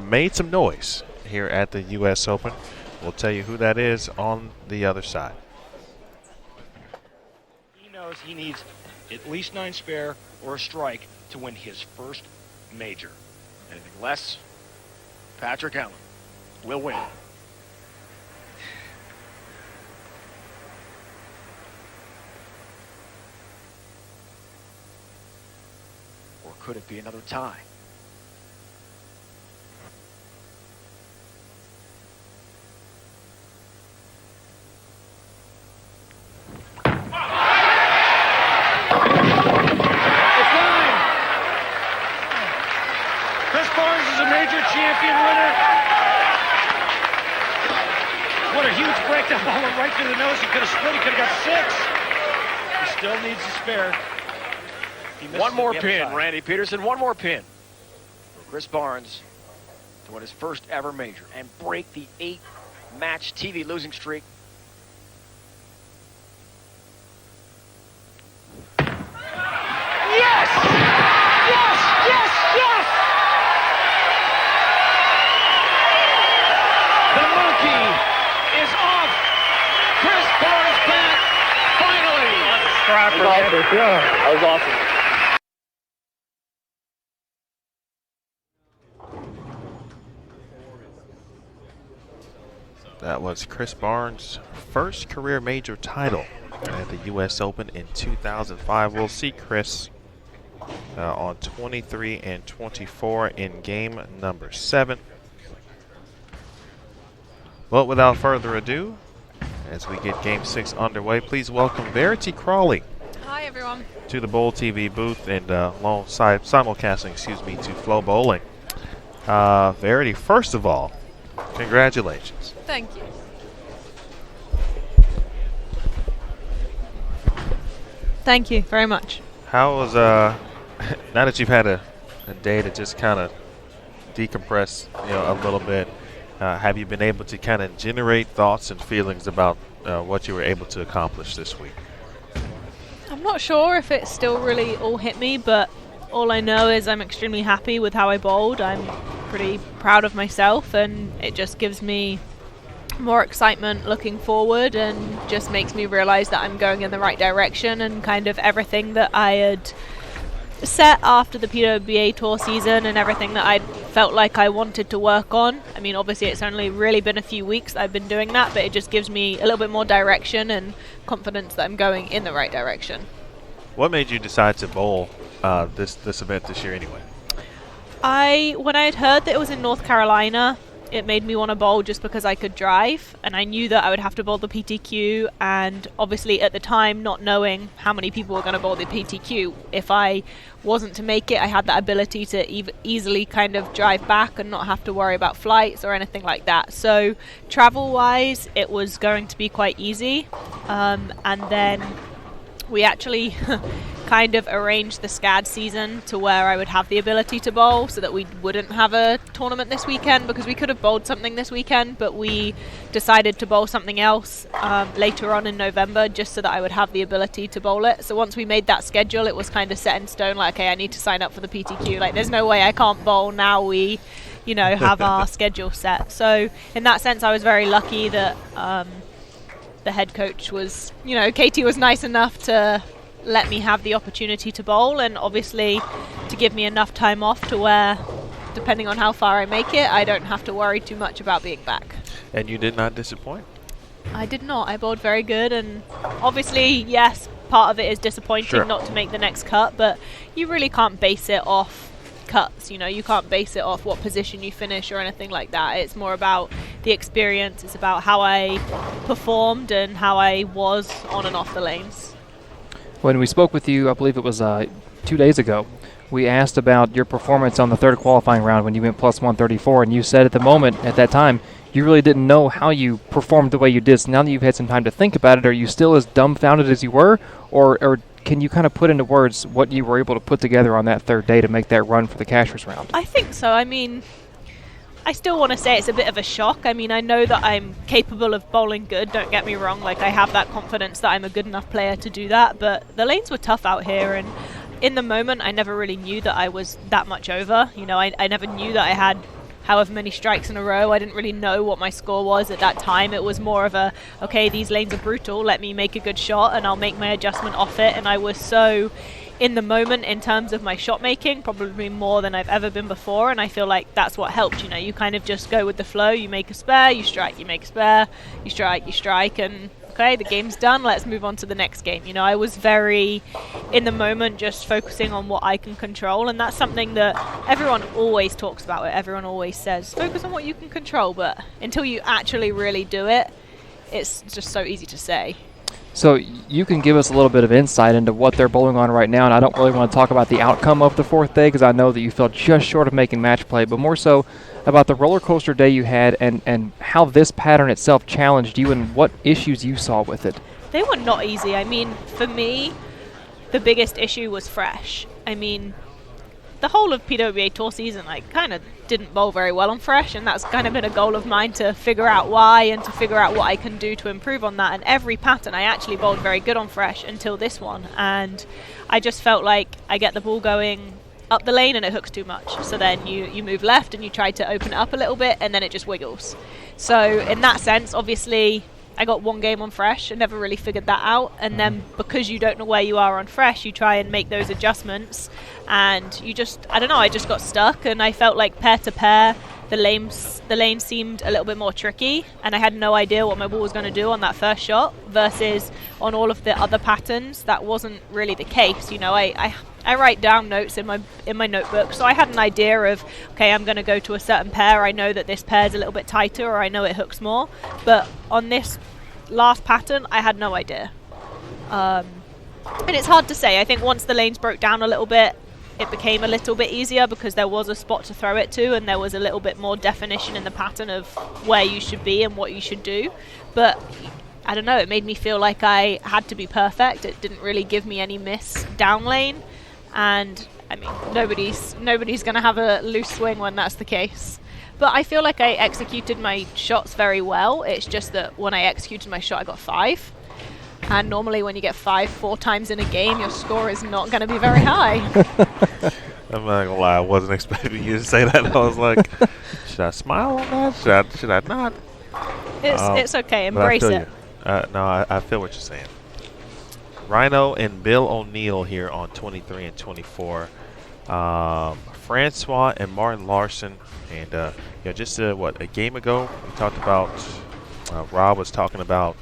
made some noise here at the U.S. Open. We'll tell you who that is on the other side. He knows he needs at least 9 spare or a strike to win his first major. Anything less, Patrick Allen will win. Or could it be another tie? Champion winner. What a huge break. That ball went right through the nose. He could have split. He could have got 6. He still needs to spare. One more pin, Randy Peterson. One more pin for Chris Barnes to win his first ever major and break the 8-match TV losing streak. Yes! Yes! Yes! Yes! The monkey is off Chris Barnes' back, finally! That was awesome. That was Chris Barnes' first career major title at the U.S. Open in 2005. We'll see Chris on 23 and 24 in game number 7. Well, without further ado, as we get game 6 underway, please welcome Verity Crawley. Hi, everyone. To the Bowl TV booth and alongside simulcasting, to Flow Bowling. Verity, first of all, congratulations. Thank you. Thank you very much. How was, now that you've had a day to just kind of decompress, a little bit, have you been able to kind of generate thoughts and feelings about what you were able to accomplish this week? I'm not sure if it still really all hit me, but all I know is I'm extremely happy with how I bowled. I'm pretty proud of myself, and it just gives me more excitement looking forward and just makes me realize that I'm going in the right direction, and kind of everything that I had set after the PWBA tour season and everything that I felt like I wanted to work on. I mean, obviously it's only really been a few weeks that I've been doing that, but it just gives me a little bit more direction and confidence that I'm going in the right direction. What made you decide to bowl this event this year anyway? When I had heard that it was in North Carolina, it made me want to bowl just because I could drive, and I knew that I would have to bowl the PTQ, and obviously at the time, not knowing how many people were going to bowl the PTQ, if I wasn't to make it, I had that ability to easily kind of drive back and not have to worry about flights or anything like that. So travel-wise, it was going to be quite easy, and then we actually kind of arranged the SCAD season to where I would have the ability to bowl so that we wouldn't have a tournament this weekend, because we could have bowled something this weekend, but we decided to bowl something else later on in November just so that I would have the ability to bowl it. So once we made that schedule, it was kind of set in stone, like, okay, I need to sign up for the PTQ. Like, there's no way I can't bowl now we, have our schedule set. So in that sense, I was very lucky that the head coach was, Katie was nice enough to let me have the opportunity to bowl, and obviously to give me enough time off to where, depending on how far I make it, I don't have to worry too much about being back. And you did not disappoint? I did not. I bowled very good, and obviously, yes, part of it is disappointing not to make the next cut, but you really can't base it off cuts. You can't base it off what position you finish or anything like that. It's more about the experience. It's about how I performed and how I was on and off the lanes. When we spoke with you, I believe it was 2 days ago, we asked about your performance on the third qualifying round when you went plus 134, and you said at that time, you really didn't know how you performed the way you did. So now that you've had some time to think about it, are you still as dumbfounded as you were, or can you kind of put into words what you were able to put together on that third day to make that run for the Cashers round? I think so. I mean, I still want to say it's a bit of a shock. I mean, I know that I'm capable of bowling good, don't get me wrong. Like, I have that confidence that I'm a good enough player to do that, but the lanes were tough out here, and in the moment, I never really knew that I was that much over. I never knew that I had however many strikes in a row. I didn't really know what my score was at that time. It was more of a, okay, these lanes are brutal, let me make a good shot and I'll make my adjustment off it. And I was so in the moment in terms of my shot making, probably more than I've ever been before, and I feel like that's what helped. You kind of just go with the flow. You make a spare, you strike, you make a spare, you strike, and okay, the game's done, let's move on to the next game. I was very in the moment, just focusing on what I can control, and that's something that everyone always talks about. Everyone always says, focus on what you can control, but until you actually really do it, it's just so easy to say. So you can give us a little bit of insight into what they're bowling on right now, and I don't really want to talk about the outcome of the fourth day because I know that you fell just short of making match play, but more so about the roller coaster day you had and how this pattern itself challenged you and what issues you saw with it. They were not easy. I mean, for me, the biggest issue was fresh. I mean, the whole of PWBA tour season, I kind of didn't bowl very well on fresh, and that's kind of been a goal of mine to figure out why and to figure out what I can do to improve on that. And every pattern I actually bowled very good on fresh until this one, and I just felt like I get the ball going up the lane and it hooks too much. So then you move left and you try to open it up a little bit and then it just wiggles. So in that sense, obviously, I got one game on fresh and never really figured that out. And then because you don't know where you are on fresh, you try and make those adjustments. And you just, I don't know, I just got stuck. And I felt like pair to pair, the lane seemed a little bit more tricky, and I had no idea what my ball was going to do on that first shot, versus on all of the other patterns that wasn't really the case. You know, I write down notes in my notebook, so I had an idea of, okay, I'm going to go to a certain pair. I know that this pair is a little bit tighter, or I know it hooks more. But on this last pattern, I had no idea. And it's hard to say. I think once the lanes broke down a little bit, it became a little bit easier because there was a spot to throw it to, and there was a little bit more definition in the pattern of where you should be and what you should do. But I don't know, it made me feel like I had to be perfect. It didn't really give me any miss down lane. And I mean, nobody's going to have a loose swing when that's the case. But I feel like I executed my shots very well. It's just that when I executed my shot, I got 5. And normally when you get 5 4 times in a game, your score is not going to be very high. I'm not gonna lie, I wasn't expecting you to say that. I was like, should I smile on that? Should I not? It's okay. Embrace it. No, I feel what you're saying. Rhino and Bill O'Neill here on 23 and 24. Francois and Martin Larson. And just a game ago, we talked about, Rob was talking about,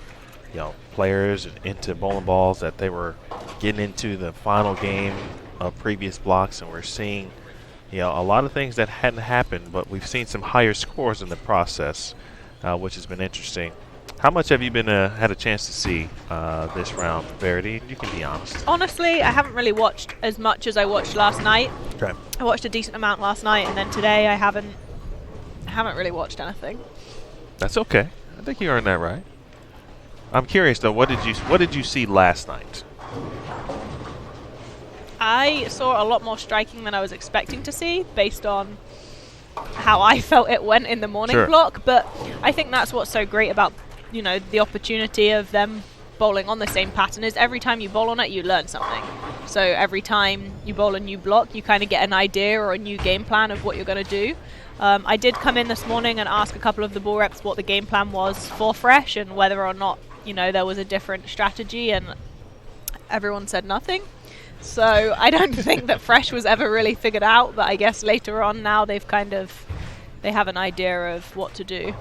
players into bowling balls that they were getting into the final game of previous blocks, and we're seeing, a lot of things that hadn't happened, but we've seen some higher scores in the process, which has been interesting. How much have you been had a chance to see this round, Verity? You can be honest. Honestly, I haven't really watched as much as I watched last night. Okay. I watched a decent amount last night, and then today I haven't really watched anything. That's okay. I think you earned that right. I'm curious though. What did you see last night? I saw a lot more striking than I was expecting to see, based on how I felt it went in the morning block. But I think that's what's so great about the opportunity of them bowling on the same pattern, is every time you bowl on it, you learn something. So every time you bowl a new block, you kind of get an idea or a new game plan of what you're going to do. I did come in this morning and ask a couple of the ball reps what the game plan was for Fresh and whether or not there was a different strategy, and everyone said nothing. So I don't think that Fresh was ever really figured out, but I guess later on now they have an idea of what to do.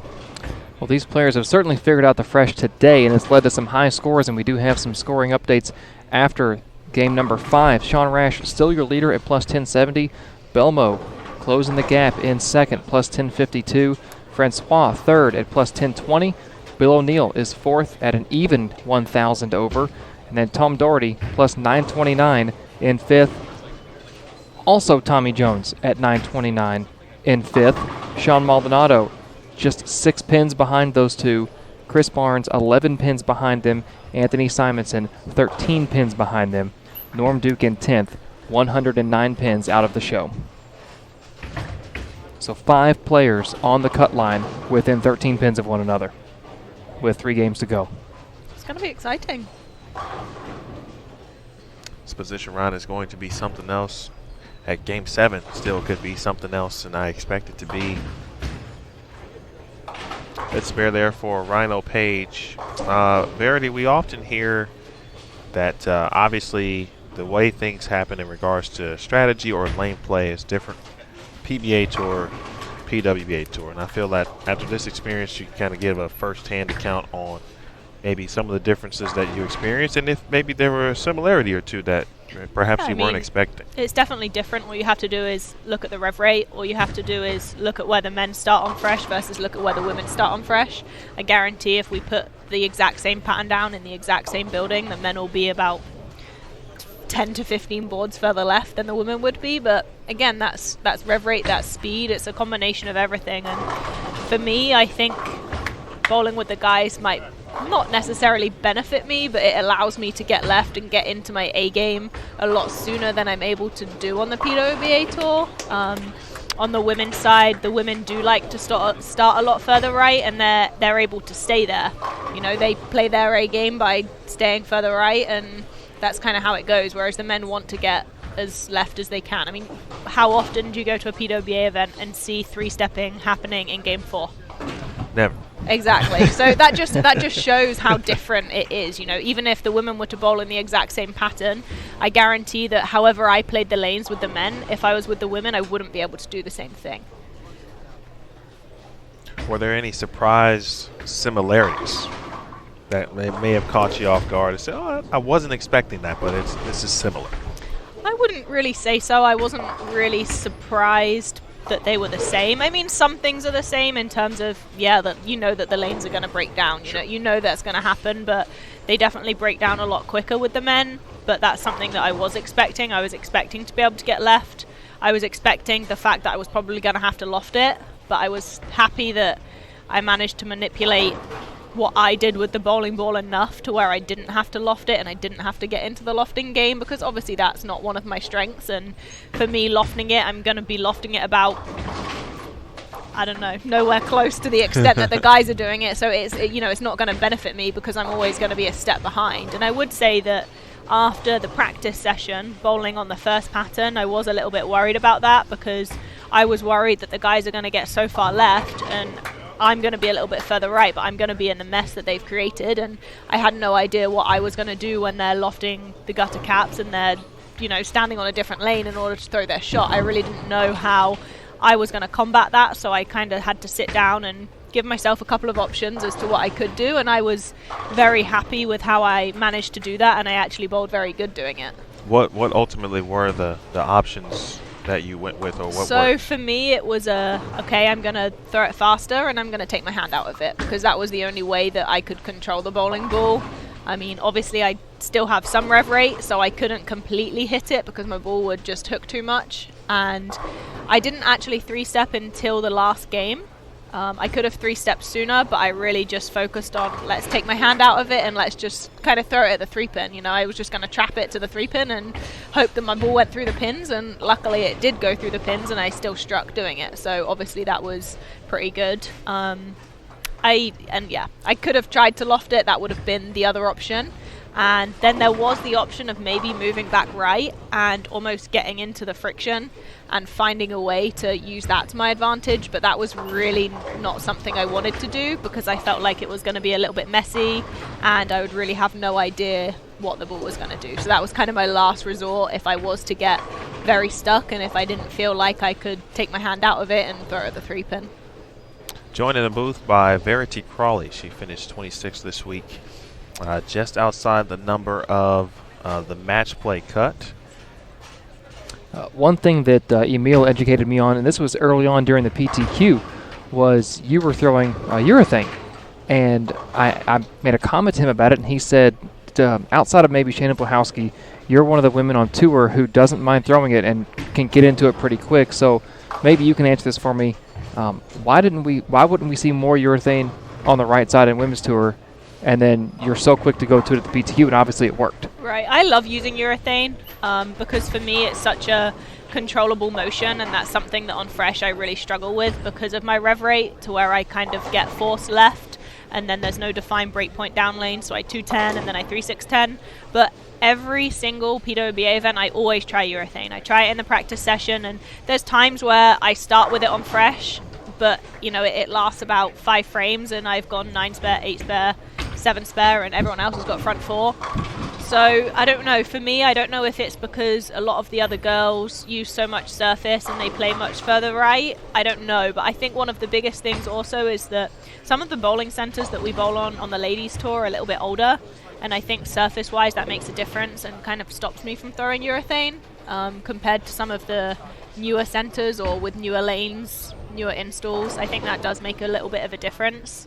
Well, these players have certainly figured out the Fresh today, and it's led to some high scores, and we do have some scoring updates after game number 5. Sean Rash still your leader at plus 1070. Belmo closing the gap in second, plus 1052. Francois third at plus 1020. Bill O'Neill is fourth at an even 1,000 over. And then Tom Doherty plus 929 in fifth. Also Tommy Jones at 929 in fifth. Sean Maldonado just 6 pins behind those two. Chris Barnes 11 pins behind them. Anthony Simonson 13 pins behind them. Norm Duke in 10th, 109 pins out of the show. So 5 players on the cut line within 13 pins of one another with 3 games to go. It's going to be exciting. This position round is going to be something else. At game 7 still could be something else, and I expect it to be. Let's spare there for Rhino Page. Verity, we often hear that obviously the way things happen in regards to strategy or lane play is different PBA Tour, PWBA Tour, and I feel that after this experience you can kind of give a first-hand account on maybe some of the differences that you experienced, and if maybe there were a similarity or two that perhaps you weren't expecting. It's definitely different. All you have to do is look at the rev rate. All you have to do is look at where the men start on Fresh versus look at where the women start on Fresh. I guarantee if we put the exact same pattern down in the exact same building, the men will be about 10 to 15 boards further left than the women would be. But again, that's rev rate, that's speed. It's a combination of everything. And for me, I think bowling with the guys might not necessarily benefit me, but it allows me to get left and get into my A game a lot sooner than I'm able to do on the PWBA Tour. On the women's side, the women do like to start a lot further right, and they're able to stay there. They play their A game by staying further right, and that's kind of how it goes, whereas the men want to get as left as they can. I mean, how often do you go to a PWBA event and see 3-stepping happening in game 4? Never. Exactly. So that just shows how different it is. Even if the women were to bowl in the exact same pattern, I guarantee that however I played the lanes with the men, if I was with the women, I wouldn't be able to do the same thing. were there any surprise similarities that may have caught you off guard and said, oh, I wasn't expecting that, but this is similar? I wouldn't really say so. I wasn't really surprised that they were the same. I mean, some things are the same in terms of, that you know that the lanes are going to break down. You know that's going to happen, but they definitely break down a lot quicker with the men. But that's something that I was expecting. I was expecting to be able to get left. I was expecting the fact that I was probably going to have to loft it, but I was happy that I managed to manipulate what I did with the bowling ball enough to where I didn't have to loft it and I didn't have to get into the lofting game, because obviously that's not one of my strengths. And for me, lofting it, I'm going to be lofting it about, I don't know, nowhere close to the extent that the guys are doing it. So it's not going to benefit me because I'm always going to be a step behind. And I would say that after the practice session, bowling on the first pattern, I was a little bit worried about that, because I was worried that the guys are going to get so far left and I'm going to be a little bit further right, but I'm going to be in the mess that they've created. And I had no idea what I was going to do when they're lofting the gutter caps and they're, standing on a different lane in order to throw their shot. I really didn't know how I was going to combat that, so I kind of had to sit down and give myself a couple of options as to what I could do, and I was very happy with how I managed to do that, and I actually bowled very good doing it. What ultimately were the options that you went with, or what So worked? for me, it was I'm going to throw it faster and I'm going to take my hand out of it, because that was the only way that I could control the bowling ball. I mean, obviously I still have some rev rate, so I couldn't completely hit it because my ball would just hook too much. And I didn't actually three-step until the last game. I could have three-stepped sooner, but I really just focused on let's take my hand out of it and let's just kind of throw it at the 3-pin. I was just going to trap it to the 3-pin and hope that my ball went through the pins, and luckily it did go through the pins and I still struck doing it. So obviously that was pretty good. I could have tried to loft it. That would have been the other option. And then there was the option of maybe moving back right and almost getting into the friction and finding a way to use that to my advantage. But that was really not something I wanted to do, because I felt like it was going to be a little bit messy and I would really have no idea what the ball was going to do. So that was kind of my last resort if I was to get very stuck and if I didn't feel like I could take my hand out of it and throw it at the 3-pin. Joined in the booth by Verity Crawley. She finished 26th this week, just outside the number of the match play cut. One thing that Emil educated me on, and this was early on during the PTQ, was you were throwing urethane. And I made a comment to him about it, and he said, outside of maybe Shannon Blahowski, you're one of the women on tour who doesn't mind throwing it and can get into it pretty quick. So maybe you can answer this for me. Why wouldn't we see more urethane on the right side in women's tour? And then you're so quick to go to it at the PTQ, and obviously it worked. Right. I love using urethane because for me it's such a controllable motion, and that's something that on fresh I really struggle with because of my rev rate, to where I kind of get force left and then there's no defined breakpoint down lane, so I 210 and then I 3610. But every single PWBA event I always try urethane. I try it in the practice session, and there's times where I start with it on fresh, but it lasts about 5 frames and I've gone 9 spare, 8 spare, 7 spare, and everyone else has got front 4. So I don't know. For me, I don't know if it's because a lot of the other girls use so much surface and they play much further right. I don't know. But I think one of the biggest things also is that some of the bowling centers that we bowl on the ladies tour are a little bit older. And I think surface-wise that makes a difference and kind of stops me from throwing urethane compared to some of the newer centers or with newer lanes, newer installs. I think that does make a little bit of a difference.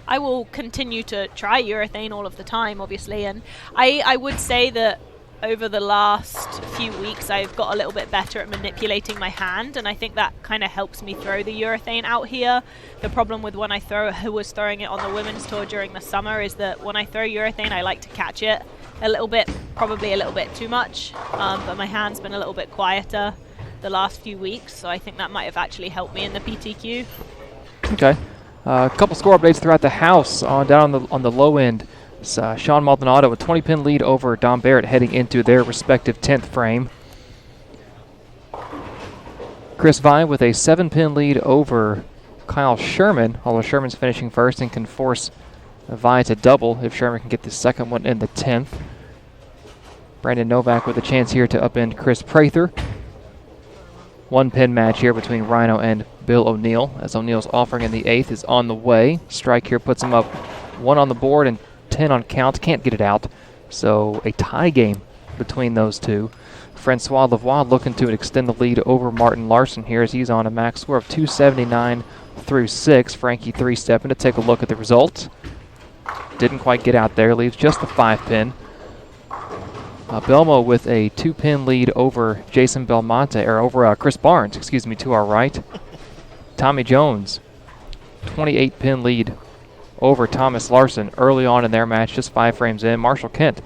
I will continue to try urethane all of the time, obviously, and I would say that over the last few weeks I've got a little bit better at manipulating my hand, and I think that kind of helps me throw the urethane out here. The problem with when I was throwing it on the women's tour during the summer is that when I throw urethane I like to catch it a little bit, probably a little bit too much, but my hand's been a little bit quieter the last few weeks, so I think that might have actually helped me in the PTQ. Okay. A couple score updates throughout the house down on the low end. Sean Maldonado, a 20-pin lead over Don Barrett heading into their respective 10th frame. Chris Vine with a 7-pin lead over Kyle Sherman, although Sherman's finishing first and can force Vine to double if Sherman can get the second one in the 10th. Brandon Novak with a chance here to upend Chris Prather. one-pin match here between Rhino and Bill O'Neill, as O'Neill's offering in the 8th is on the way. Strike here puts him up 1 on the board and 10 on count. Can't get it out. So a tie game between those two. Francois Lavoie looking to extend the lead over Martin Larson here as he's on a max score of 279 through 6. Frankie 3-stepping to take a look at the result. Didn't quite get out there. Leaves just the 5-pin. Belmo with a 2-pin lead over Jason Belmonte, or over Chris Barnes, excuse me, to our right. Tommy Jones, 28-pin lead over Thomas Larson early on in their match, just 5 frames in. Marshall Kent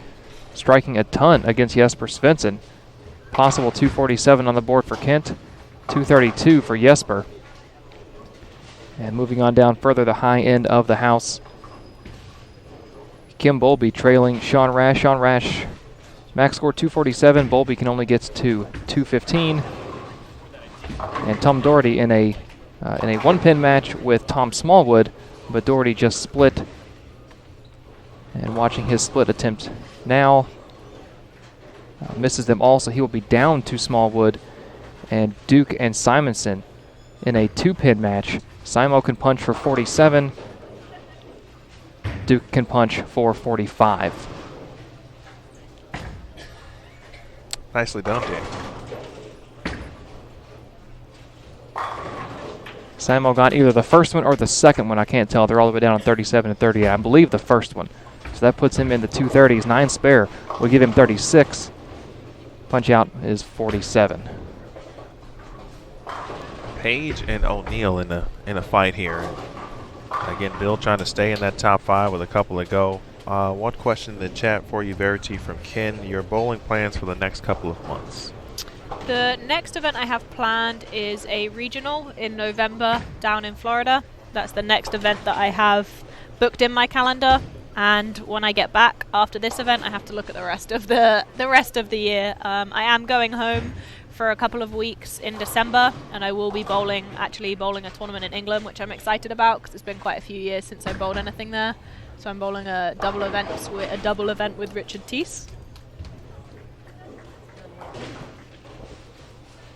striking a ton against Jesper Svensson. Possible 247 on the board for Kent, 232 for Jesper. And moving on down further, the high end of the house. Kim Bowlby trailing Sean Rash. Sean Rash, max score 247. Bowlby can only get to 215. And Tom Doherty in a one-pin match with Tom Smallwood, but Doherty just split. And watching his split attempt now, misses them all, so he will be down to Smallwood. And Duke and Simonson in a 2-pin match. Simo can punch for 47. Duke can punch for 45. Nicely done, Jay. Simo got either the first one or the second one. I can't tell. They're all the way down on 37 and 38. I believe the first one. So that puts him in the 230s. 9 spare. We'll give him 36. Punch out is 47. Page and O'Neill in a fight here. Again, Bill trying to stay in that top 5 with a couple to go. One question in the chat for you, Verity, from Ken. Your bowling plans for the next couple of months? The next event I have planned is a regional in November down in Florida. That's the next event that I have booked in my calendar. And when I get back after this event, I have to look at the rest of the year. I am going home for a couple of weeks in December, and I will be bowling a tournament in England, which I'm excited about because it's been quite a few years since I bowled anything there. So I'm bowling a double event with Richard Teese.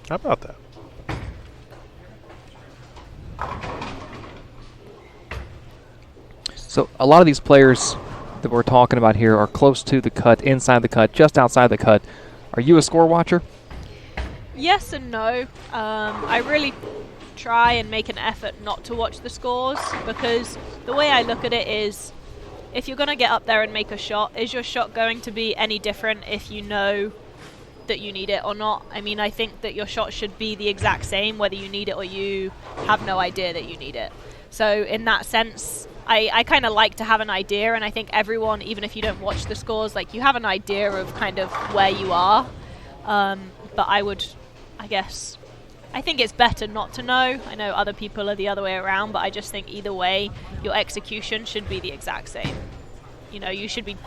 How about that? So a lot of these players that we're talking about here are close to the cut, inside the cut, just outside the cut. Are you a score watcher? Yes and no. I really try and make an effort not to watch the scores, because the way I look at it is, if you're going to get up there and make a shot, is your shot going to be any different if you know that you need it or not? I mean, I think that your shot should be the exact same whether you need it or you have no idea that you need it. So in that sense, I kind of like to have an idea, and I think everyone, even if you don't watch the scores, like, you have an idea of kind of where you are. But I think it's better not to know. I know other people are the other way around, but I just think either way, your execution should be the exact same. You know, you should be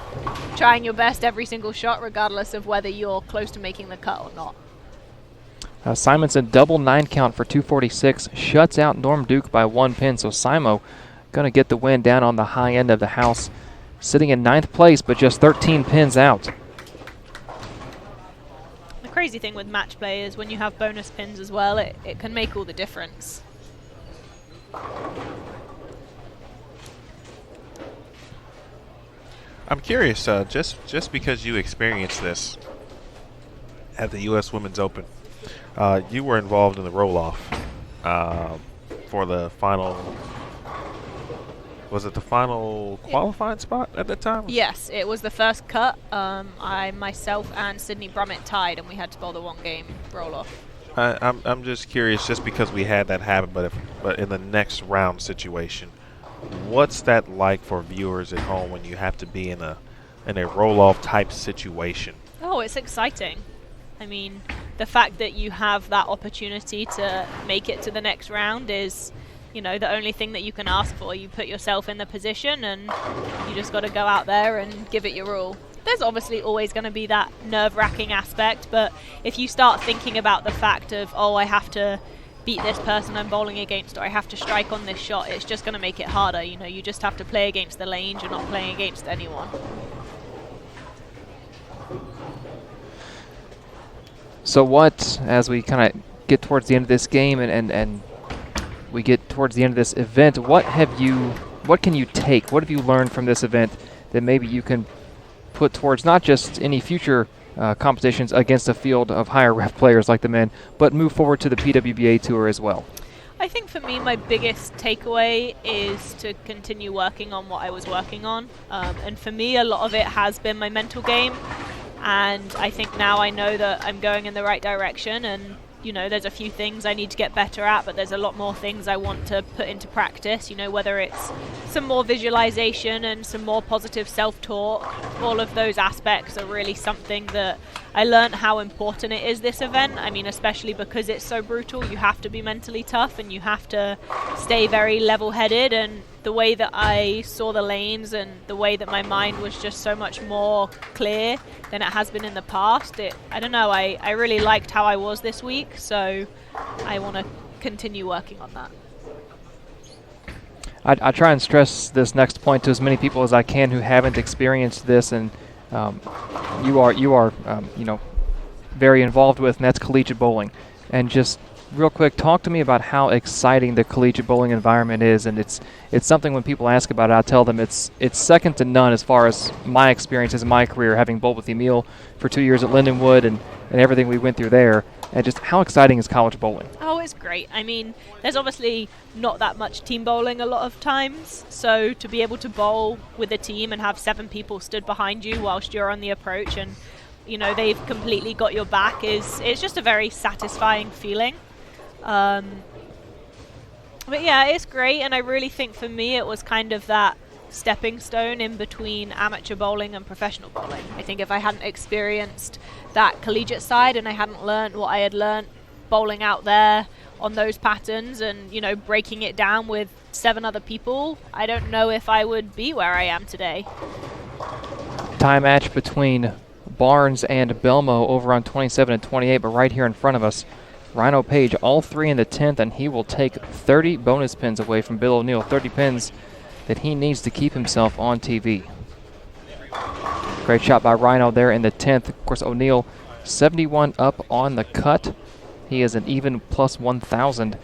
trying your best every single shot, regardless of whether you're close to making the cut or not. Simonson double 9 count for 246, shuts out Norm Duke by 1 pin, so Simo going to get the win down on the high end of the house, sitting in 9th place, but just 13 pins out. The crazy thing with match play is when you have bonus pins as well, it can make all the difference. I'm curious, just because you experienced this at the U.S. Women's Open, you were involved in the roll-off for the final. Was it the final qualifying spot at that time? Yes, it was the first cut. Myself and Sydney Brummett tied, and we had to bowl the 1-game roll-off. I'm just curious, just because we had that happen, but in the next round situation, what's that like for viewers at home when you have to be in a roll-off type situation? Oh, it's exciting. I mean, the fact that you have that opportunity to make it to the next round is, you know, the only thing that you can ask for. You put yourself in the position and you just got to go out there and give it your all. There's obviously always going to be that nerve-wracking aspect, but if you start thinking about the fact of, oh, I have to beat this person I'm bowling against, or I have to strike on this shot, it's just going to make it harder. You know, you just have to play against the lanes. You're not playing against anyone. So what, as we kind of get towards the end of this game and we get towards the end of this event, what can you take? What have you learned from this event that maybe you can put towards not just any future competitions against a field of higher ref players like the men, but move forward to the PWBA Tour as well? I think for me, my biggest takeaway is to continue working on what I was working on. And for me, a lot of it has been my mental game. And I think now I know that I'm going in the right direction, and there's a few things I need to get better at, but there's a lot more things I want to put into practice, whether it's some more visualization and some more positive self-talk. All of those aspects are really something that I learned how important it is this event. I mean, especially because it's so brutal, you have to be mentally tough and you have to stay very level-headed, and the way that I saw the lanes and the way that my mind was just so much more clear than it has been in the past. I don't know, I really liked how I was this week, so I want to continue working on that. I try and stress this next point to as many people as I can who haven't experienced this, and you are very involved with, and that's collegiate bowling. And just real quick, talk to me about how exciting the collegiate bowling environment is. And it's something when people ask about it, I tell them it's second to none as far as my experiences in my career, having bowled with Emil for 2 years at Lindenwood and everything we went through there. And just how exciting is college bowling? Oh, it's great. I mean, there's obviously not that much team bowling a lot of times. So to be able to bowl with a team and have 7 people stood behind you whilst you're on the approach and, they've completely got your back it's just a very satisfying feeling. But yeah, it's great, and I really think for me it was kind of that stepping stone in between amateur bowling and professional bowling. I think if I hadn't experienced that collegiate side and I hadn't learned what I had learned bowling out there on those patterns and, breaking it down with 7 other people, I don't know if I would be where I am today. Tie match between Barnes and Belmo over on 27 and 28, but right here in front of us, Rhino Page, all 3 in the 10th, and he will take 30 bonus pins away from Bill O'Neill, 30 pins that he needs to keep himself on TV. Great shot by Rhino there in the 10th. Of course, O'Neill 71 up on the cut. He is an even plus 1,000.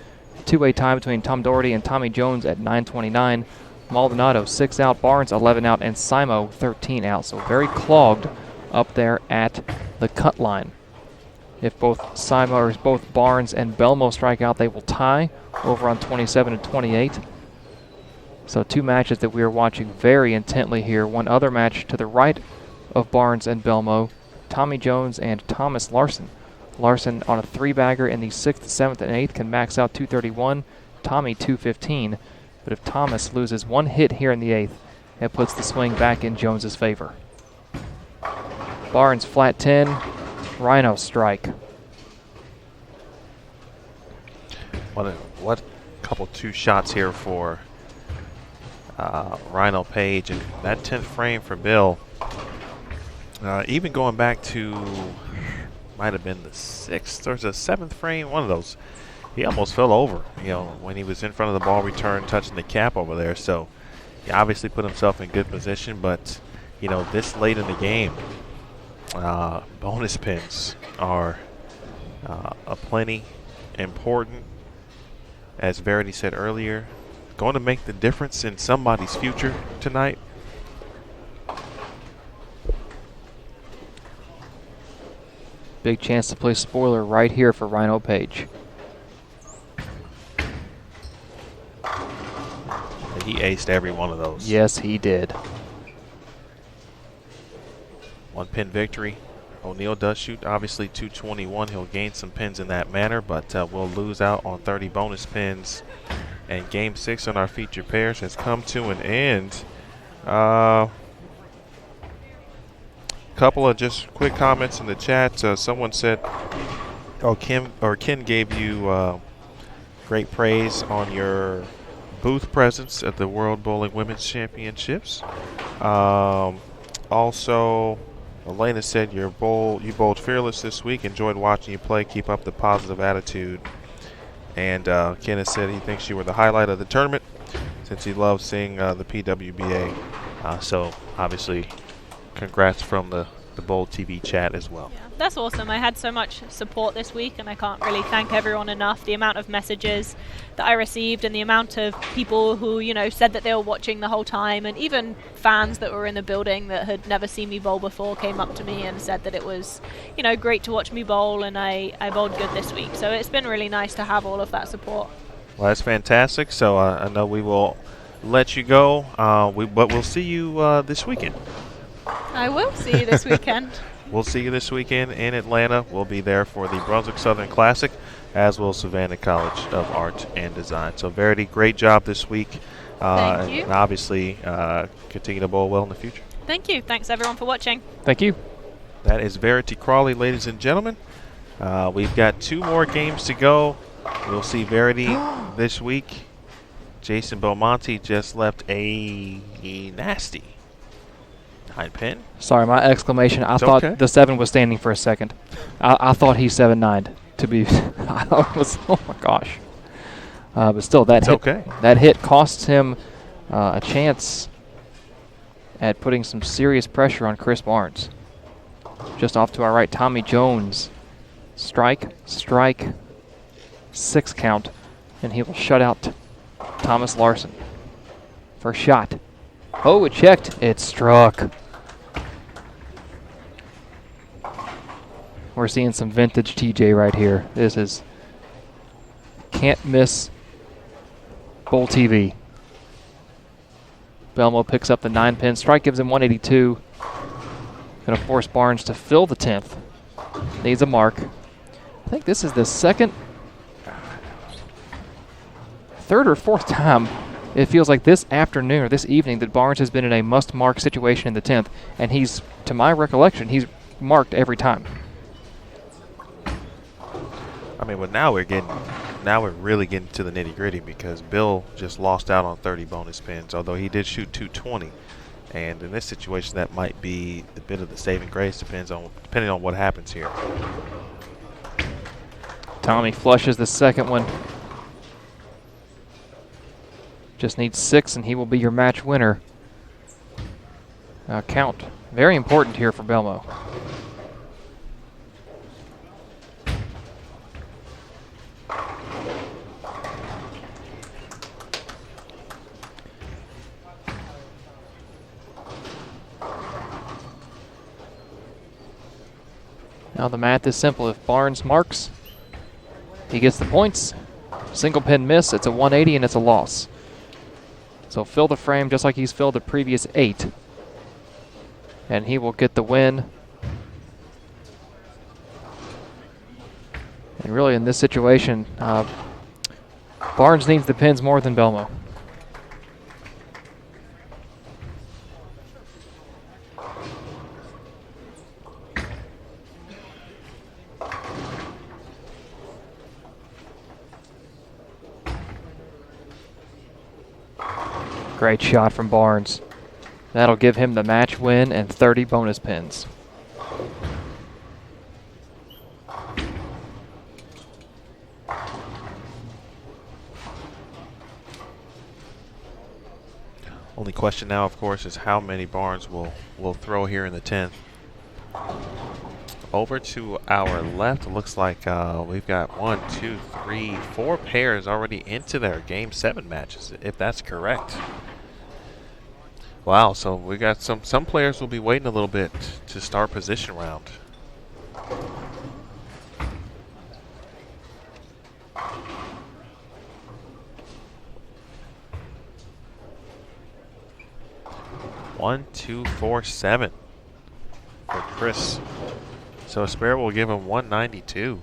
Two-way tie between Tom Doherty and Tommy Jones at 9:29. Maldonado 6 out, Barnes 11 out, and Simo 13 out. So very clogged up there at the cut line. If both Barnes and Belmo strike out, they will tie over on 27 and 28. So 2 matches that we are watching very intently here. One other match to the right of Barnes and Belmo, Tommy Jones and Thomas Larson. Larson on a 3-bagger in the 6th, 7th, and 8th can max out 231, Tommy 215. But if Thomas loses one hit here in the 8th, it puts the swing back in Jones's favor. Barnes flat 10, Rhino strike. What couple 2 shots here for Rhino Page, and that 10th frame for Bill. Even going back to, might have been the 6th or the 7th frame, one of those. He almost fell over, when he was in front of the ball return, touching the cap over there. So he obviously put himself in good position, but this late in the game, bonus pins are aplenty important. As Verity said earlier, going to make the difference in somebody's future tonight. Big chance to play spoiler right here for Rhino Page. And he aced every one of those. Yes, he did. 1 pin victory. O'Neill does shoot, obviously, 221. He'll gain some pins in that manner, but will lose out on 30 bonus pins. And Game 6 on our featured pairs has come to an end. Couple of just quick comments in the chat. Someone said, Ken gave you great praise on your booth presence at the World Bowling Women's Championships. Also, Elena said you bowled fearless this week. Enjoyed watching you play. Keep up the positive attitude. And Kenneth said he thinks you were the highlight of the tournament since he loves seeing the PWBA. So obviously, congrats from the the Bowl TV chat as well. Yeah, that's awesome. I had so much support this week, and I can't really thank everyone enough. The amount of messages that I received and the amount of people who, said that they were watching the whole time, and even fans that were in the building that had never seen me bowl before came up to me and said that it was, great to watch me bowl, and I bowled good this week. So it's been really nice to have all of that support. Well, that's fantastic. So I know we will let you go, but we'll see you this weekend. I will see you this weekend. We'll see you this weekend in Atlanta. We'll be there for the Brunswick Southern Classic, as will Savannah College of Art and Design. So, Verity, great job this week. Thank you. And obviously, continue to bowl well in the future. Thank you. Thanks, everyone, for watching. Thank you. That is Verity Crawley, ladies and gentlemen. We've got 2 more games to go. We'll see Verity this week. Jason Belmonte just left a nasty 9-pin. Sorry, my exclamation. I It's thought okay. the 7 was standing for a second. I thought he 7-9'd to be. I was, oh my gosh. But still, that hit costs him a chance at putting some serious pressure on Chris Barnes. Just off to our right, Tommy Jones. Strike, 6 count, and he will shut out Thomas Larson. First shot. Oh, it checked. It struck. We're seeing some vintage TJ right here. This is can't miss Bowl TV. Belmo picks up the 9-pin. Strike gives him 182. Going to force Barnes to fill the 10th. Needs a mark. I think this is the third or fourth time it feels like this afternoon or this evening that Barnes has been in a must-mark situation in the 10th, and he's, to my recollection, he's marked every time. I mean, but now we're really getting to the nitty-gritty because Bill just lost out on 30 bonus pins, although he did shoot 220. And in this situation, that might be a bit of the saving grace, depending on what happens here. Tommy flushes the second one. Just needs 6, and he will be your match winner. Count. Very important here for Belmo. Now the math is simple. If Barnes marks, he gets the points. Single pin miss, it's a 180 and it's a loss. So fill the frame just like he's filled the previous 8. And he will get the win. And really in this situation, Barnes needs the pins more than Belmo. Great shot from Barnes. That'll give him the match win and 30 bonus pins. Only question now, of course, is how many Barnes will throw here in the 10th. Over to our left, it looks like we've got 1, 2, 3, 4 pairs already into their Game 7 matches, if that's correct. Wow, so we got some players will be waiting a little bit to start position round. One, 2, 4, 7 for Chris. So a spare will give him 192.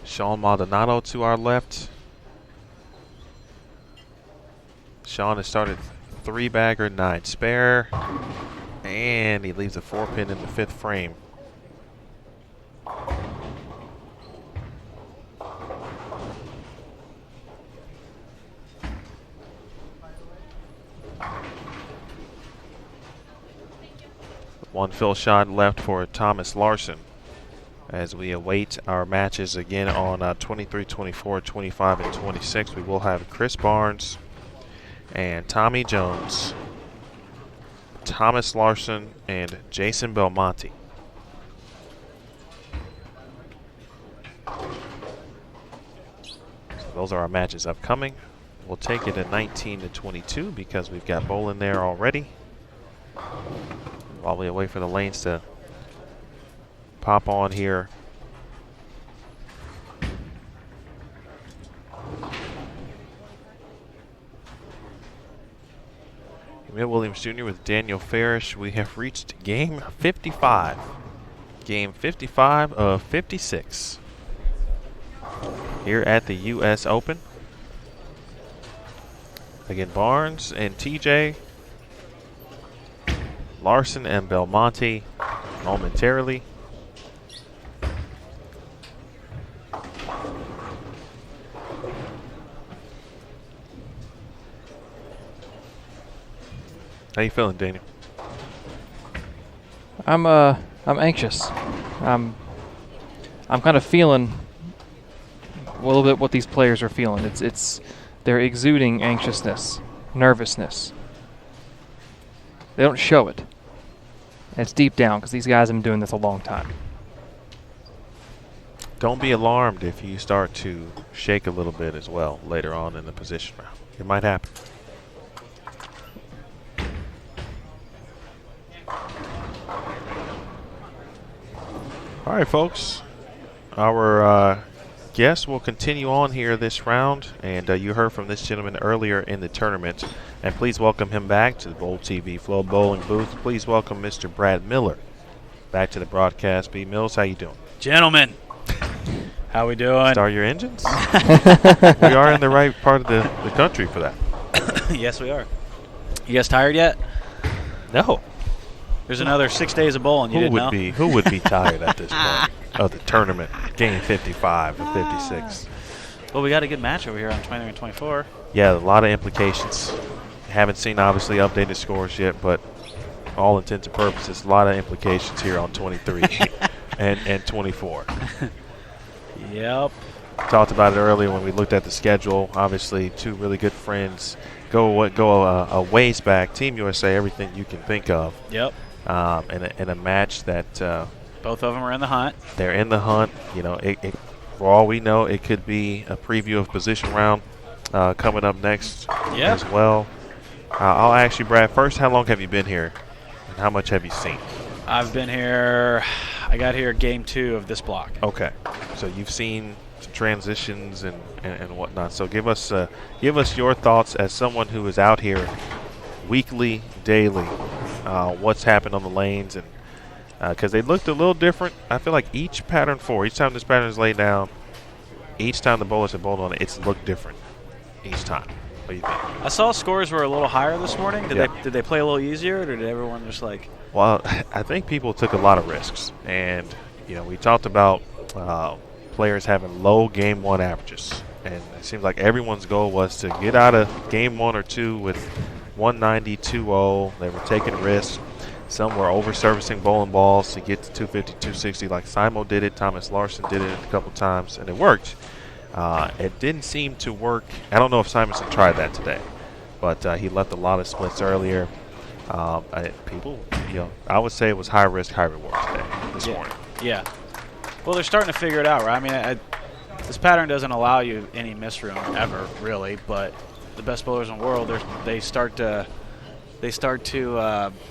Sean Maldonado to our left. Sean has started 3-bagger, 9 spare. And he leaves a 4-pin in the 5th frame. One fill shot left for Thomas Larson. as we await our matches again on 23, 24, 25, and 26. We will have Chris Barnes and Tommy Jones, Thomas Larson, and Jason Belmonte. So those are our matches upcoming. We'll take it at 19 to 22 because we've got bowling there already. While we wait for the lanes to pop on here. Emil Williams Jr. with Daniel Farish. We have reached game 55. Game 55 of 56 here at the U.S. Open. Again, Barnes and TJ, Larson and Belmonte momentarily. How you feeling, Daniel? I'm anxious. I'm kind of feeling a little bit what these players are feeling. It's they're exuding anxiousness, nervousness. They don't show it. It's deep down because these guys have been doing this a long time. Don't be alarmed if you start to shake a little bit as well later on in the position round. It might happen. All right, folks. Our guests will continue on here this round, and you heard from this gentleman earlier in the tournament. And please welcome him back to the Bowl TV Flow Bowling booth. Please welcome Mr. Brad Miller back to the broadcast. B. Mills, how you doing? Gentlemen, how we doing? Start your engines. We are in the right part of the country for that. Yes, we are. You guys tired yet? No. There's another 6 days of bowling. You didn't know? Who would be tired at this point of the tournament? Game 55 and 56. Well, we got a good match over here on 23 and 24. Yeah, a lot of implications. Haven't seen, obviously, updated scores yet, but all intents and purposes, a lot of implications here on 23 and 24. Yep. Talked about it earlier when we looked at the schedule. Obviously, two really good friends go a ways back. Team USA, everything you can think of. Yep. In a match that both of them are in the hunt. They're in the hunt. You know, for all we know, it could be a preview of position round coming up next as well. I'll ask you, Brad, first, how long have you been here, and how much have you seen? I've been here. I got here game 2 of this block. Okay, so you've seen transitions and whatnot. So give us your thoughts as someone who is out here weekly, daily. What's happened on the lanes, and because they looked a little different. I feel like each time this pattern is laid down, each time the bowlers have bowled on it, it's looked different each time. What do you think? I saw scores were a little higher this morning. Did they play a little easier, or did everyone just like? Well, I think people took a lot of risks, and we talked about players having low game 1 averages, and it seems like everyone's goal was to get out of game 1 or 2 with 190, 2-0. They were taking risks. Some were over-servicing bowling balls to get to 250, 260 like Simo did it. Thomas Larson did it a couple times, and it worked. It didn't seem to work. I don't know if Simonson tried that today, but he left a lot of splits earlier. I would say it was high risk, high reward today, this morning. Yeah. Well, they're starting to figure it out, right? I mean, this pattern doesn't allow you any miss room ever, really, but the best bowlers in the world, they start to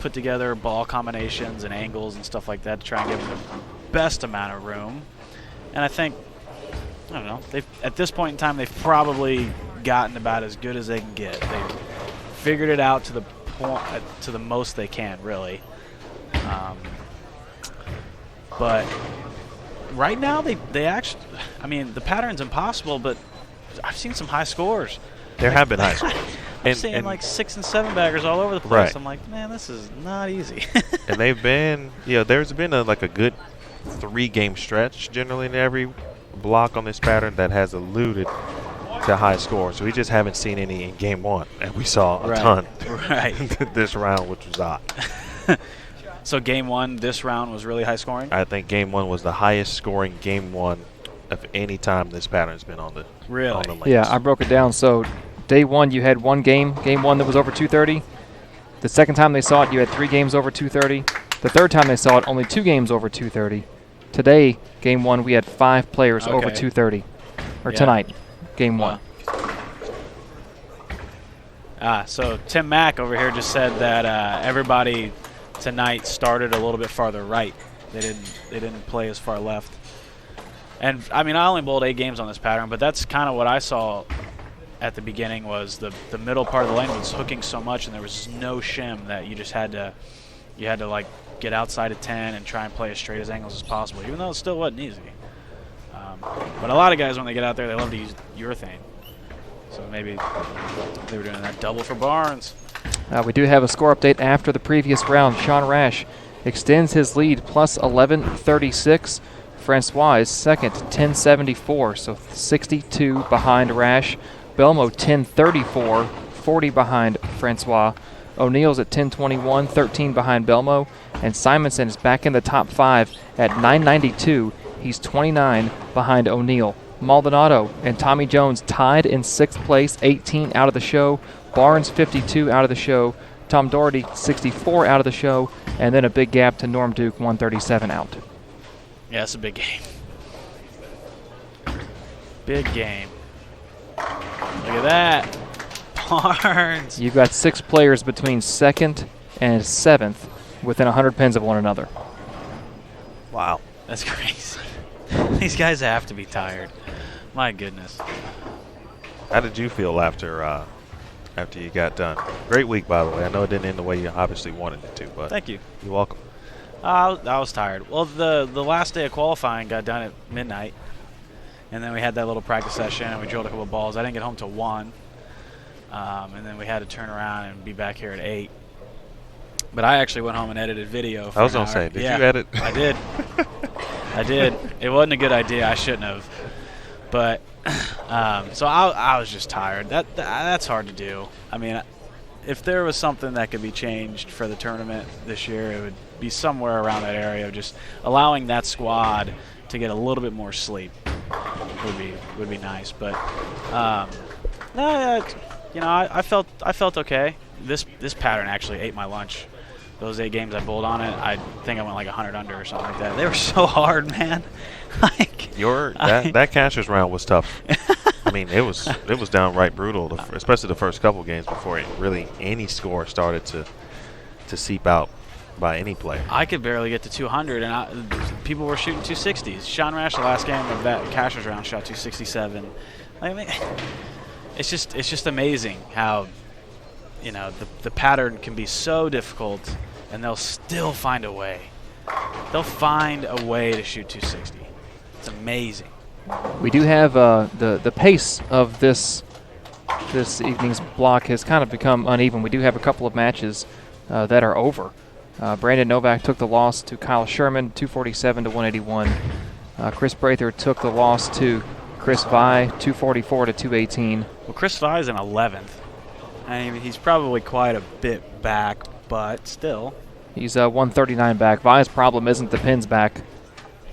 put together ball combinations and angles and stuff like that to try and give them the best amount of room. And I think, I don't know, at this point in time, they've probably gotten about as good as they can get. They've figured it out to the point, to the most they can, really. But right now, they actually, I mean, the pattern's impossible, but I've seen some high scores. There have been high scores. I'm seeing like 6 and 7 baggers all over the place. Right. I'm like, man, this is not easy. And they've been, there's been a good 3-game stretch generally in every block on this pattern that has alluded to high scores. We just haven't seen any in game 1, and we saw a ton right. this round, which was odd. So game one, this round was really high scoring? I think game one was the highest scoring game one of any time this pattern's been on the on the lanes. Yeah, I broke it down. So day one, you had one game one that was over 230. The second time they saw it, you had 3 games over 230. The third time they saw it, only 2 games over 230. Today, game one, we had 5 players over 230. Or tonight, game one. So Tim Mack over here just said that everybody tonight started a little bit farther right. They didn't play as far left. And I mean, I only bowled 8 games on this pattern, but that's kind of what I saw at the beginning. Was the middle part of the lane was hooking so much, and there was no shim that you just had to like get outside of 10 and try and play as straight as angles as possible, even though it still wasn't easy. But a lot of guys, when they get out there, they love to use urethane. So maybe they were doing that double for Barnes. We do have a score update after the previous round. Sean Rash extends his lead plus 1136. Francois is second, 1074, so 62 behind Rash. Belmo 1034, 40 behind Francois. O'Neill's at 1021, 13 behind Belmo. And Simonson is back in the top 5 at 992. He's 29 behind O'Neill. Maldonado and Tommy Jones tied in 6th place, 18 out of the show. Barnes 52 out of the show. Tom Doherty 64 out of the show. And then a big gap to Norm Duke, 137 out. Yeah, it's a big game. Big game. Look at that. Barnes. You've got 6 players between 2nd and 7th within 100 pins of one another. Wow. That's crazy. These guys have to be tired. My goodness. How did you feel after you got done? Great week, by the way. I know it didn't end the way you obviously wanted it to, but thank you. You're welcome. I was tired. Well, the last day of qualifying got done at midnight, and then we had that little practice session, and we drilled a couple of balls. I didn't get home till 1, and then we had to turn around and be back here at 8. But I actually went home and edited video for I was an going to hour. say, did you edit? I did. I did. It wasn't a good idea. I shouldn't have. But so I was just tired. That's hard to do. I mean, if there was something that could be changed for the tournament this year, it would be somewhere around that area of just allowing that squad to get a little bit more sleep. Would be nice. But no, you know, I felt okay. This pattern actually ate my lunch. Those 8 games I bowled on it, I think I went like 100 under or something like that. They were so hard, man. Like that Cashers round was tough. I mean, it was downright brutal, especially the first couple games before really any score started to seep out by any player. I could barely get to 200, and people were shooting 260s. Sean Rash, the last game of that Cashers round, shot 267. I mean, it's just amazing how, you know, the pattern can be so difficult, and they'll still find a way. They'll find a way to shoot 260. It's amazing. We do have the pace of this evening's block has kind of become uneven. We do have a couple of matches that are over. Brandon Novak took the loss to Kyle Sherman, 247 to 181. Chris Prather took the loss to Chris Vi, 244 to 218. Well, Chris Vi's in 11th. I mean, he's probably quite a bit back, but still. He's 139 back. Vi's problem isn't the pins back.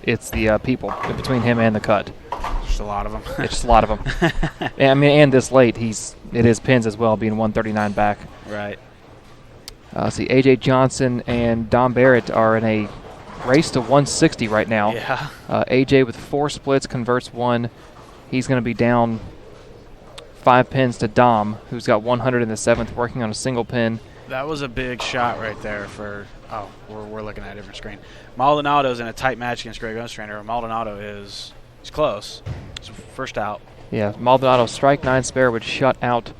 It's the people between him and the cut. Just a lot of them. It's just a lot of them. I mean, and this late, it is pins as well, being 139 back. Right. See, A.J. Johnson and Dom Barrett are in a race to 160 right now. Yeah. A.J. with 4 splits converts 1. He's going to be down 5 pins to Dom, who's got 100 in the 7th, working on a single pin. That was a big shot right there for. Oh, we're looking at a different screen. Maldonado's in a tight match against Greg Ostrander. Maldonado he's close. It's first out. Yeah, Maldonado strike 9 spare would shut out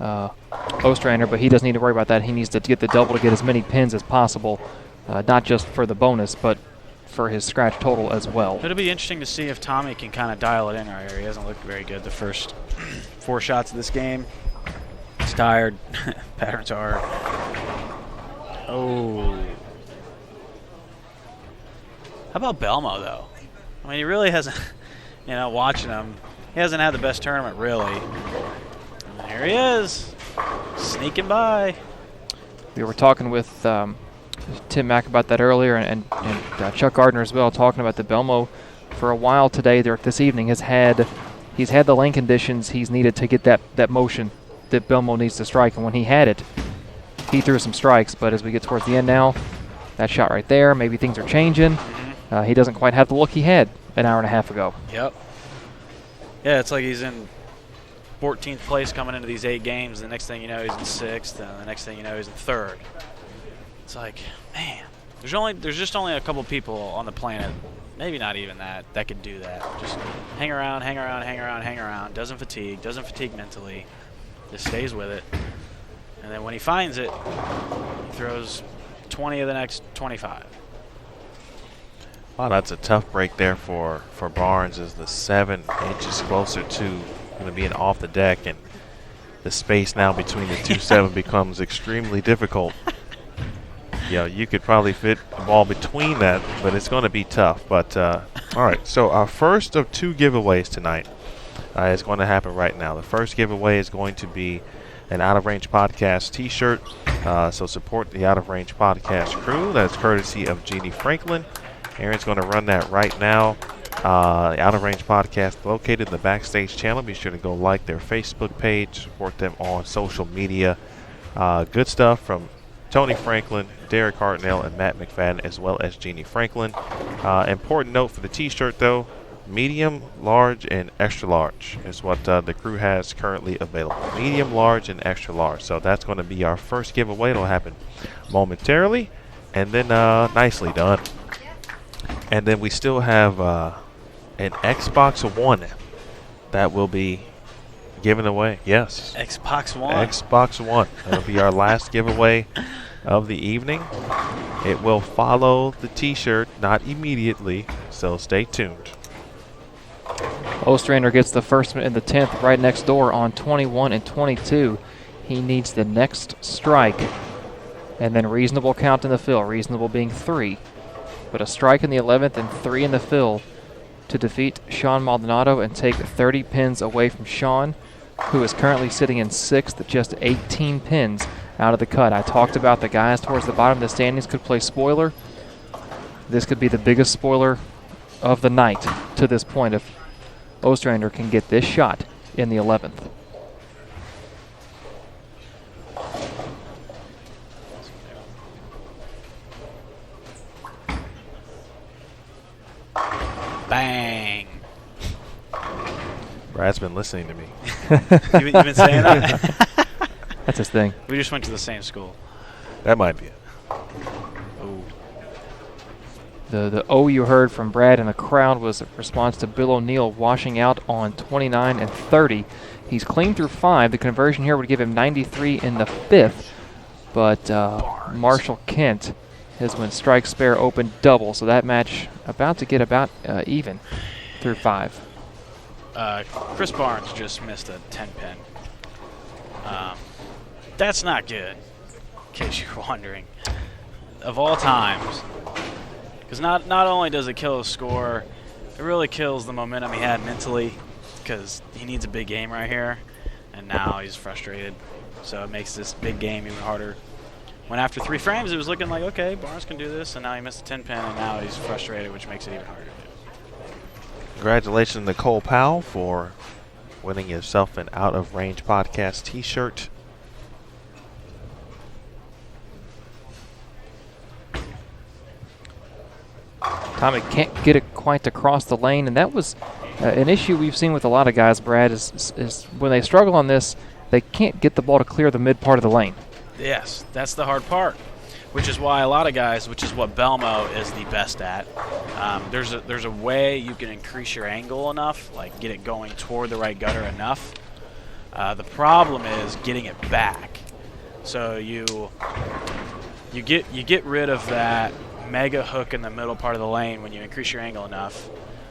Ostrander, but he doesn't need to worry about that. He needs to get the double to get as many pins as possible, not just for the bonus, but for his scratch total as well. It'll be interesting to see if Tommy can kind of dial it in right here. He hasn't looked very good the first 4 shots of this game. He's tired. Patterns are. Oh. How about Belmo, though? I mean, he really hasn't, you know, watching him, he hasn't had the best tournament, really. And here he is, sneaking by. We were talking with Tim Mack about that earlier, and Chuck Gardner as well, talking about the Belmo for a while today. This evening he's had the lane conditions he's needed to get that motion that Belmo needs to strike, and when he had it, he threw some strikes. But as we get towards the end now, that shot right there, maybe things are changing. He doesn't quite have the look he had an hour and a half ago. Yep. Yeah, it's like he's in 14th place coming into these 8 games. The next thing you know, he's in 6th, and the next thing you know, he's in 3rd. It's like, man, there's just only a couple people on the planet, maybe not even that could do that. Just hang around, doesn't fatigue mentally, just stays with it. And then when he finds it, he throws 20 of the next 25. Wow, that's a tough break there for Barnes, as the 7 inches closer to being off the deck, and the space now between the 2-7 becomes extremely difficult. You could probably fit the ball between that, but it's going to be tough. But all right, so our first of 2 giveaways tonight is going to happen right now. The first giveaway is going to be an Out of Range Podcast T-shirt. So support the Out of Range Podcast crew. That's courtesy of Jeannie Franklin. Aaron's going to run that right now. The Out of Range Podcast located in the Backstage channel. Be sure to go like their Facebook page, support them on social media. Good stuff from Tony Franklin, Derek Hartnell, and Matt McFadden, as well as Jeannie Franklin. Important note for the T-shirt, though: medium, large, and extra large is what the crew has currently available. Medium, large, and extra large. So that's going to be our first giveaway. It'll happen momentarily, and then nicely done. And then we still have an Xbox One that will be given away. Yes. Xbox One. Xbox One. That'll be our last giveaway of the evening. It will follow the T-shirt, not immediately, so stay tuned. Ostrander gets the first in the 10th right next door on 21 and 22. He needs the next strike, and then reasonable count in the fill, reasonable being 3. But a strike in the 11th and 3 in the fill to defeat Sean Maldonado and take 30 pins away from Sean, who is currently sitting in 6th, just 18 pins out of the cut. I talked about the guys towards the bottom of the standings could play spoiler. This could be the biggest spoiler of the night to this point if Ostrander can get this shot in the 11th. Bang. Brad's been listening to me. You've been saying that? That's his thing. We just went to the same school. That might be it. Oh. The O you heard from Brad in the crowd was a response to Bill O'Neill washing out on 29 and 30. He's clean through 5. The conversion here would give him 93 in the 5th, but Marshall Kent has went strike, spare, open, double, so that match about to get about even through 5. Chris Barnes just missed a 10-pin. That's not good, in case you're wondering. Of all times, because not only does it kill his score, it really kills the momentum he had mentally, because he needs a big game right here, and now he's frustrated. So it makes this big game even harder. When after 3 frames, it was looking like, okay, Barnes can do this, and now he missed a 10-pin, and now he's frustrated, which makes it even harder to do. Congratulations, Nicole Powell, for winning yourself an Out of Range Podcast T-shirt. Tommy can't get it quite across the lane, and that was an issue we've seen with a lot of guys, Brad, is when they struggle on this, they can't get the ball to clear the mid part of the lane. Yes, that's the hard part, which is why a lot of guys, which is what Belmo is the best at, there's a way you can increase your angle enough, like get it going toward the right gutter enough. The problem is getting it back. So you get rid of that mega hook in the middle part of the lane when you increase your angle enough.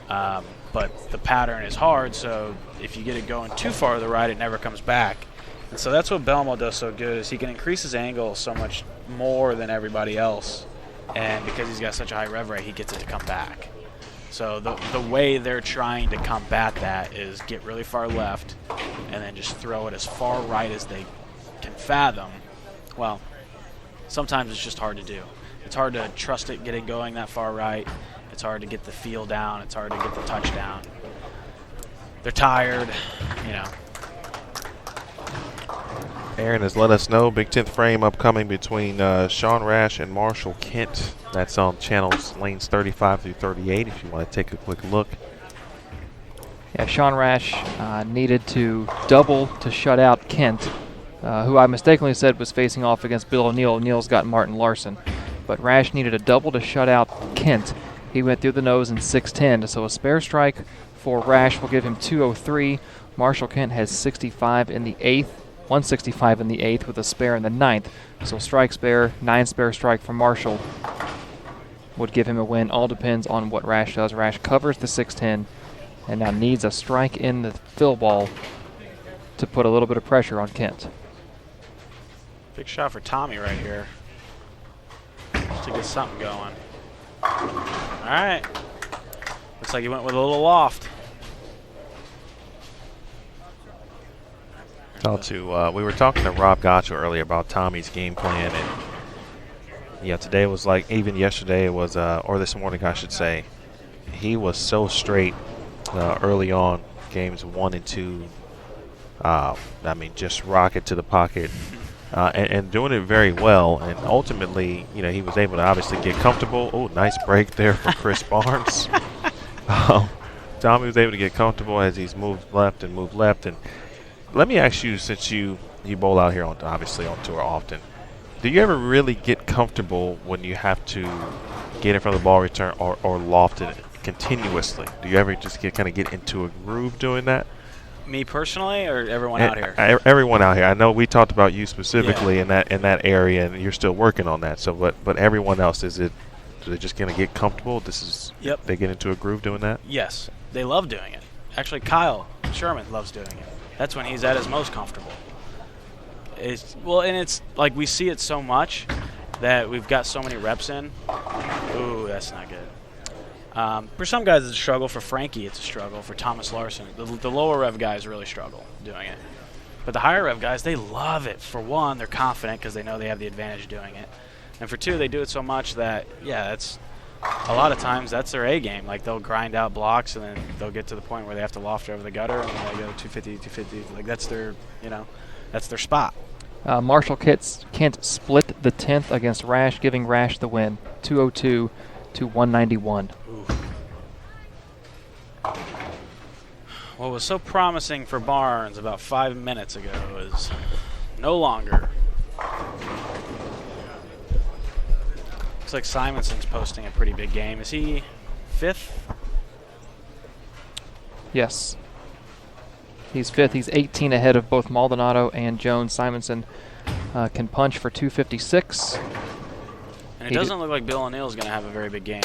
But the pattern is hard, so if you get it going too far to the right, it never comes back. And so that's what Belmo does so good, is he can increase his angle so much more than everybody else. And because he's got such a high rev rate, he gets it to come back. So the way they're trying to combat that is get really far left and then just throw it as far right as they can fathom. Well, sometimes it's just hard to do. It's hard to trust it getting going that far right. It's hard to get the feel down. It's hard to get the touch down. They're tired, you know. Aaron has let us know big 10th frame upcoming between Sean Rash and Marshall Kent. That's on channels lanes 35 through 38 if you want to take a quick look. Yeah, Sean Rash needed to double to shut out Kent, who I mistakenly said was facing off against Bill O'Neill. O'Neill's got Martin Larson. But Rash needed a double to shut out Kent. He went through the nose in 6:10, so a spare strike for Rash will give him 203. Marshall Kent has 65 in the 8th, 165 in the 8th with a spare in the 9th. So strike spare, 9 spare strike for Marshall would give him a win. All depends on what Rash does. Rash covers the 6:10 and now needs a strike in the fill ball to put a little bit of pressure on Kent. Big shot for Tommy right here. Just to get something going. All right. Looks like he went with a little loft. We were talking to Rob Gotcha earlier about Tommy's game plan, and today was like, even yesterday it was, or this morning I should say, he was so straight early on, games 1 and 2. Just rocket to the pocket. And doing it very well, and ultimately, he was able to obviously get comfortable. Oh, nice break there for Chris Barnes. Tommy was able to get comfortable as he's moved left. And let me ask you, since you bowl out here obviously on tour often, do you ever really get comfortable when you have to get in front of the ball return or loft it continuously? Do you ever just get into a groove doing that? Me personally, or everyone out here? Everyone out here. I know we talked about you specifically in that area, and you're still working on that. So, but everyone else, are they just gonna get comfortable? Yep. They get into a groove doing that. Yes, they love doing it. Actually, Kyle Sherman loves doing it. That's when he's at his most comfortable. It's like we see it so much that we've got so many reps in. Ooh, that's not good. For some guys, it's a struggle. For Frankie, it's a struggle. For Thomas Larson, the lower rev guys really struggle doing it. But the higher rev guys, they love it. For one, they're confident because they know they have the advantage doing it. And for two, they do it so much that, it's a lot of times that's their A game. Like, they'll grind out blocks, and then they'll get to the point where they have to loft over the gutter, and they go 250, 250. Like, that's their, that's their spot. Marshall Kent split the 10th against Rash, giving Rash the win, 202 to 191. What was so promising for Barnes about 5 minutes ago is no longer. Looks like Simonson's posting a pretty big game. Is he 5th? Yes. He's 5th. He's 18 ahead of both Maldonado and Jones. Simonson can punch for 256. And it doesn't look like Bill O'Neill's going to have a very big game.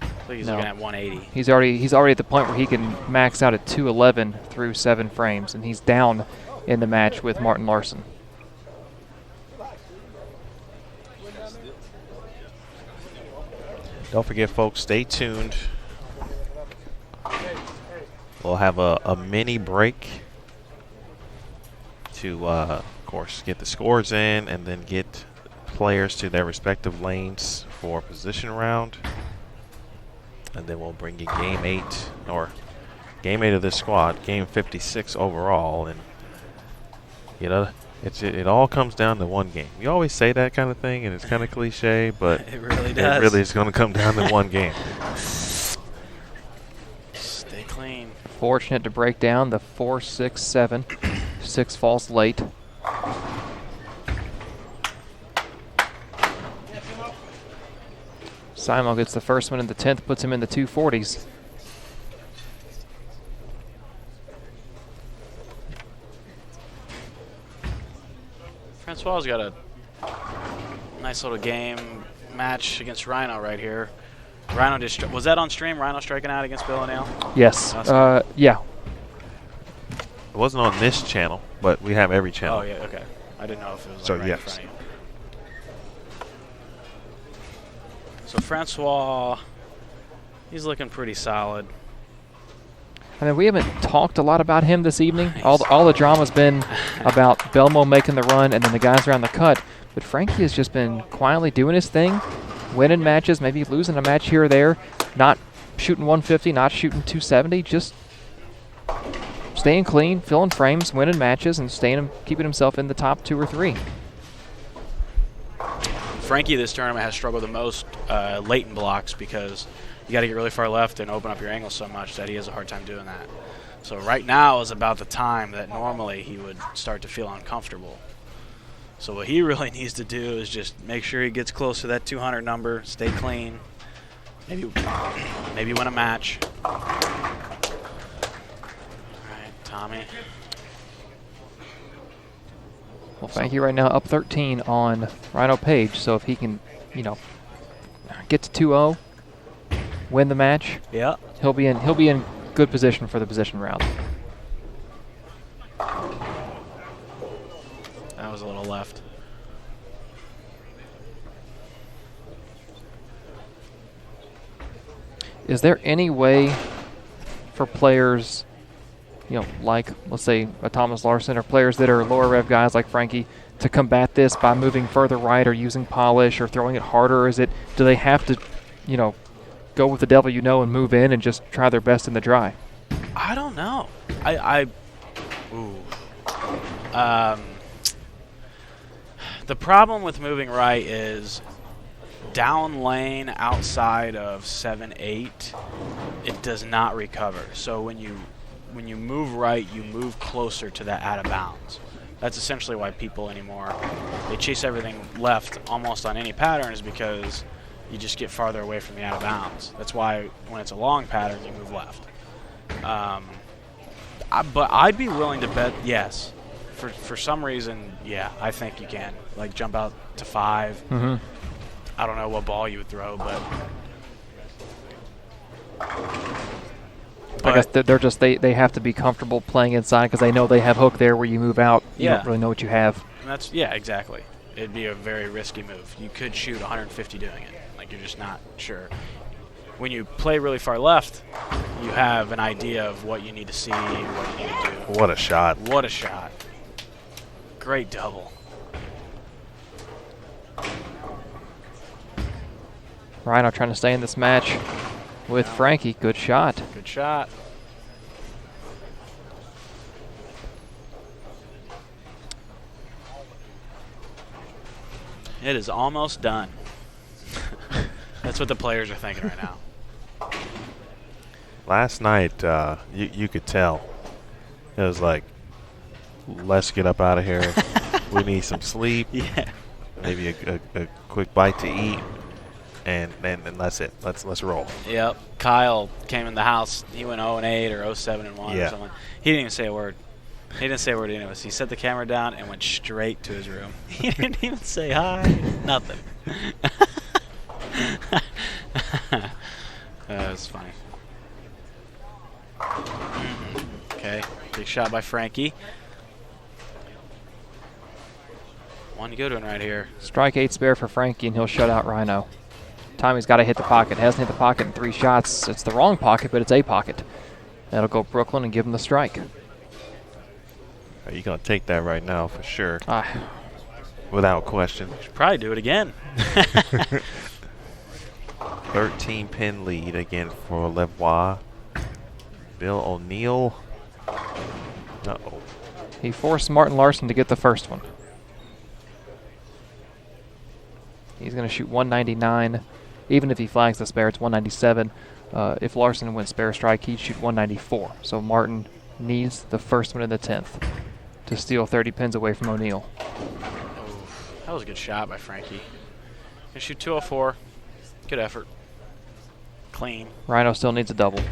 I think he's looking at 180. He's already at the point where he can max out at 211 through 7 frames, and he's down in the match with Martin Larson. Don't forget, folks, stay tuned. We'll have a mini break to, of course, get the scores in and then get players to their respective lanes for position round. And then we'll bring you game 8 of this squad, game 56 overall. And, it all comes down to one game. We always say that kind of thing, and it's kind of cliche, but it really does. It really is going to come down to one game. Stay clean. Fortunate to break down the 4-6-7. 6 falls late. Simon gets the first one in the 10th, puts him in the 240s. Francois's got a nice little game match against Rhino right here. Rhino was that on stream? Rhino striking out against Bill O'Neill? Yes. Yeah. It wasn't on this channel, but we have every channel. Oh, yeah, okay. I didn't know if it was so right yes. in front of you. So Francois, he's looking pretty solid. I mean, we haven't talked a lot about him this evening. All the drama's been about Belmo making the run and then the guys around the cut. But Frankie has just been quietly doing his thing. winning matches, maybe losing a match here or there, not shooting 150, not shooting 270, just staying clean, filling frames, winning matches, and keeping himself in the top 2 or 3. Frankie this tournament has struggled the most late in blocks because you got to get really far left and open up your angle so much that he has a hard time doing that. So right now is about the time that normally he would start to feel uncomfortable. So what he really needs to do is just make sure he gets close to that 200 number, stay clean, maybe win a match. All right, Tommy. Well, Frankie right now up 13 on Rhino Page, so if he can, get to 2-0, win the match, yeah, he'll be in good position for the position round. That was a little left. Is there any way for players, like, let's say, a Thomas Larson, or players that are lower rev guys like Frankie, to combat this by moving further right or using polish or throwing it harder? Or do they have to, go with the devil and move in and just try their best in the dry? I don't know. The problem with moving right is down lane outside of 7-8, it does not recover. So when you move right, you move closer to that out of bounds. That's essentially why people anymore, they chase everything left almost on any pattern, is because you just get farther away from the out of bounds. That's why when it's a long pattern, you move left. But I'd be willing to bet yes. For some reason, yeah, I think you can. Like jump out to 5. Mm-hmm. I don't know what ball you would throw, but I guess they have to be comfortable playing inside because they know they have hook there where you move out. You Yeah. don't really know what you have. And exactly. It'd be a very risky move. You could shoot 150 doing it. Like you're just not sure. When you play really far left, you have an idea of what you need to see, what you need to do. What a shot. What a shot. Great double. Rhino trying to stay in this match with Frankie. Good shot. Good shot. It is almost done. That's what the players are thinking right now. Last night, you could tell. It was like, let's get up out of here. We need some sleep. Yeah. Maybe a quick bite to eat. And that's it. Let's roll. Yep. Kyle came in the house. He went 0-8 or 0-7-1 or something. He didn't even say a word. He didn't say a word anyways. He set the camera down and went straight to his room. He didn't even say hi. Nothing. That was funny. Okay. Big shot by Frankie. One good one right here. Strike 8 spare for Frankie, and he'll shut out Rhino. Tommy's got to hit the pocket. Hasn't hit the pocket in 3 shots. It's the wrong pocket, but it's a pocket. That'll go Brooklyn and give him the strike. You're going to take that right now for sure. Without question. Should probably do it again. 13-pin lead again for Levois. Bill O'Neill. Uh-oh. He forced Martin Larson to get the first one. He's going to shoot 199. Even if he flags the spare, it's 197. If Larson went spare strike, he'd shoot 194. So Martin needs the first one in the 10th to steal 30 pins away from O'Neill. That was a good shot by Frankie. Gonna shoot 204. Good effort. Clean. Rhino still needs a double.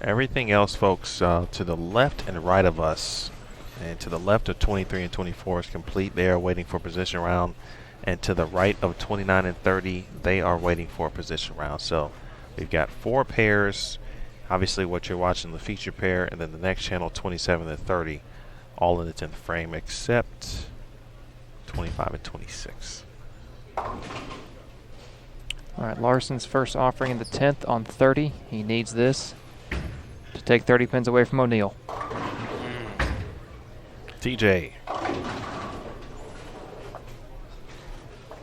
Everything else, folks, to the left and right of us, and to the left of 23 and 24 is complete. They are waiting for position round. And to the right of 29 and 30, they are waiting for a position round. So we've got 4 pairs. Obviously, what you're watching, the feature pair, and then the next channel, 27 and 30, all in the 10th frame, except 25 and 26. All right, Larson's first offering in the 10th on 30. He needs this to take 30 pins away from O'Neill.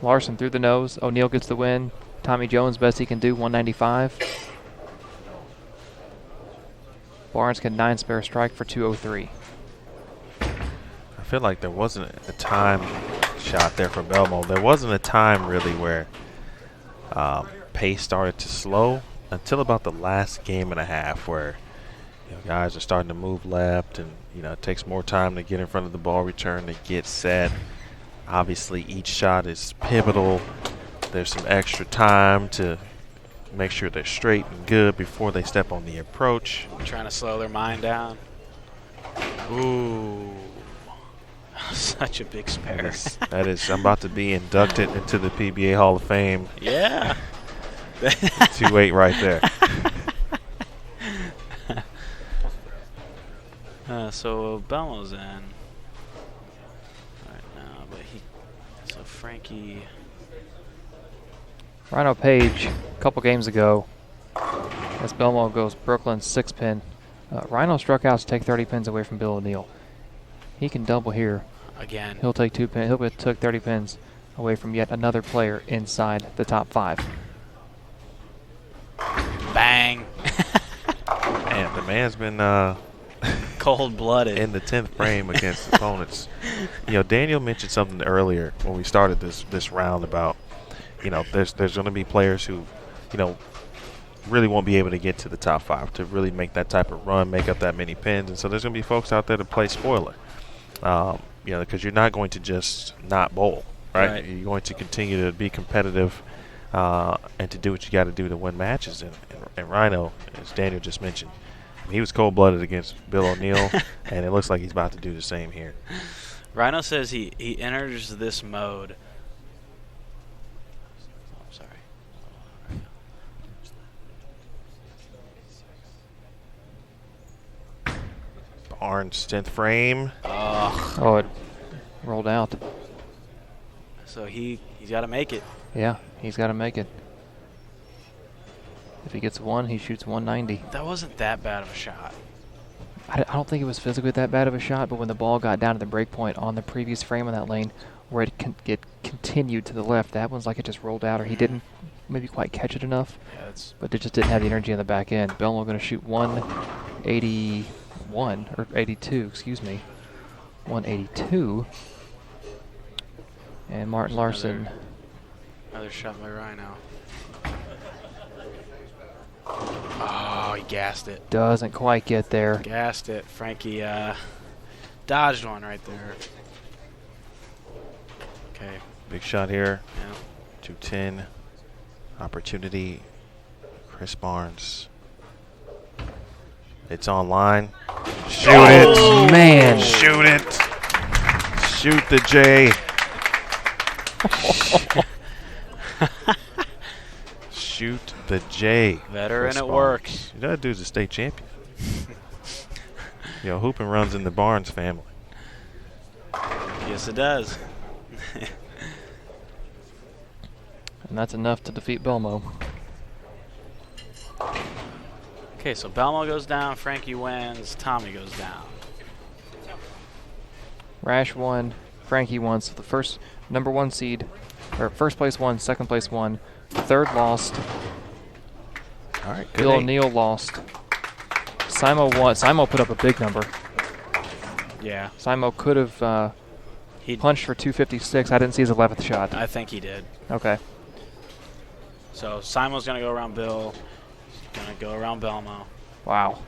Larson through the nose. O'Neal gets the win. Tommy Jones, best he can do, 195. Barnes can 9 spare strike for 203. I feel like there wasn't a time shot there for Belmo. There wasn't a time really where pace started to slow until about the last game and a half, where guys are starting to move left, and it takes more time to get in front of the ball return, to get set. Obviously, each shot is pivotal. There's some extra time to make sure they're straight and good before they step on the approach. Trying to slow their mind down. Ooh. Such a big spare. That is, I'm about to be inducted into the PBA Hall of Fame. Yeah. 2-8 right there. So Belmo's in right now, but so Frankie. Rhino Page, a couple games ago, as Belmo goes Brooklyn 6-pin. Rhino struck out to take 30 pins away from Bill O'Neal. He can double here. Again. He'll take 2 pins. He'll took 30 pins away from yet another player inside the top 5. Bang. Man, the man's been cold-blooded in the 10th frame against opponents. Daniel mentioned something earlier when we started this round about, there's going to be players who, really won't be able to get to the top 5 to really make that type of run, make up that many pins. And so there's going to be folks out there to play spoiler, because you're not going to just not bowl, right? You're going to continue to be competitive and to do what you got to do to win matches. And Rhino, as Daniel just mentioned, he was cold-blooded against Bill O'Neal, and it looks like he's about to do the same here. Rhino says he enters this mode. I'm sorry. Barnes, 10th frame. Oh, it rolled out. So he's got to make it. Yeah, he's got to make it. If he gets 1, he shoots 190. That wasn't that bad of a shot. I don't think it was physically that bad of a shot, but when the ball got down to the break point on the previous frame on that lane, where it continued to the left, that one's like it just rolled out, or he didn't maybe quite catch it enough. Yeah, but it just didn't have the energy on the back end. Belmo going to shoot 181, or 82, excuse me. 182. And Martin Larson. Another shot by Rhino. Oh, he gassed it. Doesn't quite get there. Gassed it. Frankie dodged one right there. Okay. Big shot here. Yeah. 210. Opportunity. Chris Barnes. It's online. Shoot it. Man. Shoot it. Shoot the J. Shoot the J. Veteran Chris at work. That dude's a state champion. Hooping runs in the Barnes family. Yes, it does. And that's enough to defeat Belmo. Okay, so Belmo goes down, Frankie wins, Tommy goes down. Rash won, Frankie won. So the first number 1 seed, or first place won, second place won, third lost. All right, good. Bill O'Neal lost. Simo won. Simo put up a big number. Yeah. Simo could have punched for 256. I didn't see his 11th shot. I think he did. Okay. So Simo's going to go around Bill. He's going to go around Belmo. Wow. All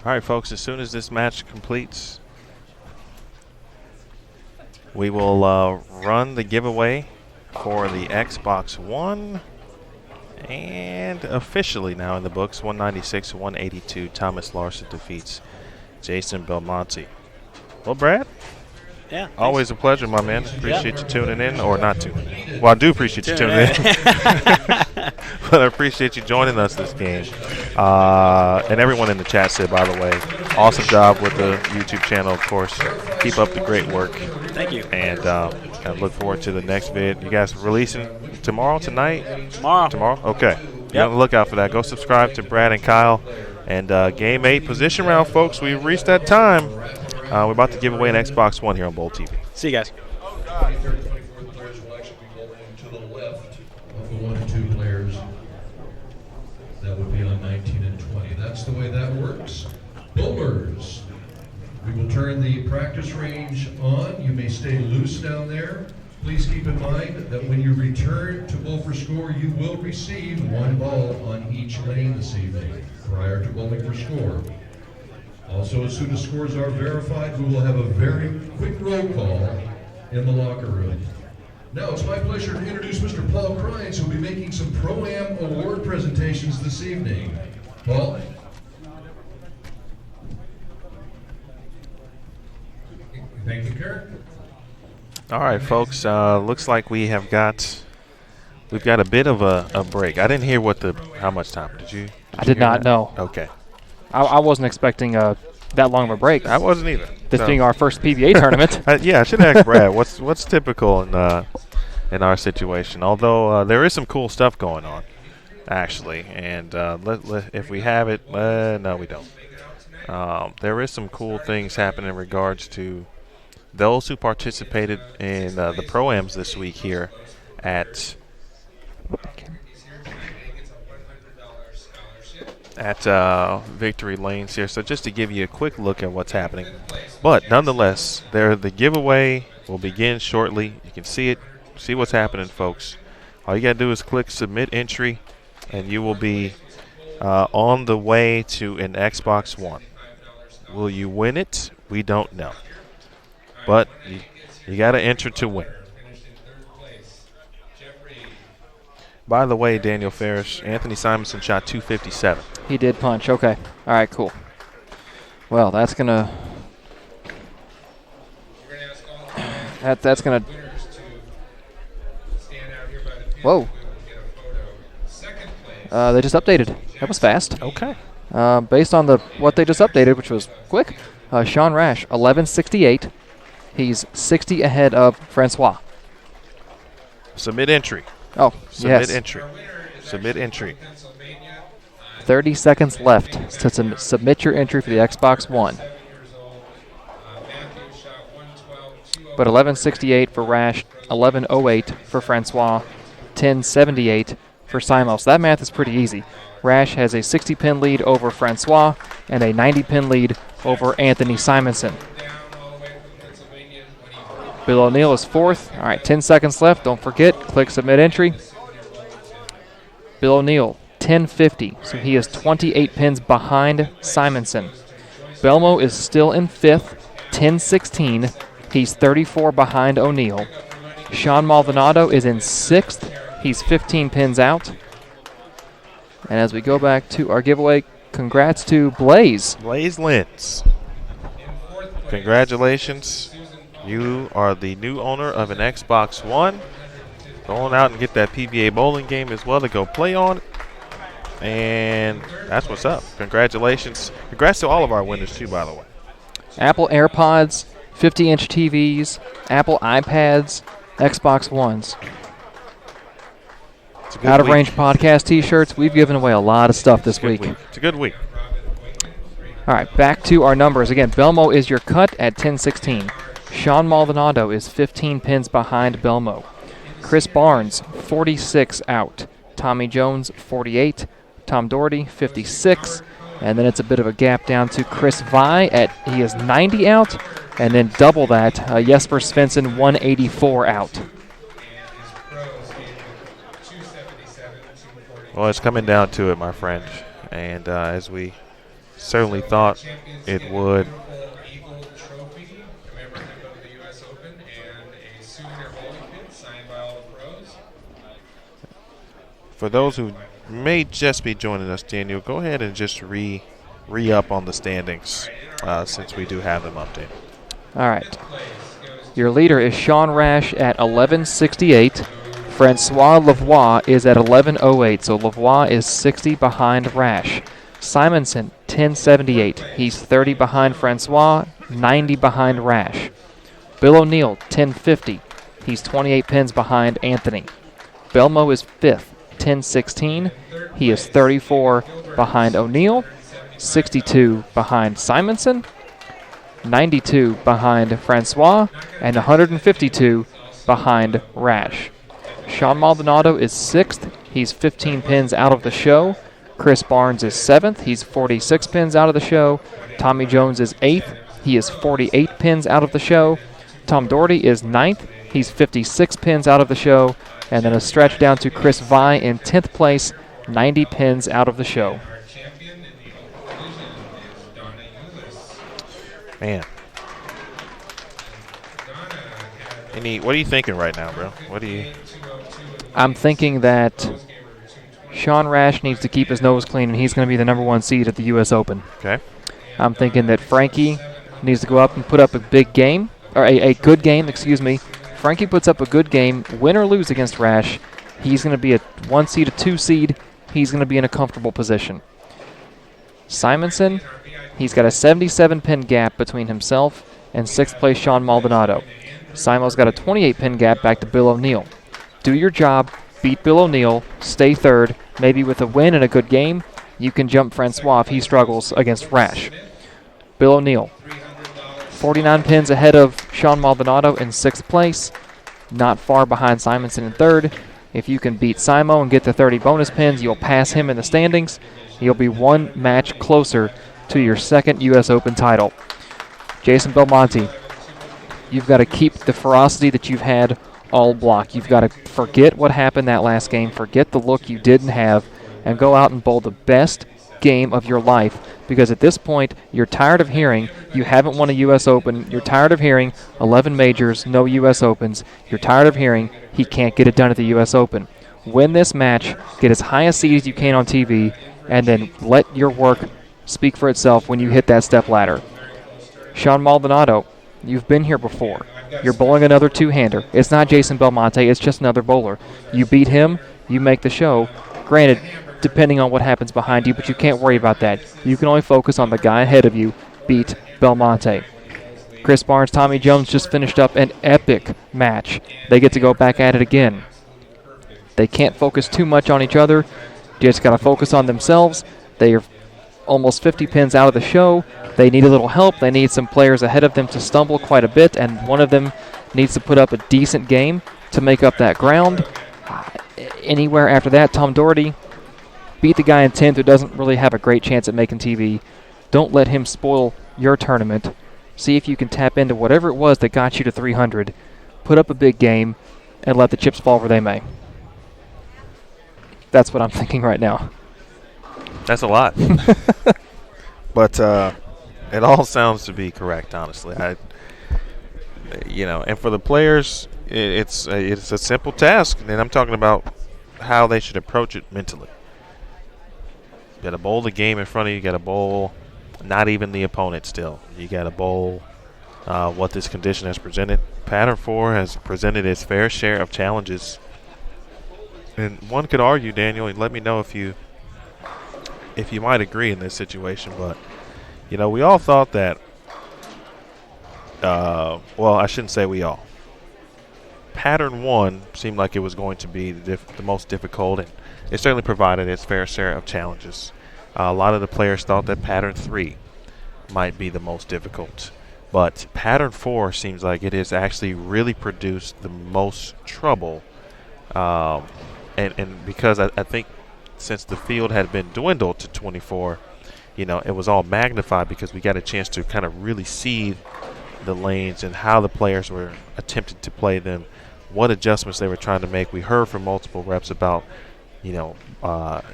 right, folks, as soon as this match completes, we will run the giveaway for the Xbox One. And officially now in the books, 196-182, Thomas Larson defeats Jason Belmonte. Well, Brad? Yeah. Always a pleasure, my man. Appreciate you tuning in, or not tuning in. Well, I do appreciate you tuning in. But I appreciate you joining us this game. And everyone in the chat said, by the way, awesome job with the YouTube channel, of course. Keep up the great work. Thank you. And I look forward to the next vid. You guys releasing tomorrow, tonight? Tomorrow. Okay. Be on the lookout for that. Go subscribe to Brad and Kyle. And Game 8 position round, folks. We've reached that time. We're about to give away an Xbox One here on Bowl TV. See you guys. way that works. Bowlers, we will turn the practice range on. You may stay loose down there. Please keep in mind that when you return to bowl for score, you will receive one ball on each lane this evening prior to bowling for score. Also, as soon as scores are verified, we will have a very quick roll call in the locker room. Now it's my pleasure to introduce Mr. Paul Krines, who will be making some Pro-Am award presentations this evening. Paul? Thank you, Kirk. All right, folks. Looks like we've got a bit of a break. I didn't hear how much time. Did you? I did not know. Okay. I wasn't expecting that long of a break. I wasn't either. This being our first PBA tournament. Yeah, I should ask Brad. What's typical in our situation? Although there is some cool stuff going on, actually, and if we have it, no, we don't. There is some cool things happening in regards to those who participated in the Pro-Ams this week here at Victory Lanes here. So just to give you a quick look at what's happening. But nonetheless, the giveaway will begin shortly. You can see what's happening, folks. All you got to do is click Submit Entry, and you will be on the way to an Xbox One. Will you win it? We don't know. But you got to enter to win. By the way, Daniel Ferris, Anthony Simonson shot 257. He did punch. Okay. All right, cool. Well, that's going to Whoa. They just updated. That was fast. Okay. Based on what they just updated, which was quick, Sean Rash, 1168. He's 60 ahead of Francois. Submit entry. Oh, Submit yes. entry. Submit entry. 30 seconds left to submit your entry for the Xbox One. But 1168 for Rash, 1108 for Francois, 1078 for Simo. So that math is pretty easy. Rash has a 60-pin lead over Francois and a 90-pin lead over Anthony Simonson. Bill O'Neill is fourth. All right, 10 seconds left. Don't forget, click Submit Entry. Bill O'Neill, 1050. So he is 28 pins behind Simonson. Belmo is still in fifth, 1016. He's 34 behind O'Neill. Sean Maldonado is in sixth. He's 15 pins out. And as we go back to our giveaway, congrats to Blaze. Blaze Lentz. Congratulations. You are the new owner of an Xbox One. Going out and get that PBA bowling game as well to go play on. And that's what's up. Congratulations. Congrats to all of our winners, too, by the way. Apple AirPods, 50-inch TVs, Apple iPads, Xbox Ones. Out of Range podcast T-shirts. We've given away a lot of stuff this week. It's a good week. All right, back to our numbers. Again, Belmo is your cut at 1016. Sean Maldonado is 15 pins behind Belmo. Chris Barnes, 46 out. Tommy Jones, 48. Tom Doherty, 56. And then it's a bit of a gap down to Chris Vi he is 90 out. And then double that, Jesper Svensson, 184 out. Well, it's coming down to it, my friend. And as we certainly thought it would. For those who may just be joining us, Daniel, go ahead and just re-up on the standings since we do have them updated. All right. Your leader is Sean Rash at 1168. Francois Lavoie is at 1108, so Lavoie is 60 behind Rash. Simonson, 1078. He's 30 behind Francois, 90 behind Rash. Bill O'Neill, 1050. He's 28 pins behind Anthony. Belmo is 5th, 1016. He is 34 behind O'Neill, 62 behind Simonson, 92 behind Francois, and 152 behind Rash. Sean Maldonado is 6th. He's 15 pins out of the show. Chris Barnes is 7th. He's 46 pins out of the show. Tommy Jones is 8th. He is 48 pins out of the show. Tom Doherty is 9th. He's 56 pins out of the show. And then a stretch down to Chris Vi in 10th place, 90 pins out of the show. Man. What are you thinking right now, bro? I'm thinking that Sean Rash needs to keep his nose clean, and he's going to be the #1 seed at the U.S. Open. Okay. I'm thinking that Frankie needs to go up and put up a big game, or a good game, excuse me. Frankie puts up a good game, win or lose against Rash. He's going to be a 1 seed, a 2 seed. He's going to be in a comfortable position. Simonson, he's got a 77-pin gap between himself and 6th place Sean Maldonado. Simo's got a 28-pin gap back to Bill O'Neill. Do your job, beat Bill O'Neill, stay 3rd. Maybe with a win and a good game, you can jump Francois if he struggles against Rash. Bill O'Neill, 49 pins ahead of Sean Maldonado in 6th place. Not far behind Simonson in 3rd. If you can beat Simo and get the 30 bonus pins, you'll pass him in the standings. You'll be 1 match closer to your 2nd U.S. Open title. Jason Belmonte, you've got to keep the ferocity that you've had all block. You've got to forget what happened that last game, forget the look you didn't have, and go out and bowl the best game of your life, because at this point, you're tired of hearing you haven't won a U.S. Open. You're tired of hearing 11 majors, no U.S. Opens. You're tired of hearing he can't get it done at the U.S. Open. Win this match, get as high a seed as you can on TV, and then let your work speak for itself when you hit that step ladder. Sean Maldonado, you've been here before. You're bowling another two-hander. It's not Jason Belmonte, it's just another bowler. You beat him, you make the show. Granted, depending on what happens behind you, but you can't worry about that. You can only focus on the guy ahead of you, beat Belmonte. Chris Barnes, Tommy Jones just finished up an epic match. They get to go back at it again. They can't focus too much on each other. You just got to focus on themselves. They are almost 50 pins out of the show. They need a little help. They need some players ahead of them to stumble quite a bit, and one of them needs to put up a decent game to make up that ground. Anywhere after that, Tom Doherty, beat the guy in 10th who doesn't really have a great chance at making TV. Don't let him spoil your tournament. See if you can tap into whatever it was that got you to 300. Put up a big game and let the chips fall where they may. That's what I'm thinking right now. That's a lot. But it all sounds to be correct, honestly. And for the players, it's a simple task. And I'm talking about how they should approach it mentally. You got to bowl the game in front of you. You got to bowl not even the opponent still. You got to bowl what this condition has presented. Pattern 4 has presented its fair share of challenges. And one could argue, Daniel, and let me know if you might agree in this situation, but we all thought that well, I shouldn't say we all. Pattern 1 seemed like it was going to be the most difficult, and it certainly provided its fair share of challenges. A lot of the players thought that Pattern 3 might be the most difficult, but Pattern 4 seems like it has actually really produced the most trouble, and because I think since the field had been dwindled to 24, it was all magnified because we got a chance to kind of really see the lanes and how the players were attempting to play them, what adjustments they were trying to make. We heard from multiple reps about,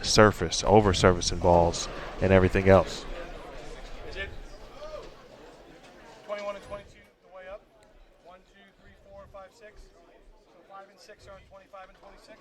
surface, over-surfacing balls, and everything else. 21 and 22, the way up. 1, 2, 3, 4, 5, 6. So 5 and 6 are on 25 and 26.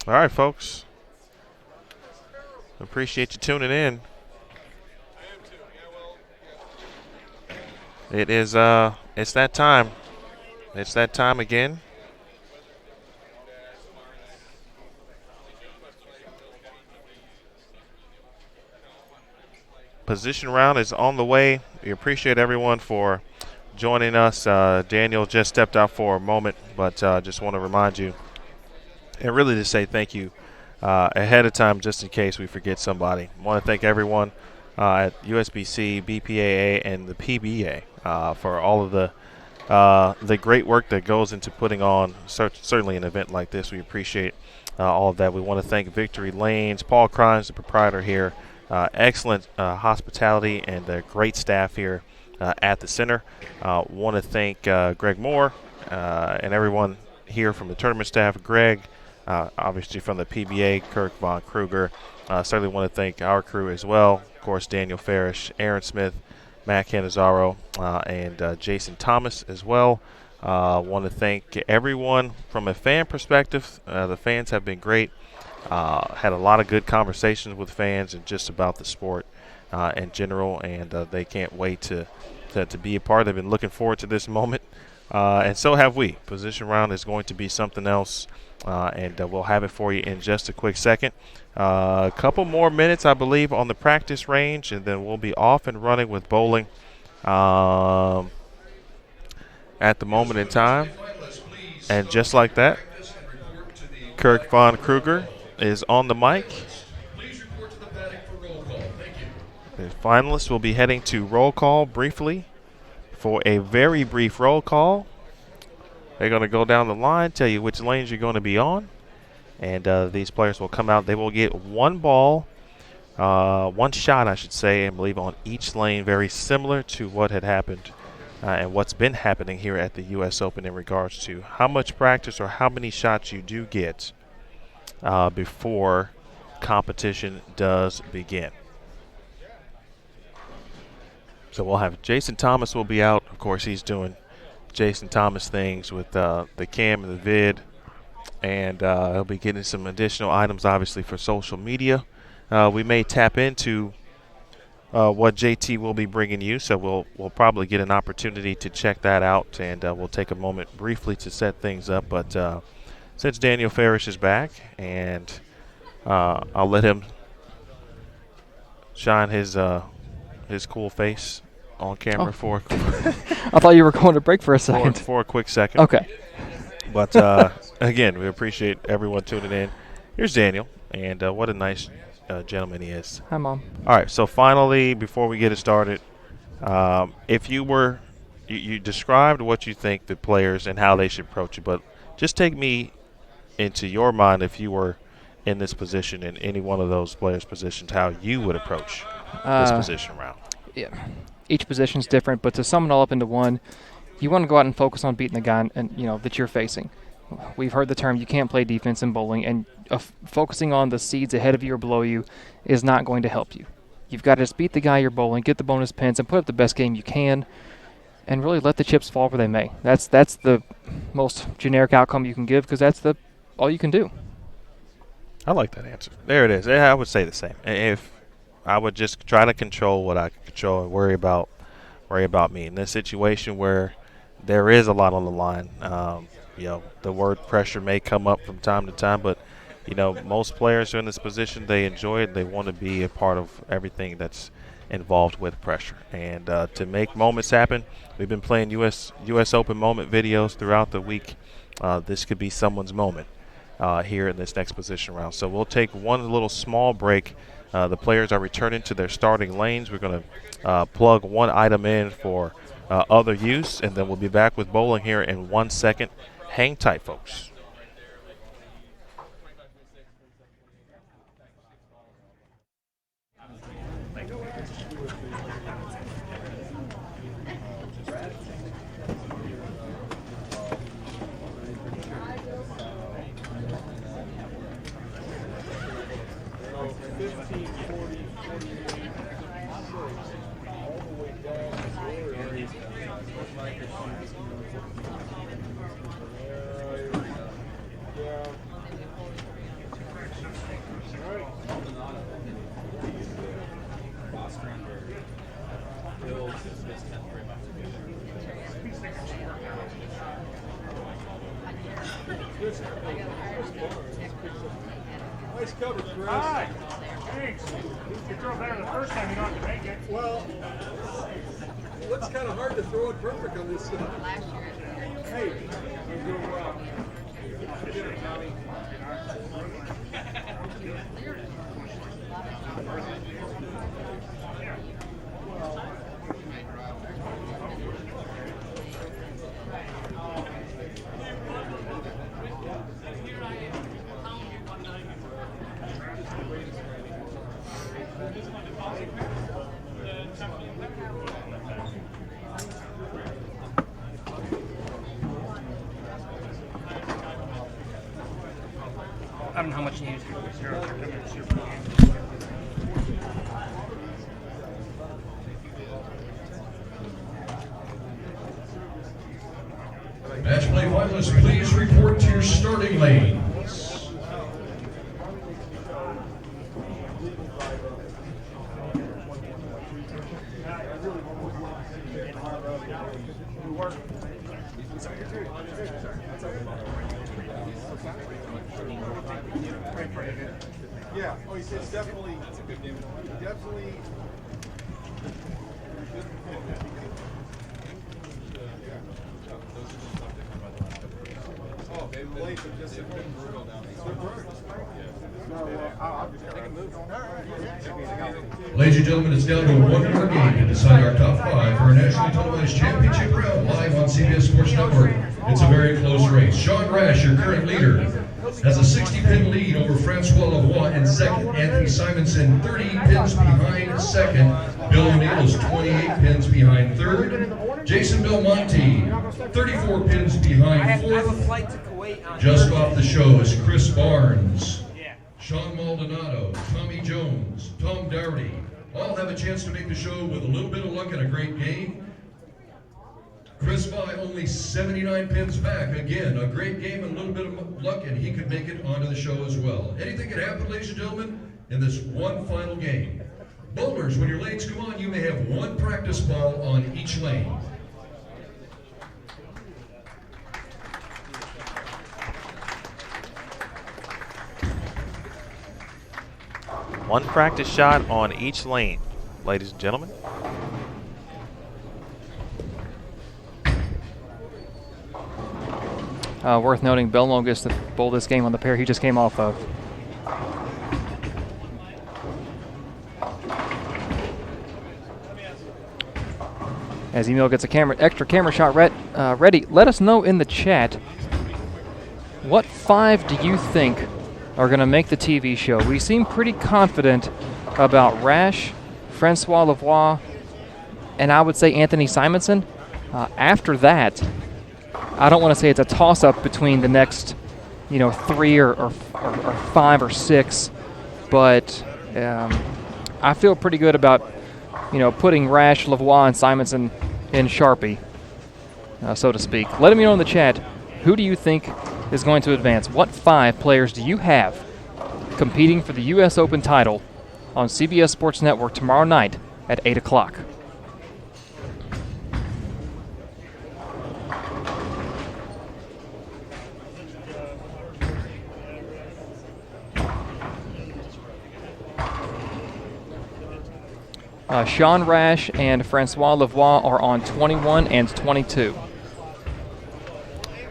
All right, folks. Appreciate you tuning in. It is it's that time. It's that time again. Position round is on the way. We appreciate everyone for joining us. Daniel just stepped out for a moment, but just want to remind you and really to say thank you ahead of time just in case we forget somebody. I want to thank everyone at USBC, BPAA, and the PBA for all of the great work that goes into putting on certainly an event like this. We appreciate all of that. We want to thank Victory Lanes, Paul Crimes, the proprietor here. Excellent hospitality and great staff here at the center. Want to thank Greg Moore and everyone here from the tournament staff. Greg, obviously from the PBA, Kirk Von Kruger. Certainly want to thank our crew as well. Of course, Daniel Farish, Aaron Smith, Matt Canizaro, and Jason Thomas as well. Want to thank everyone from a fan perspective. The fans have been great. Had a lot of good conversations with fans and just about the sport in general, and they can't wait to be a part. They've been looking forward to this moment, and so have we. Position round is going to be something else, and we'll have it for you in just a quick second. A couple more minutes, I believe, on the practice range, and then we'll be off and running with bowling at the moment in time. And just like that, Kirk Von Kruger is on the mic. The finalists will be heading to roll call briefly for a very brief roll call. They're going to go down the line, tell you which lanes you're going to be on, and these players will come out. They will get one ball, one shot, I should say, I believe, on each lane, very similar to what had happened and what's been happening here at the U.S. Open in regards to how much practice or how many shots you do get before competition does begin. So we'll have Jason Thomas will be out. Of course, he's doing Jason Thomas things with the cam and the vid, and he'll be getting some additional items, obviously, for social media. We may tap into what JT will be bringing you, so we'll probably get an opportunity to check that out, and we'll take a moment briefly to set things up. But since Daniel Farish is back, and I'll let him shine his cool face on camera for. I thought you were going to break for a second. For a quick second. Okay. But again, we appreciate everyone tuning in. Here's Daniel, and what a nice gentleman he is. Hi, Mom. All right, so finally, before we get it started, if you described what you think the players and how they should approach it, but just take me into your mind if you were in this position, in any one of those players' positions, how you would approach this position round. Yeah, each position's different, but to sum it all up into one, you want to go out and focus on beating the guy that you're facing. We've heard the term you can't play defense in bowling, and focusing on the seeds ahead of you or below you is not going to help you. You've got to just beat the guy you're bowling, get the bonus pins, and put up the best game you can, and really let the chips fall where they may. That's the most generic outcome you can give, because that's all you can do. I like that answer. There it is. I would say the same. If I would just try to control what I can control and worry about me. In this situation where there is a lot on the line, the word pressure may come up from time to time, but most players are in this position. They enjoy it. They want to be a part of everything that's involved with pressure. And to make moments happen, we've been playing U.S. Open moment videos throughout the week. This could be someone's moment here in this next position round. So we'll take one little small break. The players are returning to their starting lanes. We're going to plug one item in for other use, and then we'll be back with bowling here in 1 second. Hang tight, folks. Nice cover, Chris. Hi. Thanks. You drove better the first time you don't have to make it. Well, Looks kind of hard to throw it perfect on this stuff. Hey, you're doing well. I don't know how much you use. Match play finalists, please report to your starting lanes. Yeah. Oh, he says definitely. That's a good game. Definitely. Oh, they late, but just have been brutal down there. Ladies and gentlemen, it's down to one more game to decide our top 5 for our nationally televised championship round live on CBS Sports Network. It's a very close race. Sean Rash, your current leader, has a 60-pin lead over Francois Lavoie in second. Anthony Simonson, 30 pins behind second. Bill O'Neill is 28 pins behind third. Jason Belmonte, 34 pins behind fourth. Just off the show is Chris Barnes, Sean Maldonado, Tommy Jones, Tom Dougherty. All have a chance to make the show with a little bit of luck and a great game. Chris Vai only 79 pins back. Again, a great game and a little bit of luck, and he could make it onto the show as well. Anything can happen, ladies and gentlemen, in this one final game. Bowlers, when your lanes come on, you may have one practice ball on each lane. One practice shot on each lane, ladies and gentlemen. Worth noting, Belmo gets to bowl this game on the pair he just came off of. As Emil gets a extra camera shot ready, let us know in the chat, what 5 do you think are going to make the TV show? We seem pretty confident about Rash, Francois Lavoie, and I would say Anthony Simonson. After that, I don't want to say it's a toss-up between the next, 3 or 5 or 6, but I feel pretty good about, putting Rash, Lavoie, and Simonson in Sharpie, so to speak. Let me know in the chat, who do you think is going to advance? What 5 players do you have competing for the U.S. Open title on CBS Sports Network tomorrow night at 8 o'clock? Sean Rash and Francois Lavoie are on 21 and 22.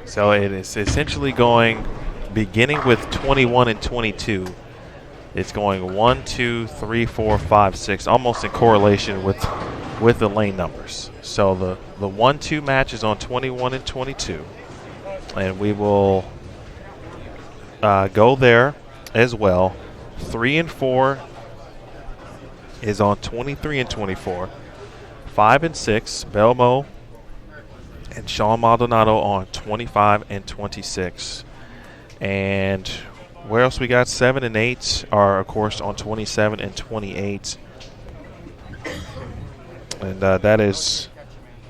So it is essentially going, beginning with 21 and 22. It's going 1, 2, 3, 4, 5, 6, almost in correlation with the lane numbers. So the 1-2 match is on 21 and 22. And we will go there as well. 3 and 4 is on 23 and 24. 5 and 6, Belmo and Sean Maldonado on 25 and 26. And where else we got? 7 and 8 are, of course, on 27 and 28. And that is,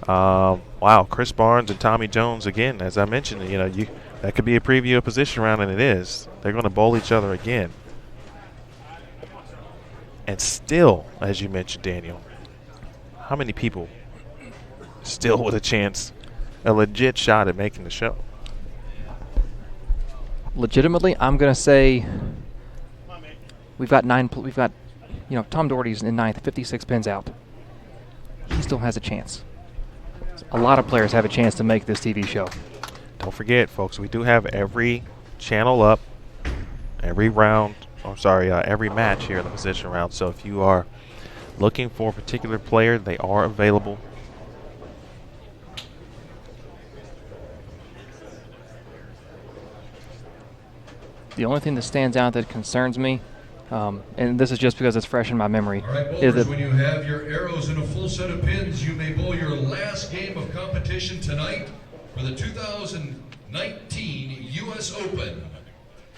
wow, Chris Barnes and Tommy Jones again. As I mentioned, that could be a preview of position round, and it is. They're going to bowl each other again. And still, as you mentioned, Daniel, how many people still with a chance, a legit shot at making the show? Legitimately, I'm going to say we've got Tom Doherty's in ninth, 56 pins out. He still has a chance. A lot of players have a chance to make this TV show. Don't forget, folks, we do have every channel up, every round, every match here in the position round. So if you are looking for a particular player, they are available. The only thing that stands out that concerns me, and this is just because it's fresh in my memory, All right, is bowlers, that when you have your arrows and a full set of pins, you may bowl your last game of competition tonight for the 2019 U.S. Open.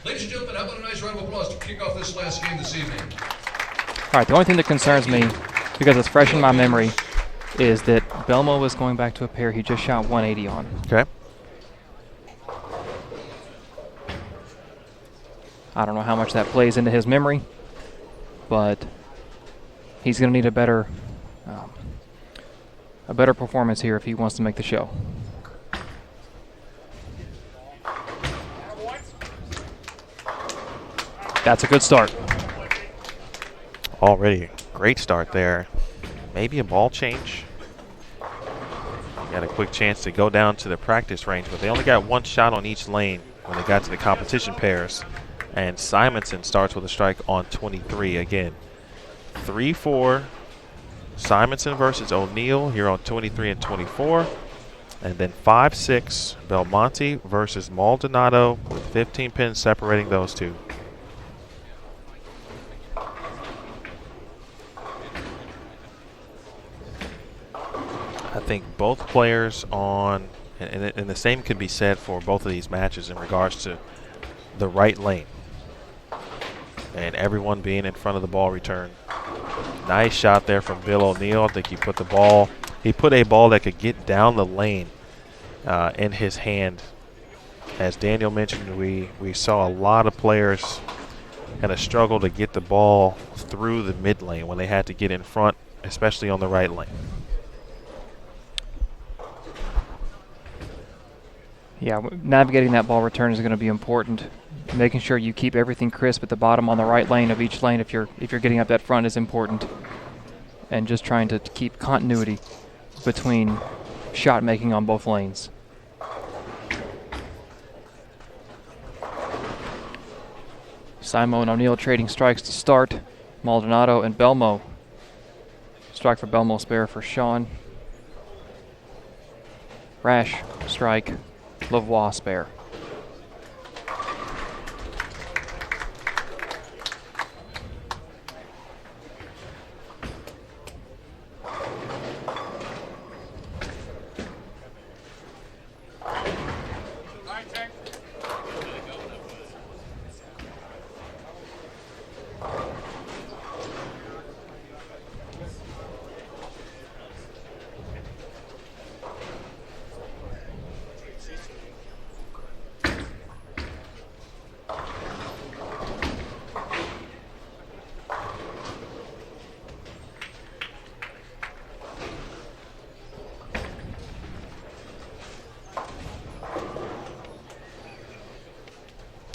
Ladies and gentlemen, how about a nice round of applause to kick off this last game this evening? all right, the only thing that concerns me, because it's fresh in my memory, is that Belmo was going back to a pair he just shot 180 on. Okay. I don't know how much that plays into his memory, but he's going to need a better performance here if he wants to make the show. That's a good start. Already a great start there. Maybe a ball change. Got a quick chance to go down to the practice range, but they only got one shot on each lane when they got to the competition pairs. And Simonson starts with a strike on 23 again. 3-4. Simonson versus O'Neill here on 23 and 24. And then 5-6. Belmonte versus Maldonado with 15 pins separating those two. I think both players on, and the same could be said for both of these matches in regards to the right lane. And everyone being in front of the ball return. Nice shot there from Bill O'Neill. I think he put a ball that could get down the lane in his hand. As Daniel mentioned, we saw a lot of players kind of struggle to get the ball through the mid lane when they had to get in front, especially on the right lane. Yeah, navigating that ball return is going to be important. Making sure you keep everything crisp at the bottom on the right lane of each lane if you're getting up that front is important. And just trying to keep continuity between shot making on both lanes. Simon and O'Neill trading strikes to start. Maldonado and Belmo. Strike for Belmo, spare for Sean. Rash, strike. Lavoie, spare.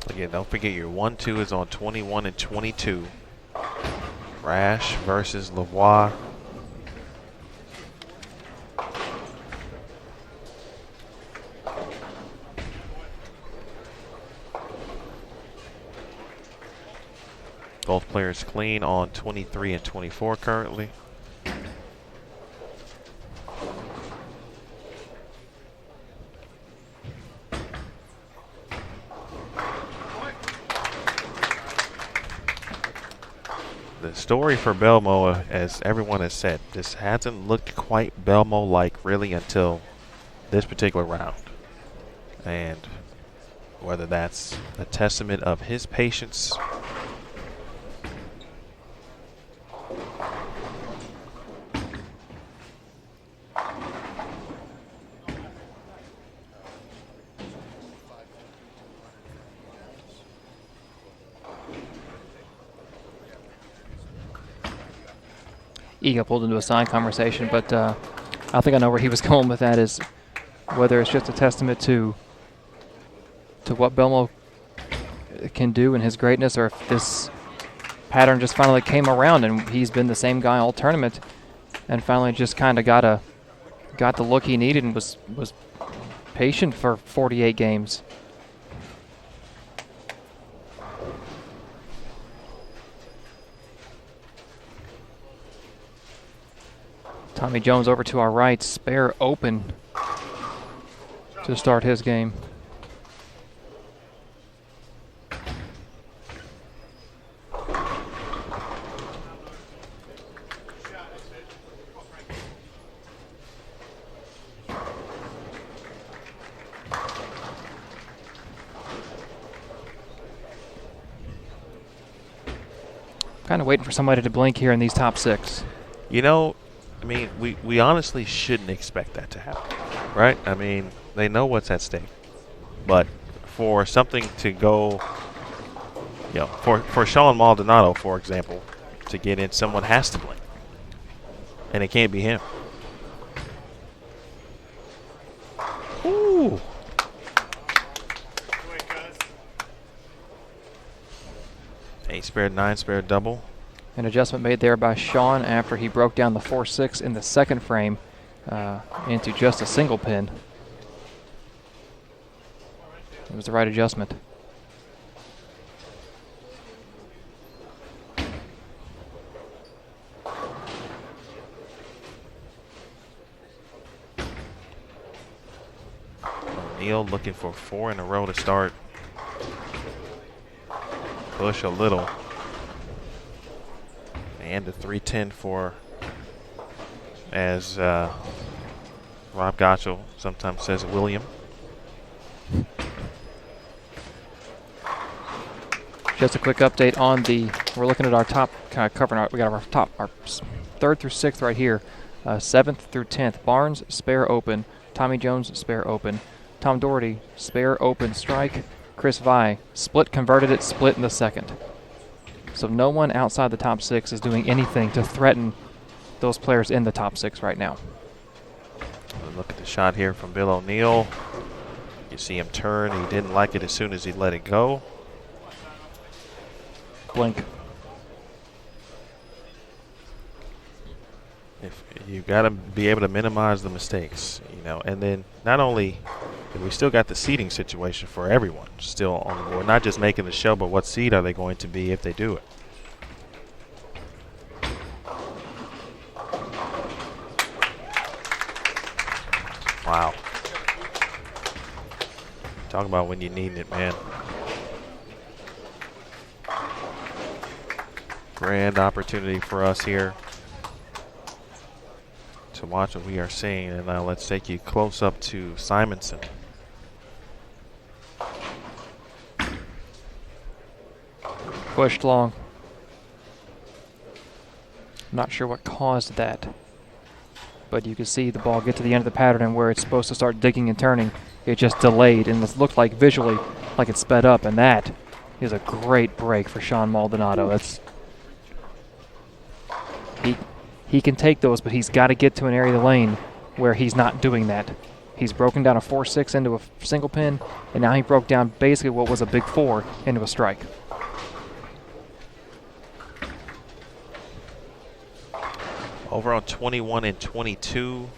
Again, don't forget your 1-2 is on 21 and 22. Rash versus Lavoie. Both players clean on 23 and 24 currently. The story for Belmo, as everyone has said, this hasn't looked quite Belmo-like really until this particular round. And whether that's a testament of his patience He got pulled into a side conversation, but I think I know where he was going with that, is whether it's just a testament to what Belmo can do and his greatness, or if this pattern just finally came around and he's been the same guy all tournament and finally just kind of got got the look he needed and was patient for 48 games. Tommy Jones over to our right, spare open to start his game. Kind of waiting for somebody to blink here in these top 6. You know, I mean, we honestly shouldn't expect that to happen, right? I mean, they know what's at stake. But for something to go, you know, for Sean Maldonado, for example, to get in, someone has to blink. And it can't be him. Ooh. 8 spare, 9 spare double. An adjustment made there by Sean after he broke down the 4-6 in the second frame into just a single pin. It was the right adjustment. O'Neal looking for 4 in a row to start. Push a little. And a 310 for, as Rob Gottschall sometimes says, William. Just a quick update on we're looking at our top, kind of covering we got our top, our 3rd through 6th right here. 7th through 10th. Barnes, spare open. Tommy Jones, spare open. Tom Doherty, spare open strike. Chris Vai, split converted it, split in the second. So no one outside the top 6 is doing anything to threaten those players in the top 6 right now. Look at the shot here from Bill O'Neal. You see him turn. He didn't like it as soon as he let it go. Blink. If you got to be able to minimize the mistakes, you know, and then not only we still got the seeding situation for everyone still on the board, not just making the show, but what seed are they going to be if they do it? Wow. Talk about when you need it, man. Grand opportunity for us here to watch what we are seeing. And now let's take you close up to Simonson. Pushed long. I'm not sure what caused that, but you can see the ball get to the end of the pattern, and where it's supposed to start digging and turning, it just delayed, and it looked like visually like it sped up, and that is a great break for Sean Maldonado. That's he can take those, but he's got to get to an area of the lane where he's not doing that. He's broken down a 4-6 into a single pin, and now he broke down basically what was a big 4 into a strike. Over on 21 and 22.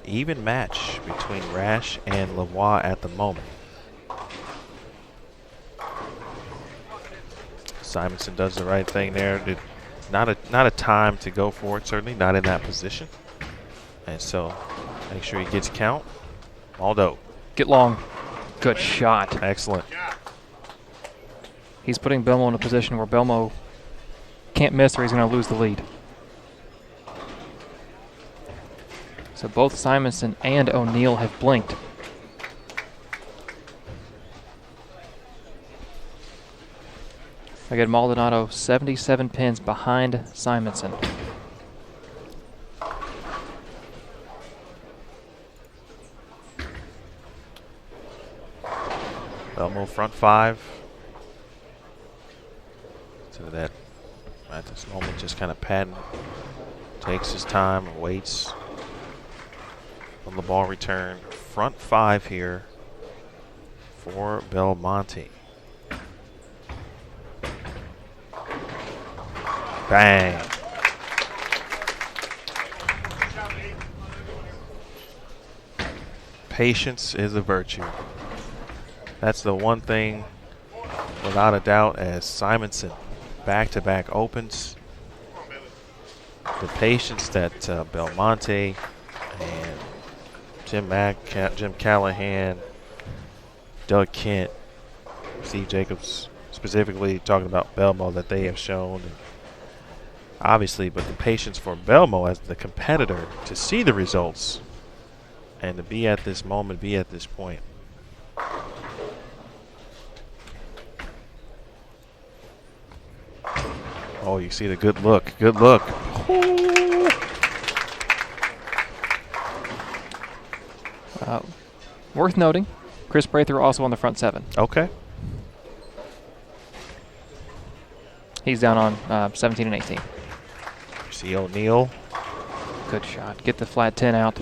Even match between Rash and Lavoie at the moment. Simonson does the right thing there. Not a time to go for it, certainly not in that position. And so make sure he gets count. Aldo. Get long. Good shot. Excellent. He's putting Belmo in a position where Belmo can't miss or he's going to lose the lead. So both Simonson and O'Neal have blinked. Again, Maldonado 77 pins behind Simonson. Belmo front 5. So that at this moment just kind of padding, takes his time, waits on the ball return. Front 5 here for Belmonte. Bang. patience is a virtue. That's the one thing, without a doubt, as Simonson back-to-back opens. The patience that Belmonte and Jim Callahan, Doug Kent, Steve Jacobs, specifically talking about Belmo, that they have shown. And obviously, but the patience for Belmo as the competitor to see the results and to be at this moment, be at this point. Oh, you see the good look. Good look. Worth noting, Chris Prather also on the front 7. Okay. He's down on 17 and 18. You see O'Neal. Good shot. Get the flat 10 out.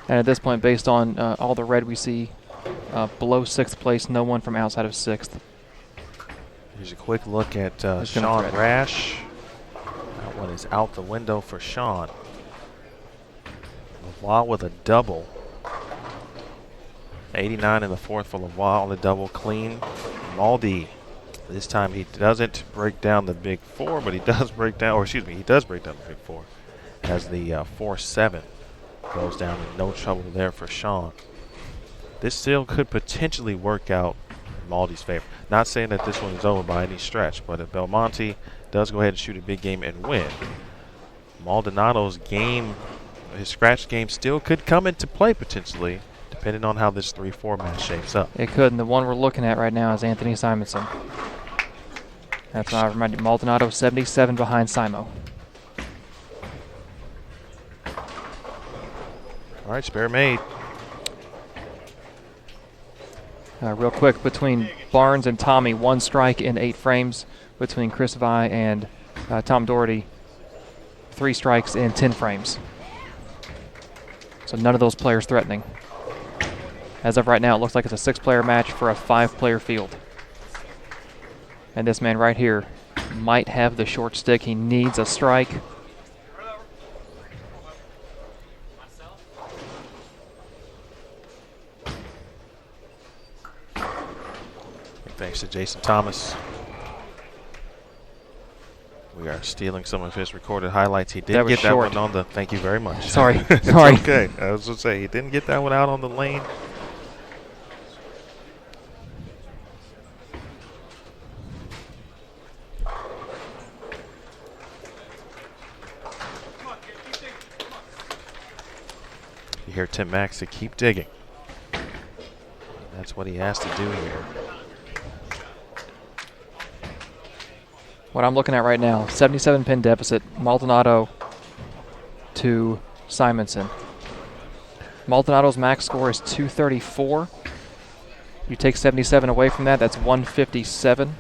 And at this point, based on all the red we see, below 6th place, no one from outside of 6th. Here's a quick look at Sean Rash. That one is out the window for Sean. Lavoie with a double. 89 in the 4th for Lavoie on the double clean. Maldi, this time he doesn't break down the big 4, but he does break down, or excuse me, he does break down the big 4 as the 4-7 goes down, and no trouble there for Sean. This still could potentially work out in Maldi's favor. Not saying that this one is over by any stretch, but if Belmonte does go ahead and shoot a big game and win, Maldonado's game, his scratch game, still could come into play potentially, depending on how this 3-4 match shapes up. It could, and the one we're looking at right now is Anthony Simonson. That's why I remind you, Maldonado 77 behind Simo. All right, spare made. Real quick, between Barnes and Tommy, 1 strike in 8 frames. Between Chris Vai and Tom Doherty, 3 strikes in 10 frames. So none of those players threatening. As of right now, it looks like it's a 6-player match for a 5-player field. And this man right here might have the short stick. He needs a strike. Thanks to Jason Thomas. We are stealing some of his recorded highlights. He did get that one on the. Thank you very much. Sorry. It's Sorry. okay. I was going to say, he didn't get that one out on the lane. You hear Tim Max to keep digging. That's what he has to do here. What I'm looking at right now, 77 pin deficit, Maldonado to Simonson. Maldonado's max score is 234. You take 77 away from that, that's 157.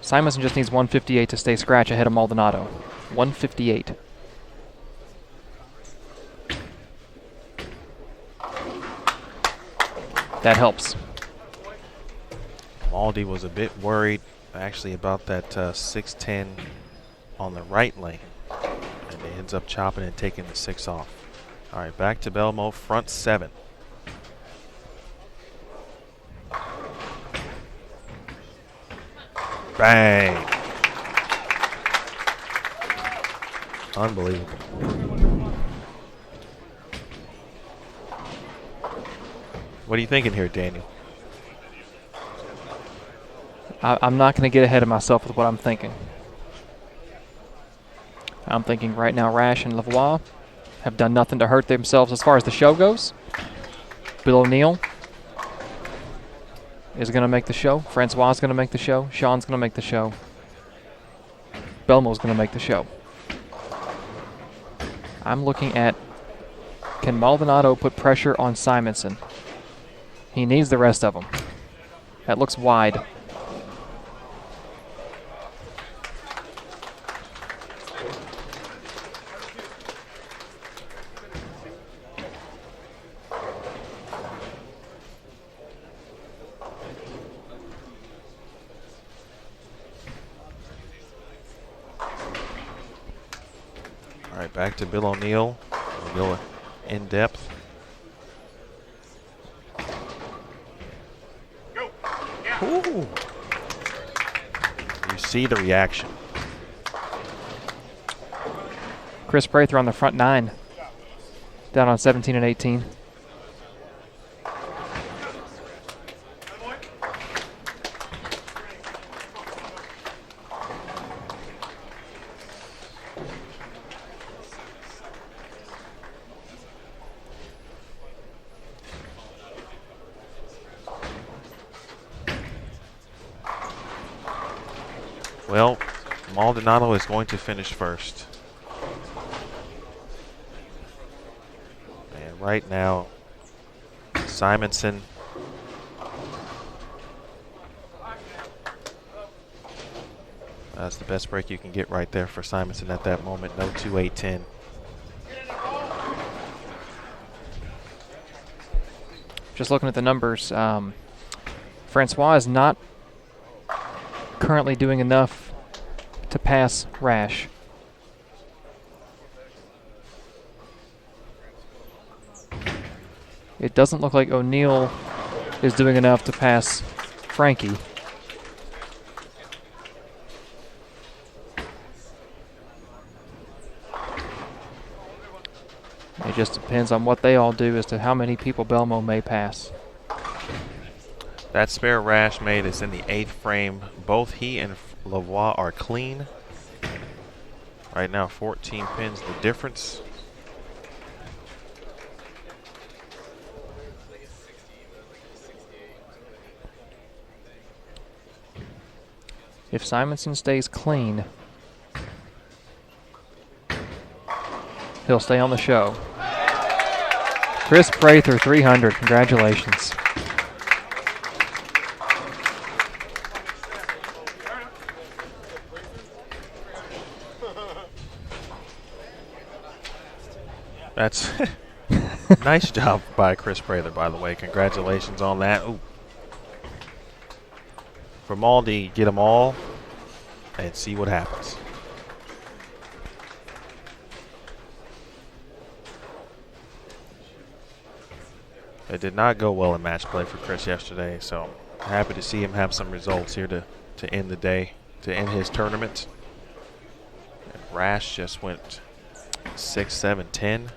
Simonson just needs 158 to stay scratch ahead of Maldonado. 158. That helps. Maldi was a bit worried actually about that 6-10 on the right lane, and he ends up chopping and taking the 6 off. All right, back to Belmo, front 7. Bang! Unbelievable. What are you thinking here, Daniel? I'm not going to get ahead of myself with what I'm thinking. I'm thinking right now Rash and Lavoie have done nothing to hurt themselves as far as the show goes. Bill O'Neal is going to make the show. Francois is going to make the show. Sean's going to make the show. Belmo's going to make the show. I'm looking at, can Maldonado put pressure on Simonson? He needs the rest of them. That looks wide. All right, back to Bill O'Neal. We'll go in depth. Ooh. You see the reaction. Chris Prather on the front 9, down on 17 and 18. Well, Maldonado is going to finish first. And right now, Simonson that's the best break you can get right there for Simonson at that moment. No 2.810. Just looking at the numbers, Francois is not currently doing enough to pass Rash. It doesn't look like O'Neal is doing enough to pass Frankie. It just depends on what they all do as to how many people Belmo may pass. That spare Rash made is in the 8th frame. Both he and Lavoie are clean. Right now, 14 pins the difference. If Simonson stays clean, he'll stay on the show. Chris Prather, 300. Congratulations. That's nice job by Chris Prather, by the way. Congratulations on that. Ooh. For Maldi, get them all and see what happens. It did not go well in match play for Chris yesterday, so happy to see him have some results here to end the day, to end his tournament. And Rash just went 6, 7, 10.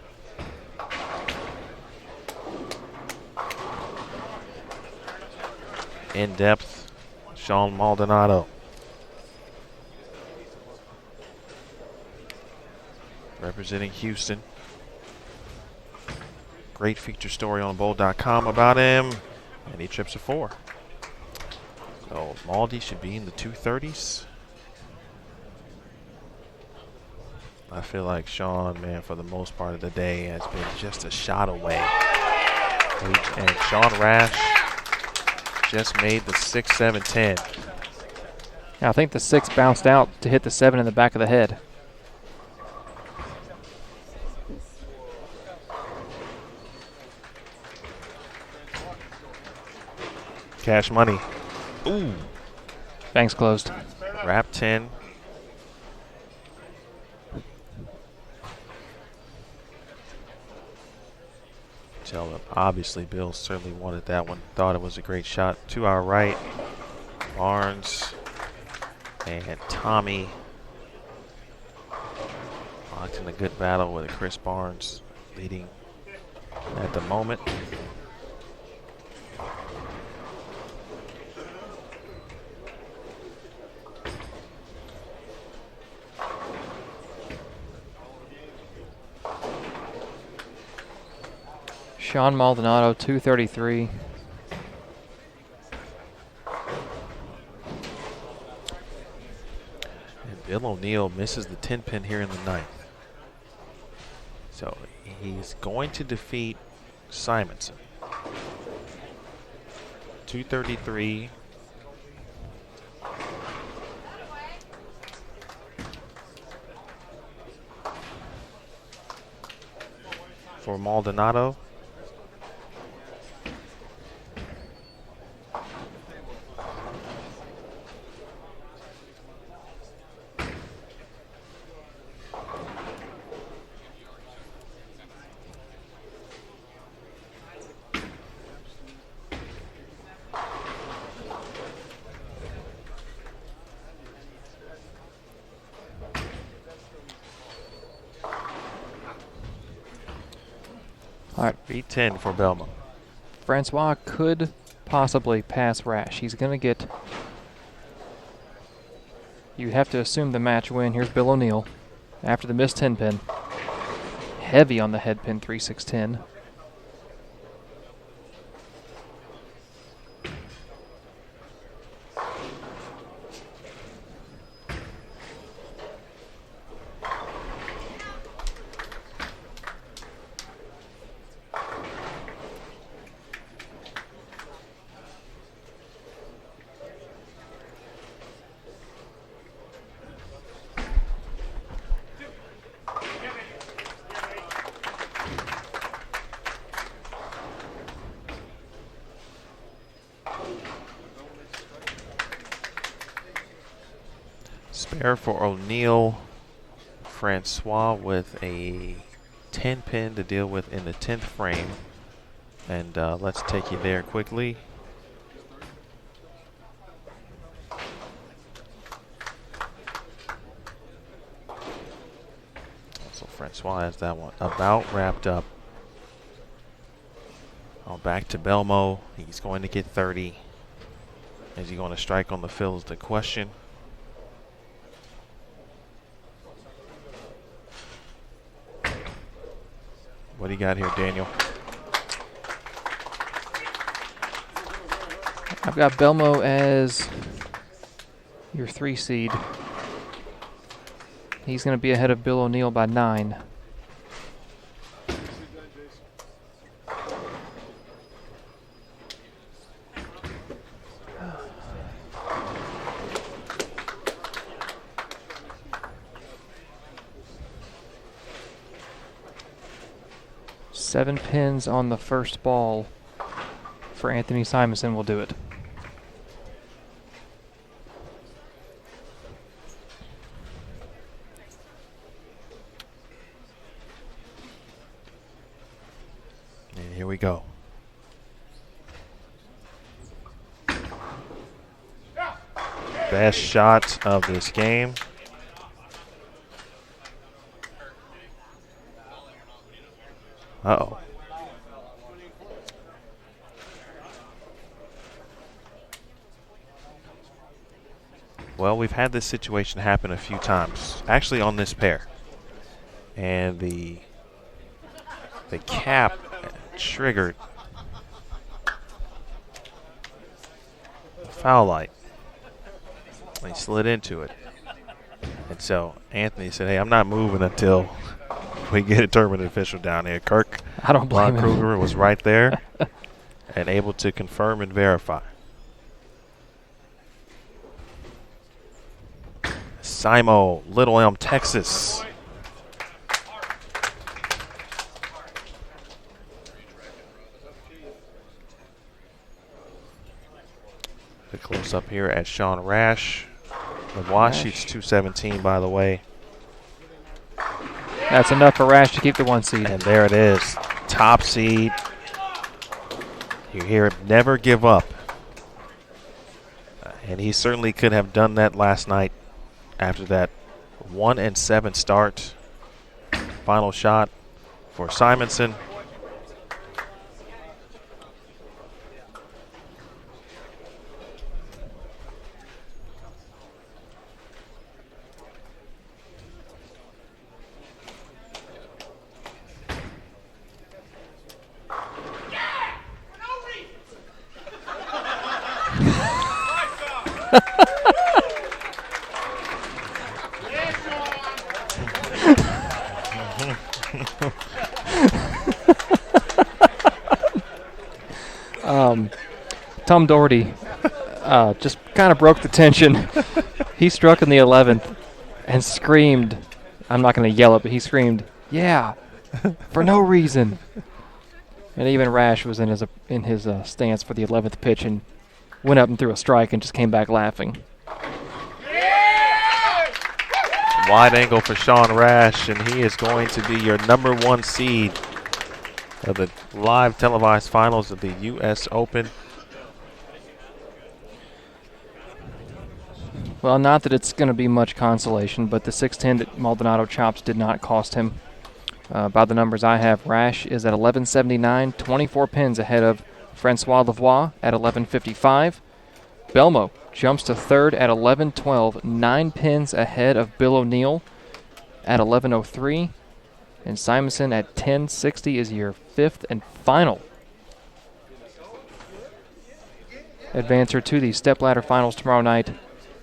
In depth, Sean Maldonado. Representing Houston. Great feature story on bowl.com about him. And he trips a 4. So Maldi should be in the 230s. I feel like Sean, man, for the most part of the day has been just a shot away. And Sean Rash just made the 6, 7, 10. I think the 6 bounced out to hit the 7 in the back of the head. Cash money. Ooh. Bank's closed. Wrap 10. Tell them, obviously, Bill certainly wanted that one. Thought it was a great shot. To our right, Barnes and Tommy. Locked in a good battle with Chris Barnes leading at the moment. Sean Maldonado, 233. And Bill O'Neal misses the 10 pin here in the 9th. So he's going to defeat Simonson. 233. For Maldonado. All right. 3-10 for Belmo. Francois could possibly pass Rash. He's going to get... You have to assume the match win. Here's Bill O'Neill after the missed 10 pin. Heavy on the head pin, 3-6-10. Spare for O'Neill. Francois with a 10 pin to deal with in the 10th frame. And let's take you there quickly. So Francois has that one about wrapped up. Back to Belmo. He's going to get 30. Is he going to strike on the fill is the question. What do you got here, Daniel? I've got Belmo as your 3 seed. He's going to be ahead of Bill O'Neill by 9. Seven pins on the first ball for Anthony Simonson will do it. And here we go. Best shot of this game. Uh-oh. Well, we've had this situation happen a few times, actually on this pair. And the cap triggered the foul light. He slid into it. And so Anthony said, hey, I'm not moving until we get a tournament official down here. Kirk I don't blame him. Kruger was right there and able to confirm and verify. Simo, Little Elm, Texas. The close up here at Sean Rash. The watch sheet's 217, by the way. That's enough for Rash to keep the 1 seed. And there it is. Top seed. You hear it, never give up. And he certainly could have done that last night after that 1-7 start. Final shot for Simonson. Tom Doherty just kind of broke the tension. He struck in the 11th and screamed. I'm not going to yell it, but he screamed, "Yeah," for no reason. And even Rash was in his stance for the 11th pitch and went up and threw a strike and just came back laughing. Wide angle for Sean Rash, and he is going to be your number 1 seed of the live televised finals of the U.S. Open. Well, not that it's going to be much consolation, but the 610 that Maldonado chops did not cost him. By the numbers I have, Rash is at 1179, 24 pins ahead of Francois Lavoie at 1155. Belmo jumps to third at 1112, 9 pins ahead of Bill O'Neill at 1103. And Simonson at 1060 is your fifth and final advancer to the stepladder finals tomorrow night.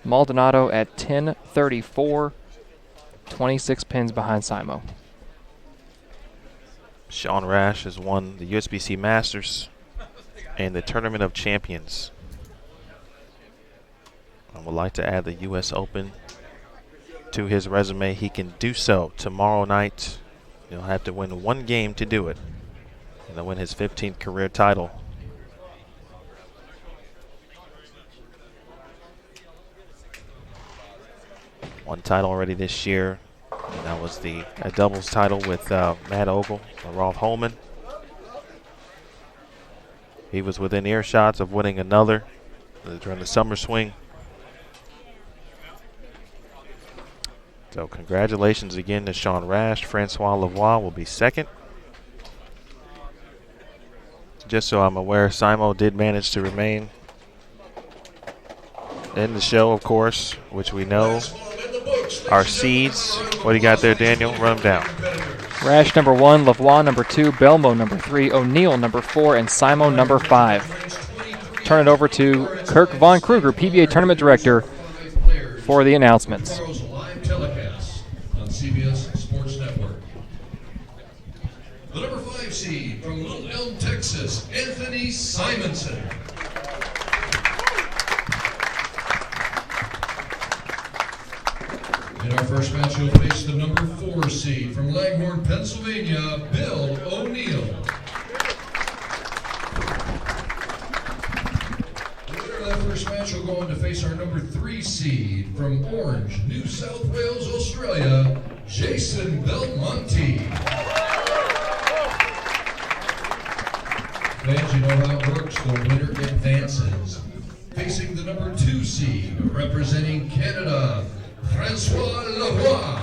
Maldonado at 1034, 26 pins behind Simo. Sean Rash has won the USBC Masters and the Tournament of Champions. I would like to add the U.S. Open to his resume. He can do so tomorrow night. He'll have to win one game to do it, and he'll win his 15th career title. One title already this year, and that was a doubles title with Matt Ogle and Rolf Holman. He was within earshots of winning another during the summer swing. So congratulations again to Sean Rash. Francois Lavoie will be second. Just so I'm aware, Simo did manage to remain in the show, of course, which we know. Our seeds, what do you got there, Daniel? Run them down. Rash number 1, Lavoie number 2, Belmo number 3, O'Neill number 4, and Simo number 5. Turn it over to Kirk Von Kruger, PBA Tournament Director, for the announcements. Live telecast on CBS Sports Network. The number 5 seed from Little Elm, Texas, Anthony Simonson. In our first match, he'll face the number 4 seed from Langhorne, Pennsylvania, Bill O'Neill. The winner of that first match will go on to face our number 3 seed from Orange, New South Wales, Australia, Jason Belmonte. Fans, you know how it works. The winner advances. Facing the number 2 seed, representing Canada, Francois Lavoie.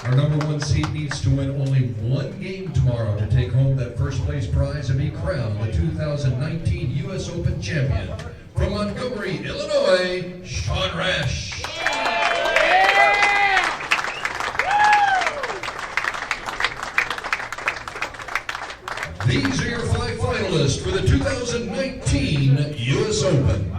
Our number 1 seed needs to win only one game tomorrow to take home that first place prize and be crowned the 2019 U.S. Open champion. From Montgomery, Illinois, Sean Rash. These are your 5 finalists for the 2019 U.S. Open.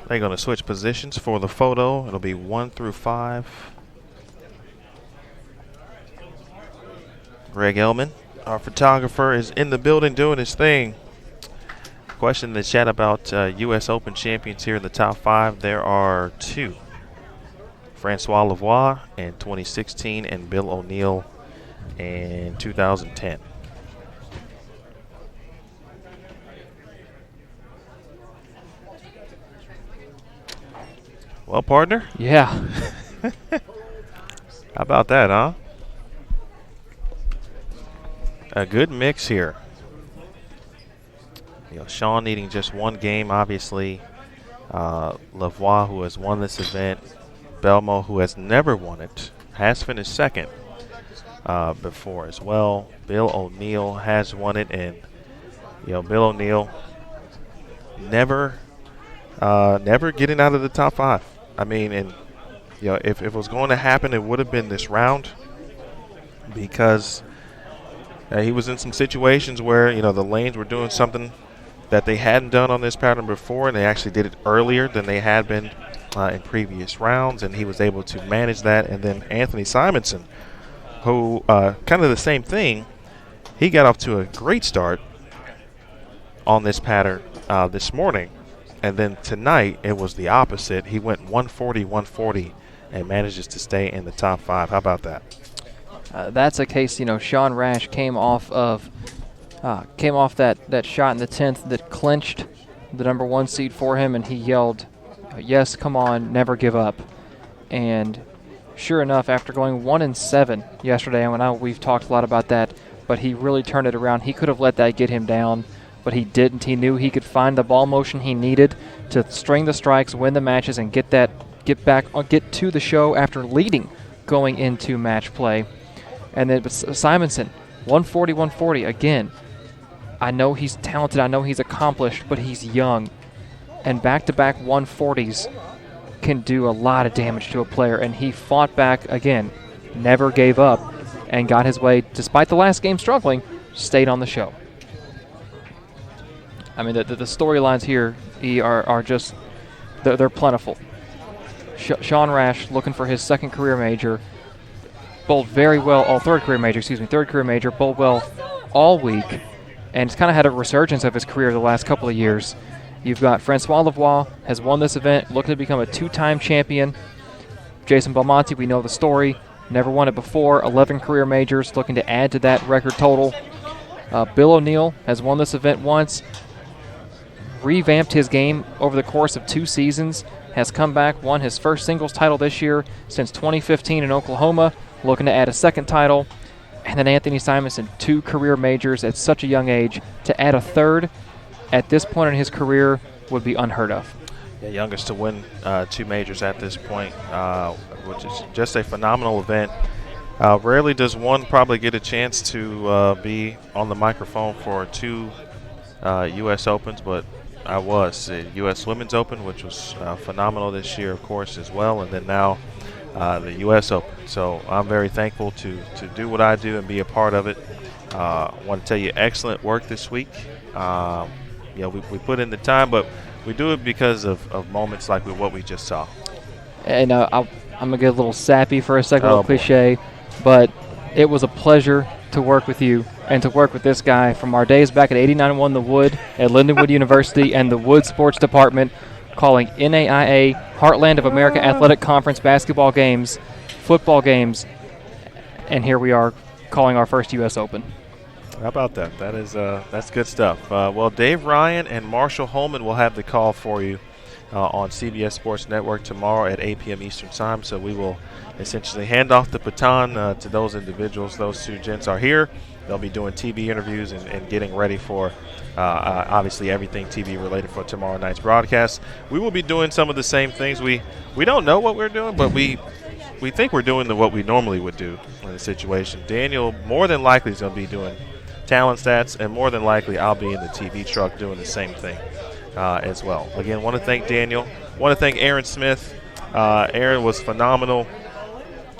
They're going to switch positions for the photo. It'll be 1 through 5. Greg Ellman, our photographer, is in the building doing his thing. Question in the chat about U.S. Open champions here in the top 5. There are 2. Francois Lavoie in 2016 and Bill O'Neill in 2010. Well, partner? Yeah. How about that, huh? A good mix here. You know, Sean needing just one game, obviously. Lavoie, who has won this event. Belmo, who has never won it, has finished second before as well. Bill O'Neill has won it, and you know, Bill O'Neill never getting out of the top 5. I mean, and you know, if it was going to happen, it would have been this round, because he was in some situations where, you know, the lanes were doing something that they hadn't done on this pattern before, and they actually did it earlier than they had been in previous rounds, and he was able to manage that. And then Anthony Simonson, who kind of the same thing, he got off to a great start on this pattern this morning, and then tonight it was the opposite. He went 140 and manages to stay in the top 5. How about that? That's a case, you know, Sean Rash came off that shot in the 10th that clinched the number 1 seed for him, and he yelled, "Yes, come on, never give up." And sure enough, after going 1-7 yesterday, and we've talked a lot about that, but he really turned it around. He could have let that get him down, but he didn't. He knew he could find the ball motion he needed to string the strikes, win the matches, and get to the show after leading going into match play. And then Simonson, 140-140 again. I know he's talented. I know he's accomplished, but he's young. And back-to-back 140s can do a lot of damage to a player. And he fought back again, never gave up, and got his way, despite the last game struggling, stayed on the show. I mean, the storylines here are just, they're plentiful. Sean Rash, looking for his second career major, bowled very well, third career major, bowled well all week, and he's kind of had a resurgence of his career the last couple of years. You've got Francois Lavoie, has won this event, looking to become a 2-time champion. Jason Belmonte, we know the story, never won it before, 11 career majors, looking to add to that record total. Bill O'Neill has won this event once, revamped his game over the course of 2 seasons, has come back, won his first singles title this year since 2015 in Oklahoma, looking to add a second title. And then Anthony Simonson, 2 career majors at such a young age. To add a third at this point in his career would be unheard of. Yeah, youngest to win 2 majors at this point, which is just a phenomenal event. Rarely does one probably get a chance to be on the microphone for 2 U.S. Opens, but I was. The U.S. Women's Open, which was phenomenal this year, of course, as well, and then now the U.S. Open. So I'm very thankful to do what I do and be a part of it. I want to tell you, excellent work this week. We put in the time, but we do it because of moments like what we just saw. And I'm going to get a little sappy for a second, a little cliche, but it was a pleasure to work with you and to work with this guy from our days back at 89-1 The Wood at Lindenwood University and the Wood Sports Department, calling NAIA Heartland of America Athletic Conference basketball games, football games, and here we are calling our first U.S. Open. How about that? That's good stuff. Well, Dave Ryan and Marshall Holman will have the call for you on CBS Sports Network tomorrow at 8 p.m. Eastern Time. So we will essentially hand off the baton to those individuals. Those 2 gents are here. They'll be doing TV interviews and getting ready for obviously everything TV related for tomorrow night's broadcast. We will be doing some of the same things. We don't know what we're doing, but we think we're doing what we normally would do in a situation. Daniel more than likely is going to be doing talent stats, and more than likely I'll be in the TV truck doing the same thing as well. Again, want to thank Daniel. Want to thank Aaron Smith. Aaron was phenomenal.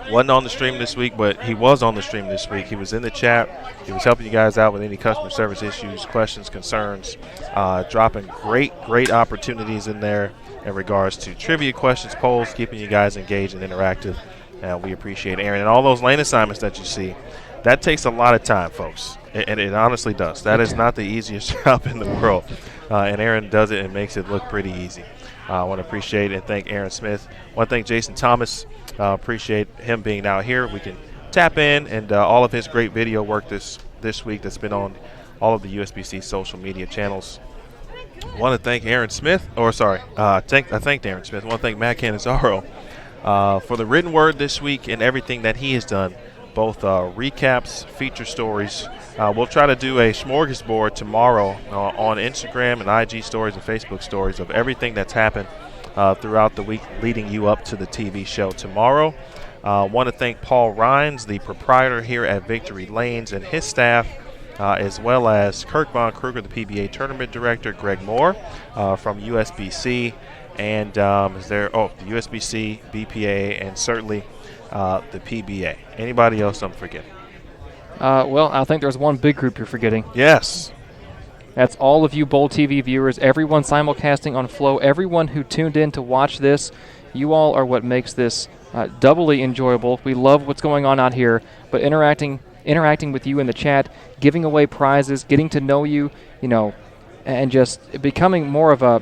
Wasn't on the stream this week, but he was on the stream this week. He was in the chat. He was helping you guys out with any customer service issues, questions, concerns, dropping great opportunities in there in regards to trivia questions, polls, keeping you guys engaged and interactive. We appreciate Aaron. And all those lane assignments that you see, that takes a lot of time, folks. And it honestly does. That is not the easiest job in the world. And Aaron does it and makes it look pretty easy. I want to appreciate and thank Aaron Smith. I want to thank Jason Thomas. Appreciate him being out here. We can tap in and all of his great video work this week that's been on all of the USBC social media channels. I want to thank Aaron Smith. I thanked Aaron Smith. I want to thank Matt Cannizzaro for the written word this week and everything that he has done, both recaps, feature stories. We'll try to do a smorgasbord tomorrow on Instagram and IG stories and Facebook stories of everything that's happened throughout the week leading you up to the TV show tomorrow. Want to thank Paul Rhines, the proprietor here at Victory Lanes, and his staff, as well as Kirk Von Kruger, the PBA tournament director, Greg Moore from USBC, and the USBC, BPA, and certainly the PBA. Anybody else I'm forgetting? I think there's one big group you're forgetting. Yes. That's all of you Bowl TV viewers, everyone simulcasting on Flow, everyone who tuned in to watch this. You all are what makes this doubly enjoyable. We love what's going on out here, but interacting with you in the chat, giving away prizes, getting to know you, and just becoming more of a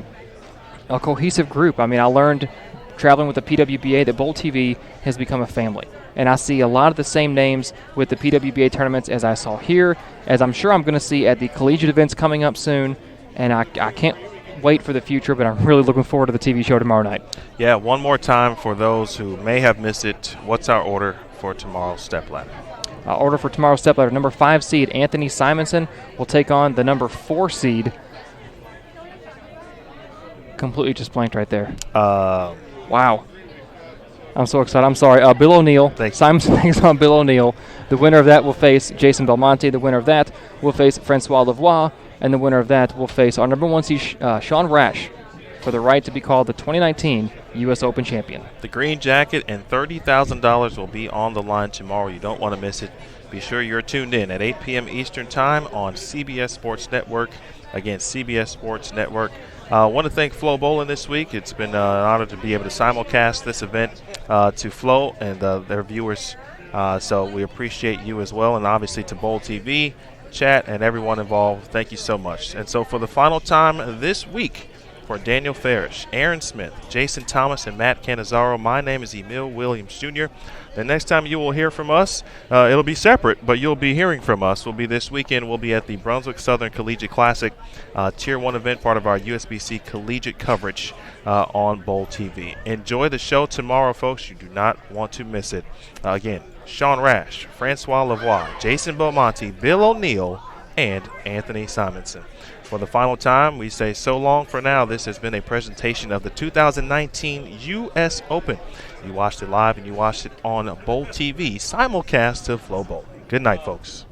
cohesive group. I mean, I learned traveling with the PWBA that Bowl TV has become a family. And I see a lot of the same names with the PWBA tournaments as I saw here, as I'm sure I'm going to see at the collegiate events coming up soon. And I can't wait for the future, but I'm really looking forward to the TV show tomorrow night. Yeah, one more time for those who may have missed it, what's our order for tomorrow's step ladder? Order for tomorrow's step ladder. Number 5 seed Anthony Simonson will take on the number 4 seed. Completely just blanked right there. Wow. I'm so excited. I'm sorry. Bill O'Neill. Simonson takes on Bill O'Neill. The winner of that will face Jason Belmonte. The winner of that will face Francois Lavoie. And the winner of that will face our number 1 seed, Sean Rash, for the right to be called the 2019 U.S. Open champion. The green jacket and $30,000 will be on the line tomorrow. You don't want to miss it. Be sure you're tuned in at 8 p.m. Eastern Time on CBS Sports Network. Again, CBS Sports Network. I want to thank Flo Bolin this week. It's been an honor to be able to simulcast this event to Flo and their viewers. So we appreciate you as well, and obviously to Bowl TV, chat, and everyone involved. Thank you so much. And so for the final time this week, for Daniel Farish, Aaron Smith, Jason Thomas, and Matt Cannizzaro, my name is Emil Williams Jr. The next time you will hear from us, it'll be separate, but you'll be hearing from us. We'll be this weekend. We'll be at the Brunswick Southern Collegiate Classic, Tier 1 event, part of our USBC collegiate coverage on Bowl TV. Enjoy the show tomorrow, folks. You do not want to miss it. Again, Sean Rash, Francois Lavoie, Jason Belmonte, Bill O'Neill, and Anthony Simonson. For the final time, we say so long for now. This has been a presentation of the 2019 U.S. Open. You watched it live and you watched it on Bowl TV, simulcast to Flo Bowl. Good night, folks.